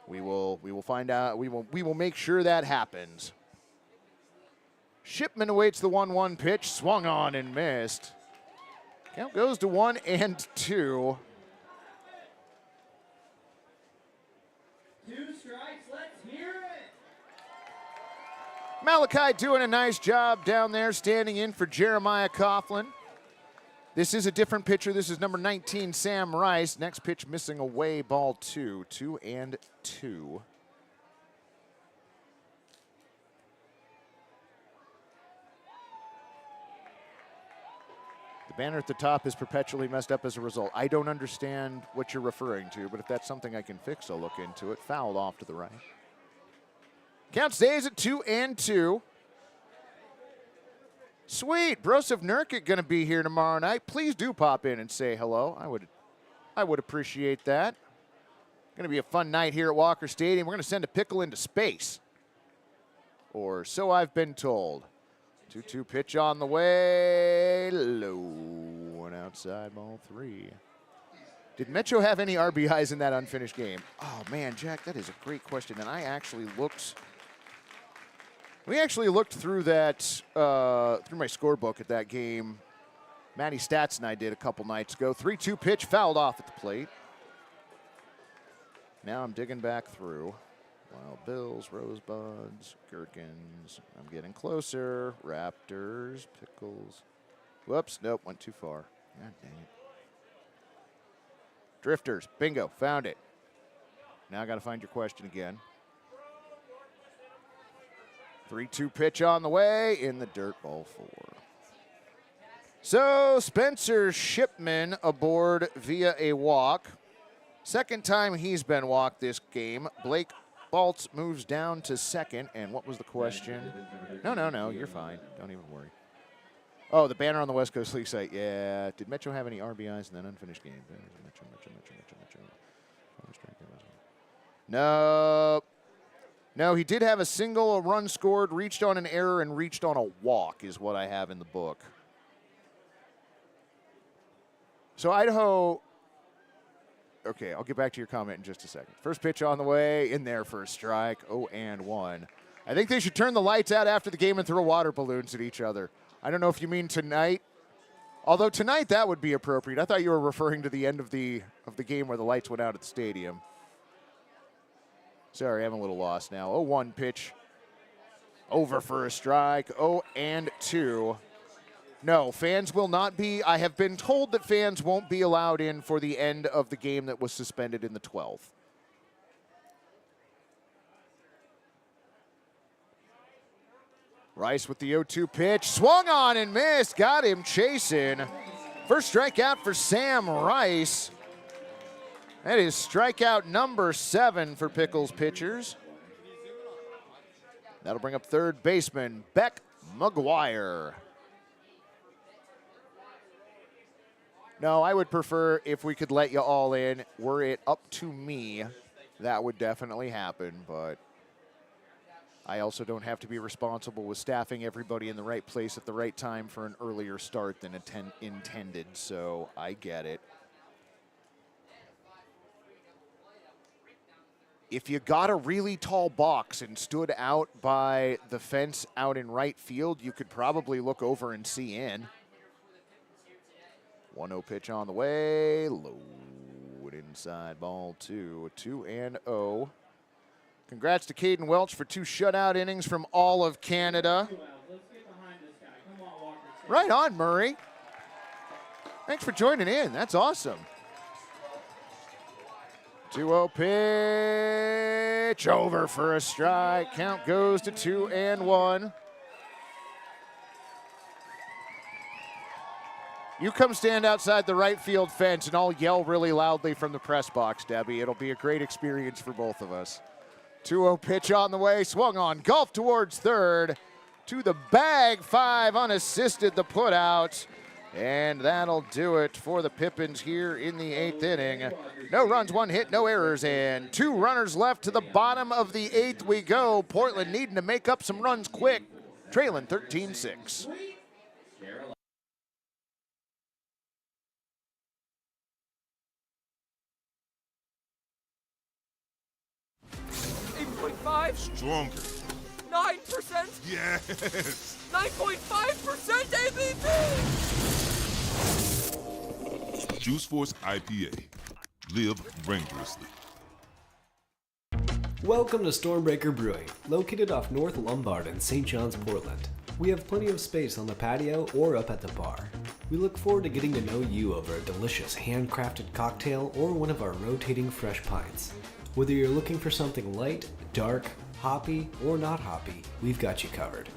We will find out. We will make sure that happens. Shipman awaits the 1-1 pitch, swung on and missed. Count goes to 1-2. 2 strikes, let's hear it. Malachi doing a nice job down there, standing in for Jeremiah Coughlin. This is a different pitcher. This is number 19, Sam Rice. Next pitch missing away, ball 2. 2-2. The banner at the top is perpetually messed up as a result. I don't understand what you're referring to, but if that's something I can fix, I'll look into it. Fouled off to the right. Count stays at 2-2. Sweet, Broseph Nurkic going to be here tomorrow night. Please do pop in and say hello. I would appreciate that. Going to be a fun night here at Walker Stadium. We're going to send a Pickle into space, or so I've been told. 2-2 pitch on the way, low, one outside, ball 3. Did Metro have any RBIs in that unfinished game? Oh man, Jack, that is a great question, and we actually looked through that, through my scorebook at that game. Matty Stats and I did a couple nights ago. 3-2 pitch, fouled off at the plate. Now I'm digging back through. Wild Bills, Rosebuds, Gherkins. I'm getting closer. Raptors, Pickles. Whoops, nope, went too far. God dang it. Drifters, bingo, found it. Now I got to find your question again. 3-2 pitch on the way, in the dirt, ball 4. So Spencer Shipman aboard via a walk. Second time he's been walked this game. Blake Baltz moves down to second. And what was the question? No, you're fine. Don't even worry. Oh, the banner on the West Coast League site. Yeah. Did Metro have any RBIs in that unfinished game? Metro. No, he did have a single, a run scored, reached on an error, and reached on a walk is what I have in the book. So Idaho, okay, I'll get back to your comment in just a second. First pitch on the way, in there for a strike, 0-1. I think they should turn the lights out after the game and throw water balloons at each other. I don't know if you mean tonight, although tonight that would be appropriate. I thought you were referring to the end of the game where the lights went out at the stadium. Sorry, I'm a little lost now. 0-1 pitch. Over for a strike. 0-2. No, fans will not be. I have been told that fans won't be allowed in for the end of the game that was suspended in the 12th. Rice with the 0-2 pitch. Swung on and missed. Got him chasing. First strikeout for Sam Rice. That is strikeout number 7 for Pickles pitchers. That'll bring up third baseman Beck McGuire. No, I would prefer if we could let you all in. Were it up to me, that would definitely happen, but I also don't have to be responsible with staffing everybody in the right place at the right time for an earlier start than intended, so I get it. If you got a really tall box and stood out by the fence out in right field, you could probably look over and see in. 1-0 pitch on the way. Low inside, ball 2. 2-0. Congrats to Caden Welch for 2 shutout innings from all of Canada. Right on, Murray. Thanks for joining in. That's awesome. 2-0 pitch, over for a strike. Count goes to 2-1. You come stand outside the right field fence and I'll yell really loudly from the press box, Debbie. It'll be a great experience for both of us. 2-0 pitch on the way, swung on, golf towards third. To the bag, 5 unassisted, the put out. And that'll do it for the Pippins here in the 8th inning. No runs, 1 hit, no errors, and 2 runners left to the bottom of the 8th we go. Portland needing to make up some runs quick, trailing 13-6. 8.5? Stronger. 9%? Yes. 9.5% ABV! Juice Force IPA. Live rangerously. Welcome to Stormbreaker Brewing, located off North Lombard in St. John's, Portland. We have plenty of space on the patio or up at the bar. We look forward to getting to know you over a delicious handcrafted cocktail or one of our rotating fresh pints. Whether you're looking for something light, dark, hoppy, or not hoppy, we've got you covered.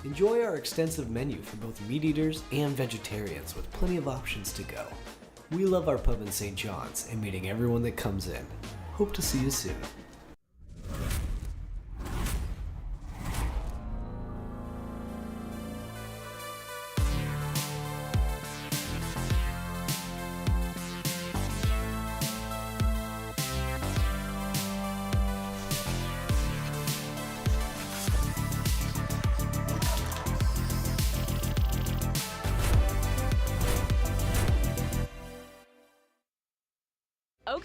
Enjoy our extensive menu for both meat eaters and vegetarians with plenty of options to go. We love our pub in St. John's and meeting everyone that comes in. Hope to see you soon.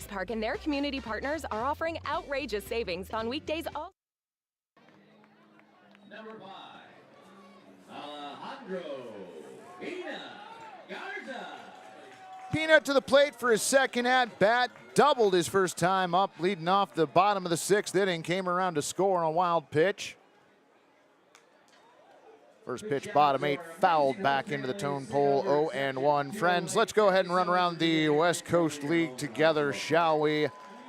Lents Park and their community partners are offering outrageous savings on weekdays all. Number 5, Alejandro Garza. Peanut to the plate for his second at bat. Doubled his first time up, leading off the bottom of the 6th inning. Came around to score on a wild pitch. First pitch, bottom 8, fouled back into the tone pole, 0-1. Friends, let's go ahead and run around the West Coast League together, shall we?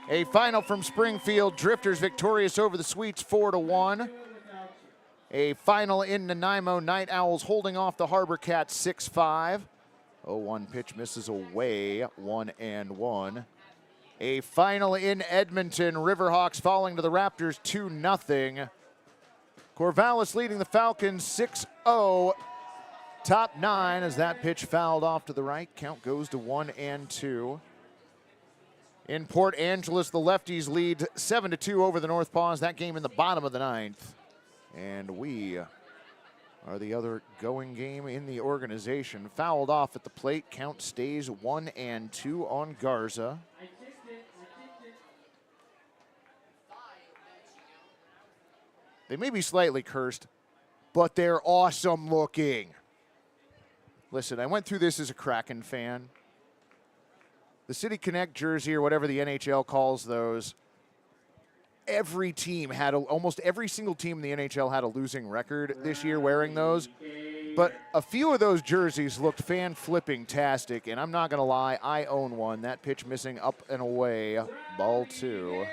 A final from Springfield. Drifters victorious over the Sweets, 4-1. A final in Nanaimo. Night Owls holding off the Harbor Cats, 6-5. 0-1 pitch misses away, 1-1. A final in Edmonton. Riverhawks falling to the Raptors, 2-0. Corvallis leading the Falcons 6-0. Top 9 as that pitch fouled off to the right. Count goes to 1-2. In Port Angeles, the lefties lead 7-2 over the North Paws. That game in the bottom of the 9th. And we are the other going game in the organization. Fouled off at the plate. Count stays 1-2 on Garza. They may be slightly cursed, but they're awesome looking. Listen, I went through this as a Kraken fan. The City Connect jersey, or whatever the NHL calls those, every team had, almost every single team in the NHL had a losing record this year wearing those. But a few of those jerseys looked fan-flipping-tastic, and I'm not going to lie, I own one. That pitch missing up and away, ball 2.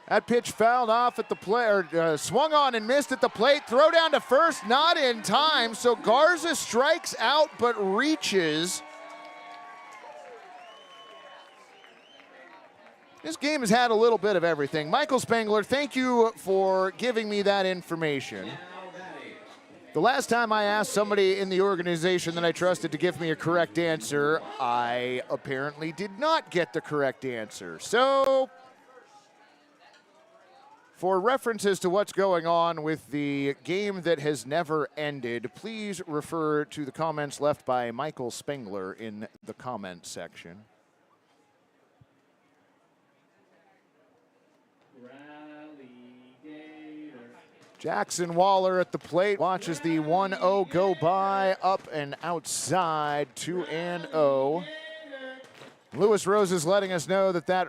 That pitch fouled off at the plate, or swung on and missed at the plate. Throw down to first, not in time. So Garza strikes out but reaches. This game has had a little bit of everything. Michael Spangler, thank you for giving me that information. The last time I asked somebody in the organization that I trusted to give me a correct answer, I apparently did not get the correct answer. So, for references to what's going on with the game that has never ended, please refer to the comments left by Michael Spengler in the comment section. Jackson Waller at the plate watches the 1-0 go by, up and outside, 2-0. Lewis Rose is letting us know that that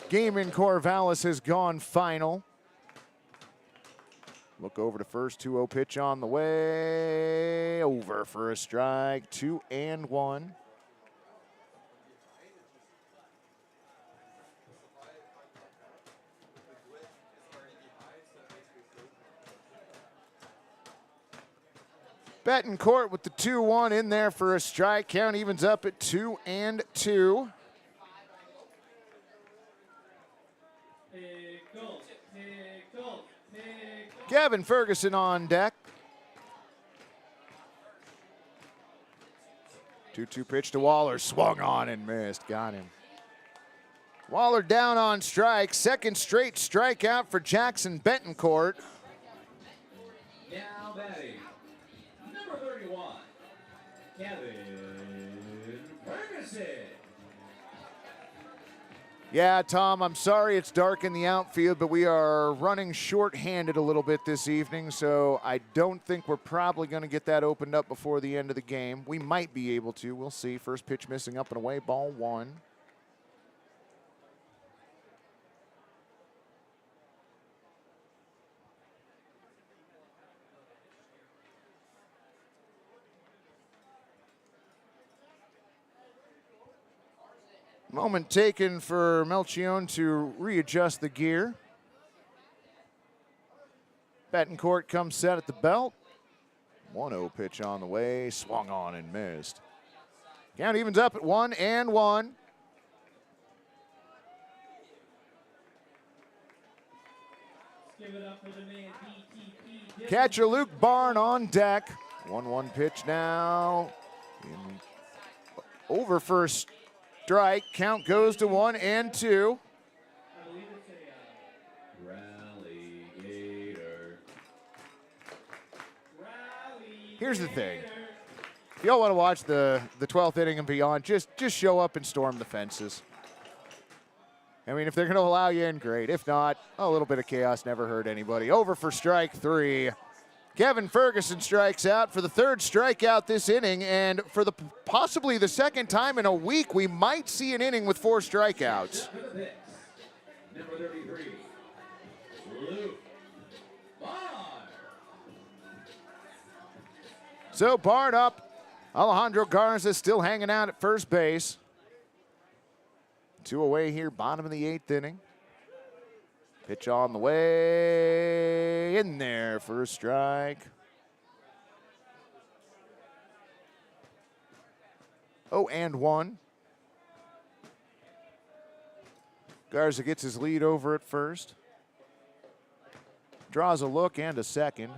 game in Corvallis has gone final. Look over to first, 2-0 pitch on the way. Over for a strike, 2-1. Betancourt with the 2-1 in there for a strike. Count evens up at 2-2. Gavin Ferguson on deck. 2-2 pitch to Waller. Swung on and missed. Got him. Waller down on strike. Second straight strikeout for Jackson Betancourt. Now batting, number 31, Kevin Yeah, Tom, I'm sorry it's dark in the outfield, but we are running short-handed a little bit this evening, so I don't think we're probably going to get that opened up before the end of the game. We might be able to. We'll see. First pitch missing, up and away, ball 1. Moment taken for Melchion to readjust the gear. Betancourt comes set at the belt. 1-0 pitch on the way, swung on and missed. Count evens up at 1-1. Give it up for the man, BTP. Catcher Luke Barn on deck. 1-1 pitch now. Over first strike. Count goes to 1-2. Here's the thing. If y'all want to watch the 12th inning and beyond, just show up and storm the fences. I mean, if they're going to allow you in, great. If not, a little bit of chaos never hurt anybody. Over for strike 3. Kevin Ferguson strikes out for the 3rd strikeout this inning, and for the possibly the 2nd time in a week, we might see an inning with 4 strikeouts. Number 33, Luke Barn. So Barn up. Alejandro Garza still hanging out at first base. 2 away here, bottom of the 8th inning. Pitch on the way, in there for a strike. 0-1. Garza gets his lead over at first. Draws a look and a second.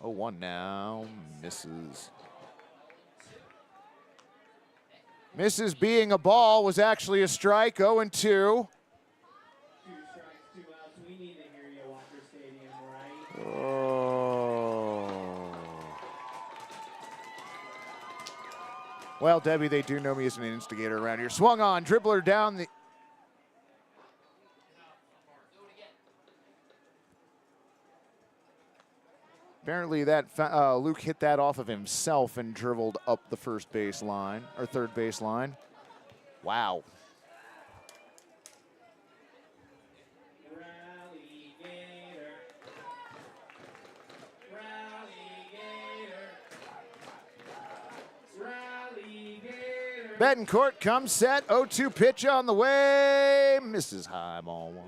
0-1 now, misses. Misses being a ball, was actually a strike, 0-2. Oh. Well, Debbie, they do know me as an instigator around here. Swung on, dribbler down the... Apparently that Luke hit that off of himself and dribbled up the first base line, or third base line. Wow. Betancourt comes set, 0-2 pitch on the way, misses high, ball 1.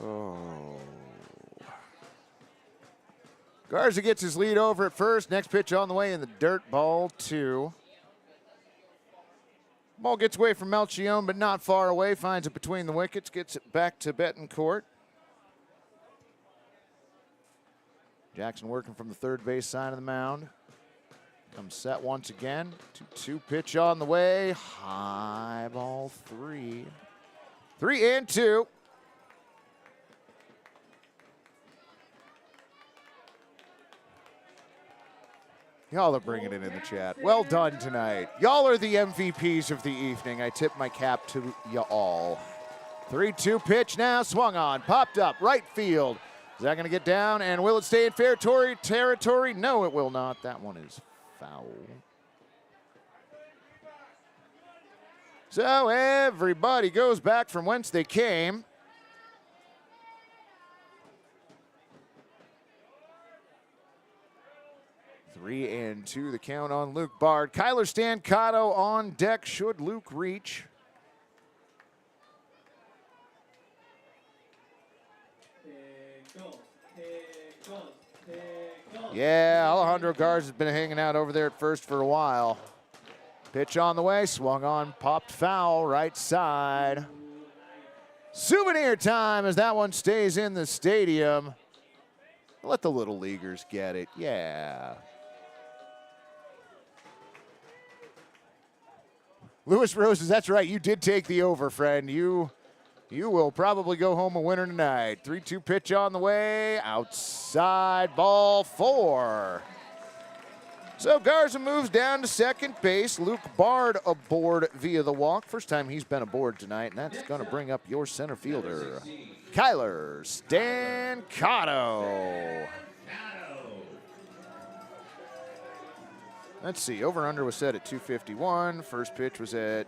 Oh. Garza gets his lead over at first, next pitch on the way in the dirt, ball 2. Ball gets away from Melchion, but not far away, finds it between the wickets, gets it back to Betancourt. Jackson working from the third base side of the mound. Comes set once again. 2-2 pitch on the way. High ball 3. 3-2. Y'all are bringing it in the chat. Well done tonight. Y'all are the MVPs of the evening. I tip my cap to y'all. 3-2 pitch now. Swung on. Popped up. Right field. Is that going to get down? And will it stay in fair territory? No, it will not. That one is foul. So everybody goes back from whence they came. Three and 2, the count on Luke Bard. Kyler Stancato on deck should Luke reach. Yeah, Alejandro Garza has been hanging out over there at first for a while. Pitch on the way, swung on, popped foul, right side. Souvenir time as that one stays in the stadium. Let the little leaguers get it, yeah. Lewis Roses, that's right, you did take the over, friend. You you will probably go home a winner tonight. 3-2 pitch on the way. Outside, ball 4. So Garza moves down to second base. Luke Bard aboard via the walk. First time he's been aboard tonight, and that's going to bring up your center fielder, Kyler Stancato. Let's see, over-under was set at 251. First pitch was at,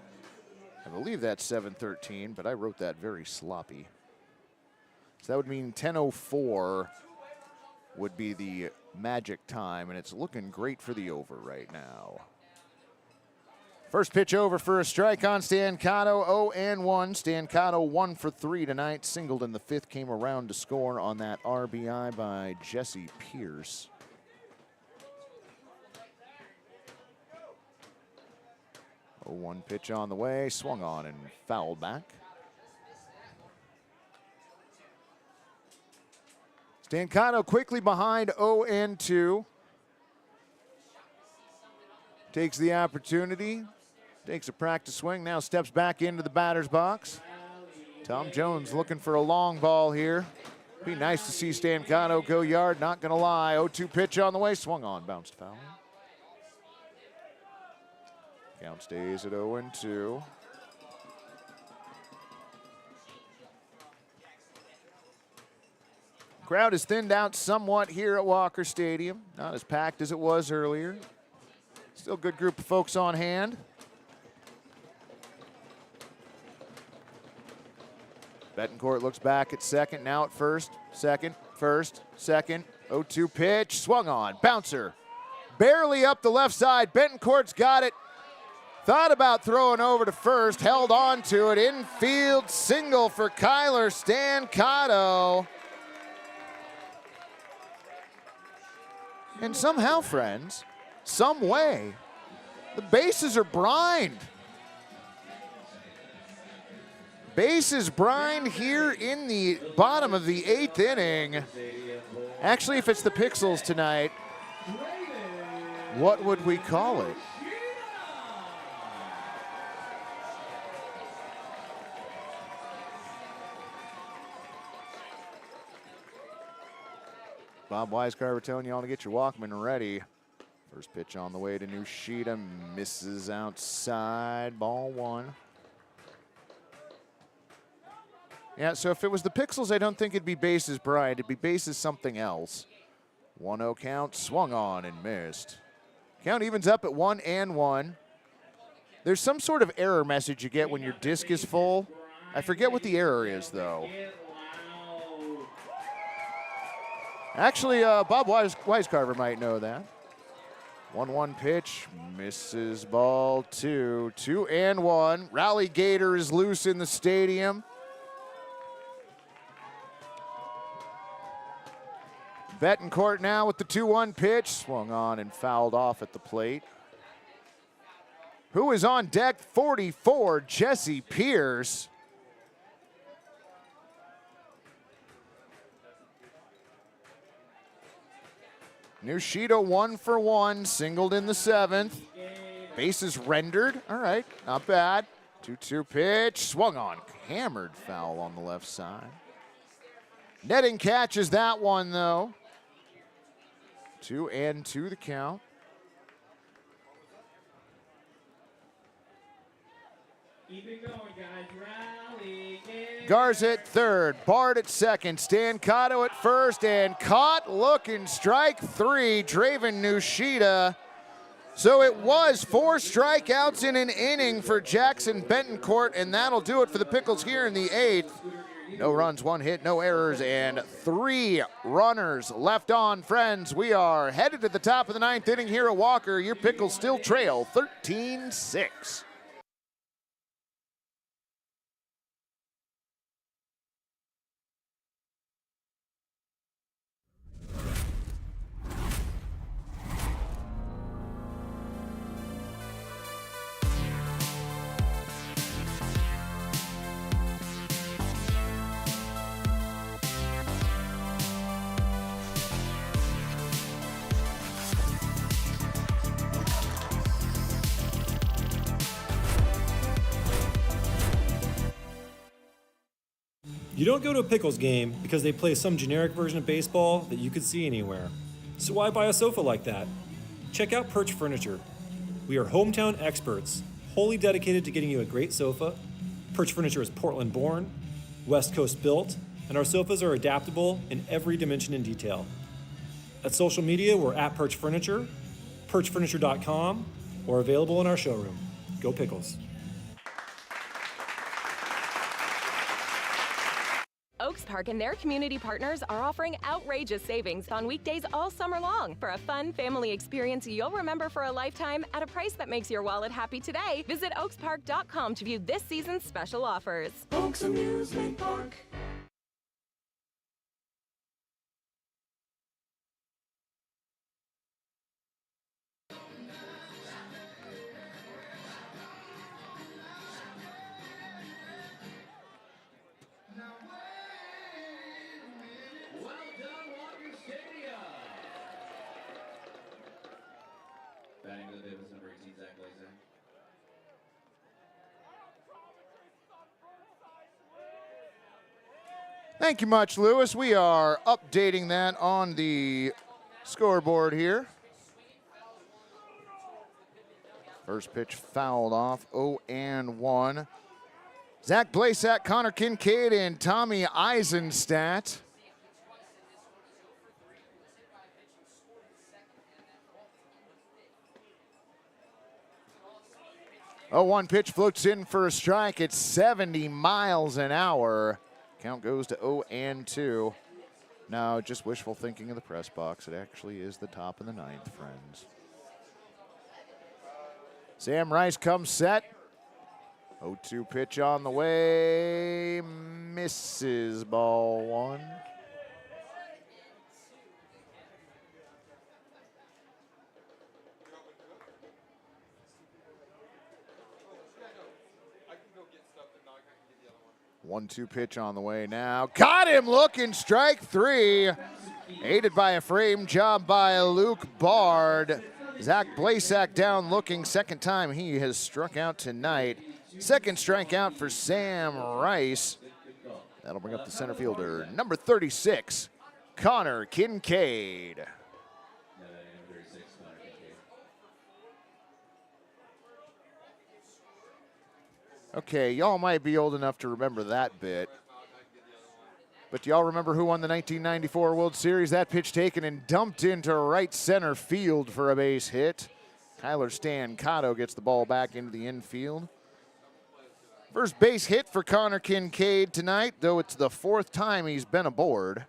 I believe that's 7:13, but I wrote that very sloppy. So that would mean 10:04 would be the magic time, and it's looking great for the over right now. First pitch over for a strike on Stancato, 0-1. Stancato 1 for 3 tonight. Singled in the 5th, came around to score on that RBI by Jesse Pierce. Oh, 1 pitch on the way, swung on and fouled back. Stancato quickly behind 0-2. Takes the opportunity, takes a practice swing, now steps back into the batter's box. Tom Jones looking for a long ball here. Be nice to see Stancato go yard, not gonna lie. 0-2 pitch on the way, swung on, bounced foul. Count stays at 0-2. Crowd is thinned out somewhat here at Walker Stadium. Not as packed as it was earlier. Still a good group of folks on hand. Betancourt looks back at second, now at first, second, 0-2 pitch, swung on, bouncer. Barely up the left side, Betancourt's got it. Thought about throwing over to first, held on to it, infield single for Kyler Stancato. And somehow, friends, some way, the bases are brined. Bases brined here in the bottom of the 8th inning. Actually, if it's the Pickles tonight, what would we call it? Bob Weiscarver telling you all to get your Walkman ready. First pitch on the way to Nushida, misses outside, ball 1. Yeah, so if it was the Pickles, I don't think it'd be bases bride. It'd be bases something else. 1-0 count, swung on and missed. Count evens up at 1-1. There's some sort of error message you get when your disc is full. I forget what the error is, though. Actually, Bob Weiscarver might know that. 1-1 pitch, misses ball 2. 2-1. Rally Gator is loose in the stadium. Betancourt now with the 2-1 pitch, swung on and fouled off at the plate. Who is on deck? 44, Jesse Pierce. Nushida 1 for 1, singled in the 7th. Bases rendered. All right, not bad. 2-2 pitch, swung on, hammered foul on the left side. Netting catches that one, though. 2-2 the count. Keep it going, guys. Rally. Garza at third, Bard at second, Stancato at first, and caught looking strike 3, Draven Nushida. So it was 4 strikeouts in an inning for Jackson Betancourt, and that'll do it for the Pickles here in the 8th. No runs, 1 hit, no errors, and 3 runners left on, friends. We are headed to the top of the 9th inning here at Walker. Your Pickles still trail 13-6. You don't go to a Pickles game because they play some generic version of baseball that you could see anywhere. So why buy a sofa like that? Check out Perch Furniture. We are hometown experts, wholly dedicated to getting you a great sofa. Perch Furniture is Portland born, West Coast built, and our sofas are adaptable in every dimension and detail. At social media, we're at Perch Furniture, perchfurniture.com, or available in our showroom. Go Pickles. Oaks Park and their community partners are offering outrageous savings on weekdays all summer long. For a fun family experience you'll remember for a lifetime at a price that makes your wallet happy today, visit oakspark.com to view this season's special offers. Oaks Amusement Park. Batting to the Pippins, number 18, Zach Blazer. Thank you much, Lewis. We are updating that on the scoreboard here. First pitch fouled off, 0-1. Zach Blasak, Connor Kincaid, and Tommy Eisenstadt. Oh, one pitch floats in for a strike at 70 miles an hour. Count goes to 0-2. Now, just wishful thinking of the press box. It actually is the top of the ninth, friends. Sam Rice comes set. 0-2 pitch on the way. Misses, ball one. One-two pitch on the way now. Got him looking, strike three. Aided by a frame job by Luke Bard. Zach Blasak down looking, second time he has struck out tonight. Second strikeout for Sam Rice. That'll bring up the center fielder, number 36, Connor Kincaid. Okay, y'all might be old enough to remember that bit. But do y'all remember who won the 1994 World Series? That pitch taken and dumped into right center field for a base hit. Tyler Stancato gets the ball back into the infield. First base hit for Connor Kincaid tonight, though it's the fourth time he's been aboard.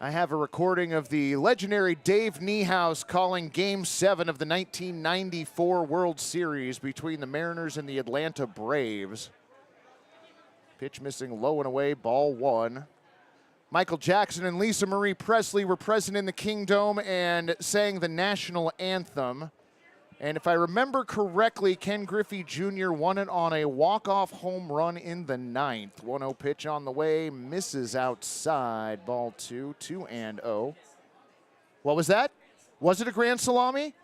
I have a recording of the legendary Dave Niehaus calling Game 7 of the 1994 World Series between the Mariners and the Atlanta Braves. Pitch missing low and away, ball one. Michael Jackson and Lisa Marie Presley were present in the Kingdome and sang the national anthem. And if I remember correctly, Ken Griffey Jr. won it on a walk-off home run in the ninth. 1-0 pitch on the way, misses outside. Ball two, 2-0. What was that? Was it a grand salami?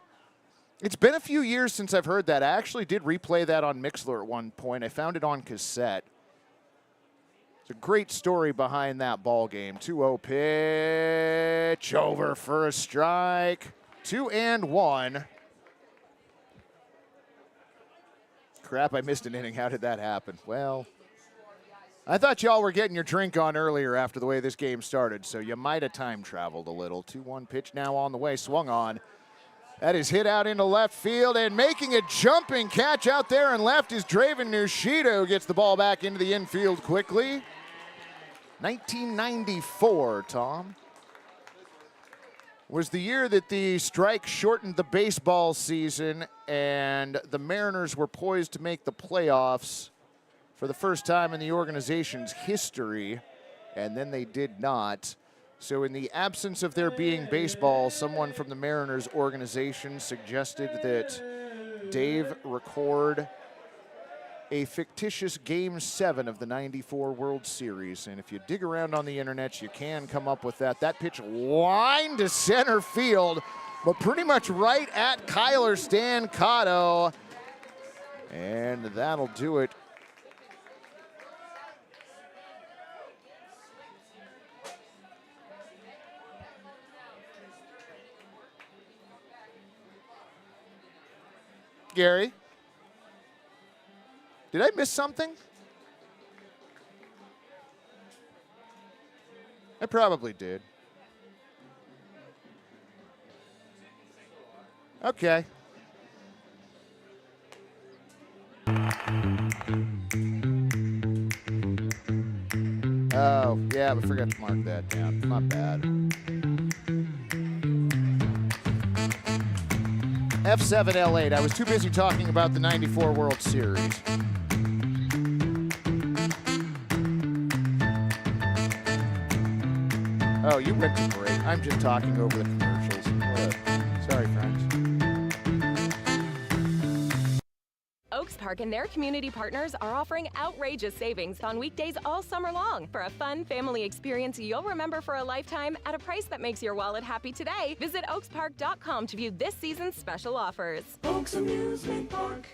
It's been a few years since I've heard that. I actually did replay that on Mixler at one point. I found it on cassette. It's a great story behind that ball game. 2-0 pitch, over for a strike. 2-1. Crap, I missed an inning. How did that happen? Well, I thought y'all were getting your drink on earlier after the way this game started, so you might have time traveled a little. 2-1 pitch now on the way, swung on. That is hit out into left field, and making a jumping catch out there and left is Draven Nushido. Gets the ball back into the infield quickly. 1994, Tom, was the year that the strike shortened the baseball season and the Mariners were poised to make the playoffs for the first time in the organization's history, and then they did not. So in the absence of there being baseball, someone from the Mariners organization suggested that Dave record a fictitious Game 7 of the 94 World Series. And if you dig around on the internet, you can come up with that. That pitch lined to center field. but pretty much right at Kyler Stancato. And that'll do it. Gary, did I miss something? I probably did. Okay. Oh, yeah, I forgot to mark that down. My bad. F7 L8. I was too busy talking about the 94 World Series. Oh, you went to break. I'm just talking over the commercials. Sorry, friends. Oaks Park and their community partners are offering outrageous savings on weekdays all summer long for a fun family experience you'll remember for a lifetime at a price that makes your wallet happy today. Visit oakspark.com to view this season's special offers. Oaks Amusement Park.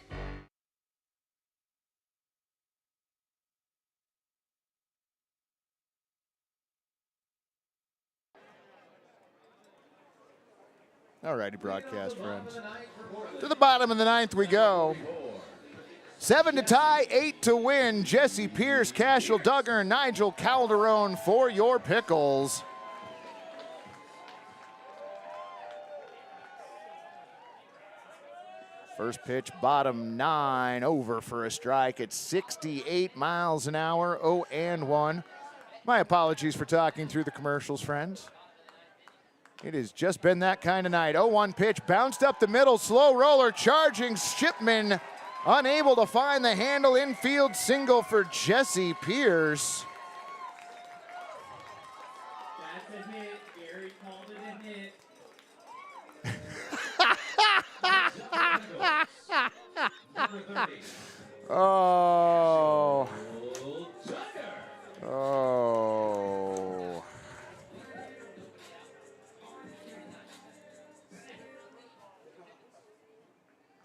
All righty, broadcast friends. To the bottom of the ninth we go. 7 to tie, 8 to win. Jesse Pierce, Cashel Duggar, and Nigel Calderon for your Pickles. First pitch, bottom 9, over for a strike at 68 miles an hour, 0-1. My apologies for talking through the commercials, friends. It has just been that kind of night. 0-1 pitch, bounced up the middle, slow roller, charging Shipman. Unable to find the handle, infield single for Jesse Pierce. That's a hit. Gary called it a hit. Oh. Oh.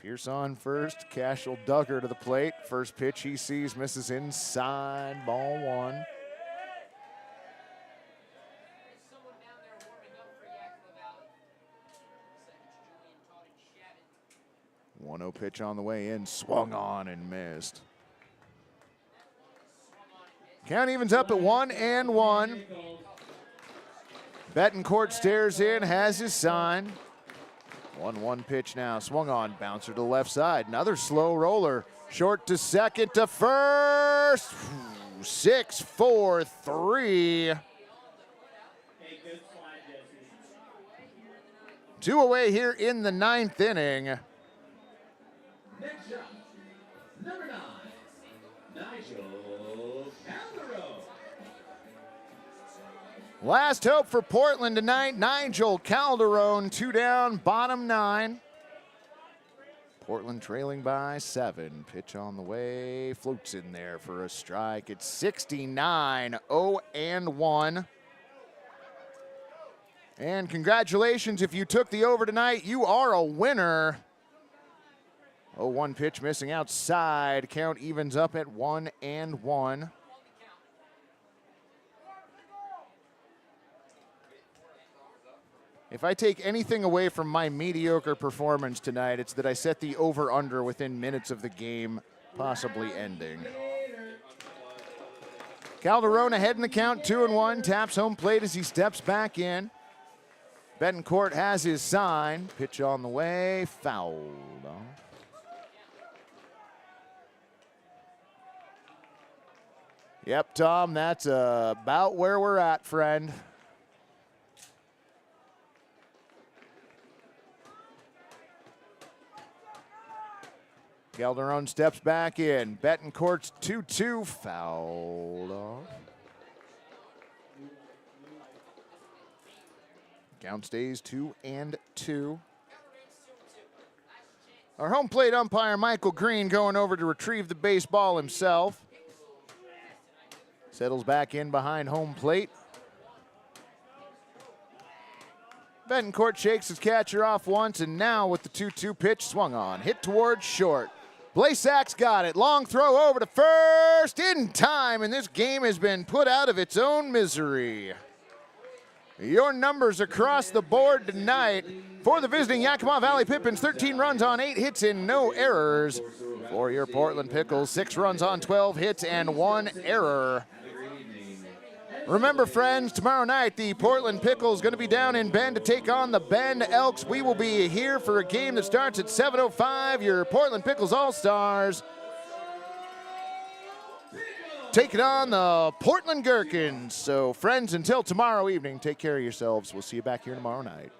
Pierce on first, Cashel Duggar to the plate. First pitch he sees, misses inside, ball 1. One 1-0 pitch on the way in, swung on and missed. Count evens up at 1-1. Betancourt stares in, has his sign. 1-1 pitch now, swung on, bouncer to the left side. Another slow roller, short to second to first. 6-4-3. 2 away here in the 9th inning. Next up, number 9, Nigel Calderon. Last hope for Portland tonight. Nigel Calderon, 2 down, bottom 9. Portland trailing by 7. Pitch on the way, floats in there for a strike. It's 69, 0-1. And congratulations, if you took the over tonight, you are a winner. 0-1 pitch missing outside. Count evens up at 1-1. If I take anything away from my mediocre performance tonight, it's that I set the over-under within minutes of the game possibly ending. Calderon ahead in the count, 2-1, taps home plate as he steps back in. Betancourt has his sign. Pitch on the way, fouled off. Yep, Tom, that's about where we're at, friend. Calderon steps back in. Betancourt's 2-2, fouled off. Count stays 2-2. Our home plate umpire, Michael Green, going over to retrieve the baseball himself. Settles back in behind home plate. Betancourt shakes his catcher off once, and now with the 2-2 pitch swung on. Hit towards short. Blasak's got it. Long throw over to first in time, and this game has been put out of its own misery. Your numbers across the board tonight for the visiting Yakima Valley Pippins: 13 runs on 8 hits and no errors. For your Portland Pickles, 6 runs on 12 hits and 1 error. Remember, friends, tomorrow night the Portland Pickles going to be down in Bend to take on the Bend Elks. We will be here for a game that starts at 7:05. Your Portland Pickles All-Stars taking on the Portland Gherkins. So, friends, until tomorrow evening, take care of yourselves. We'll see you back here tomorrow night.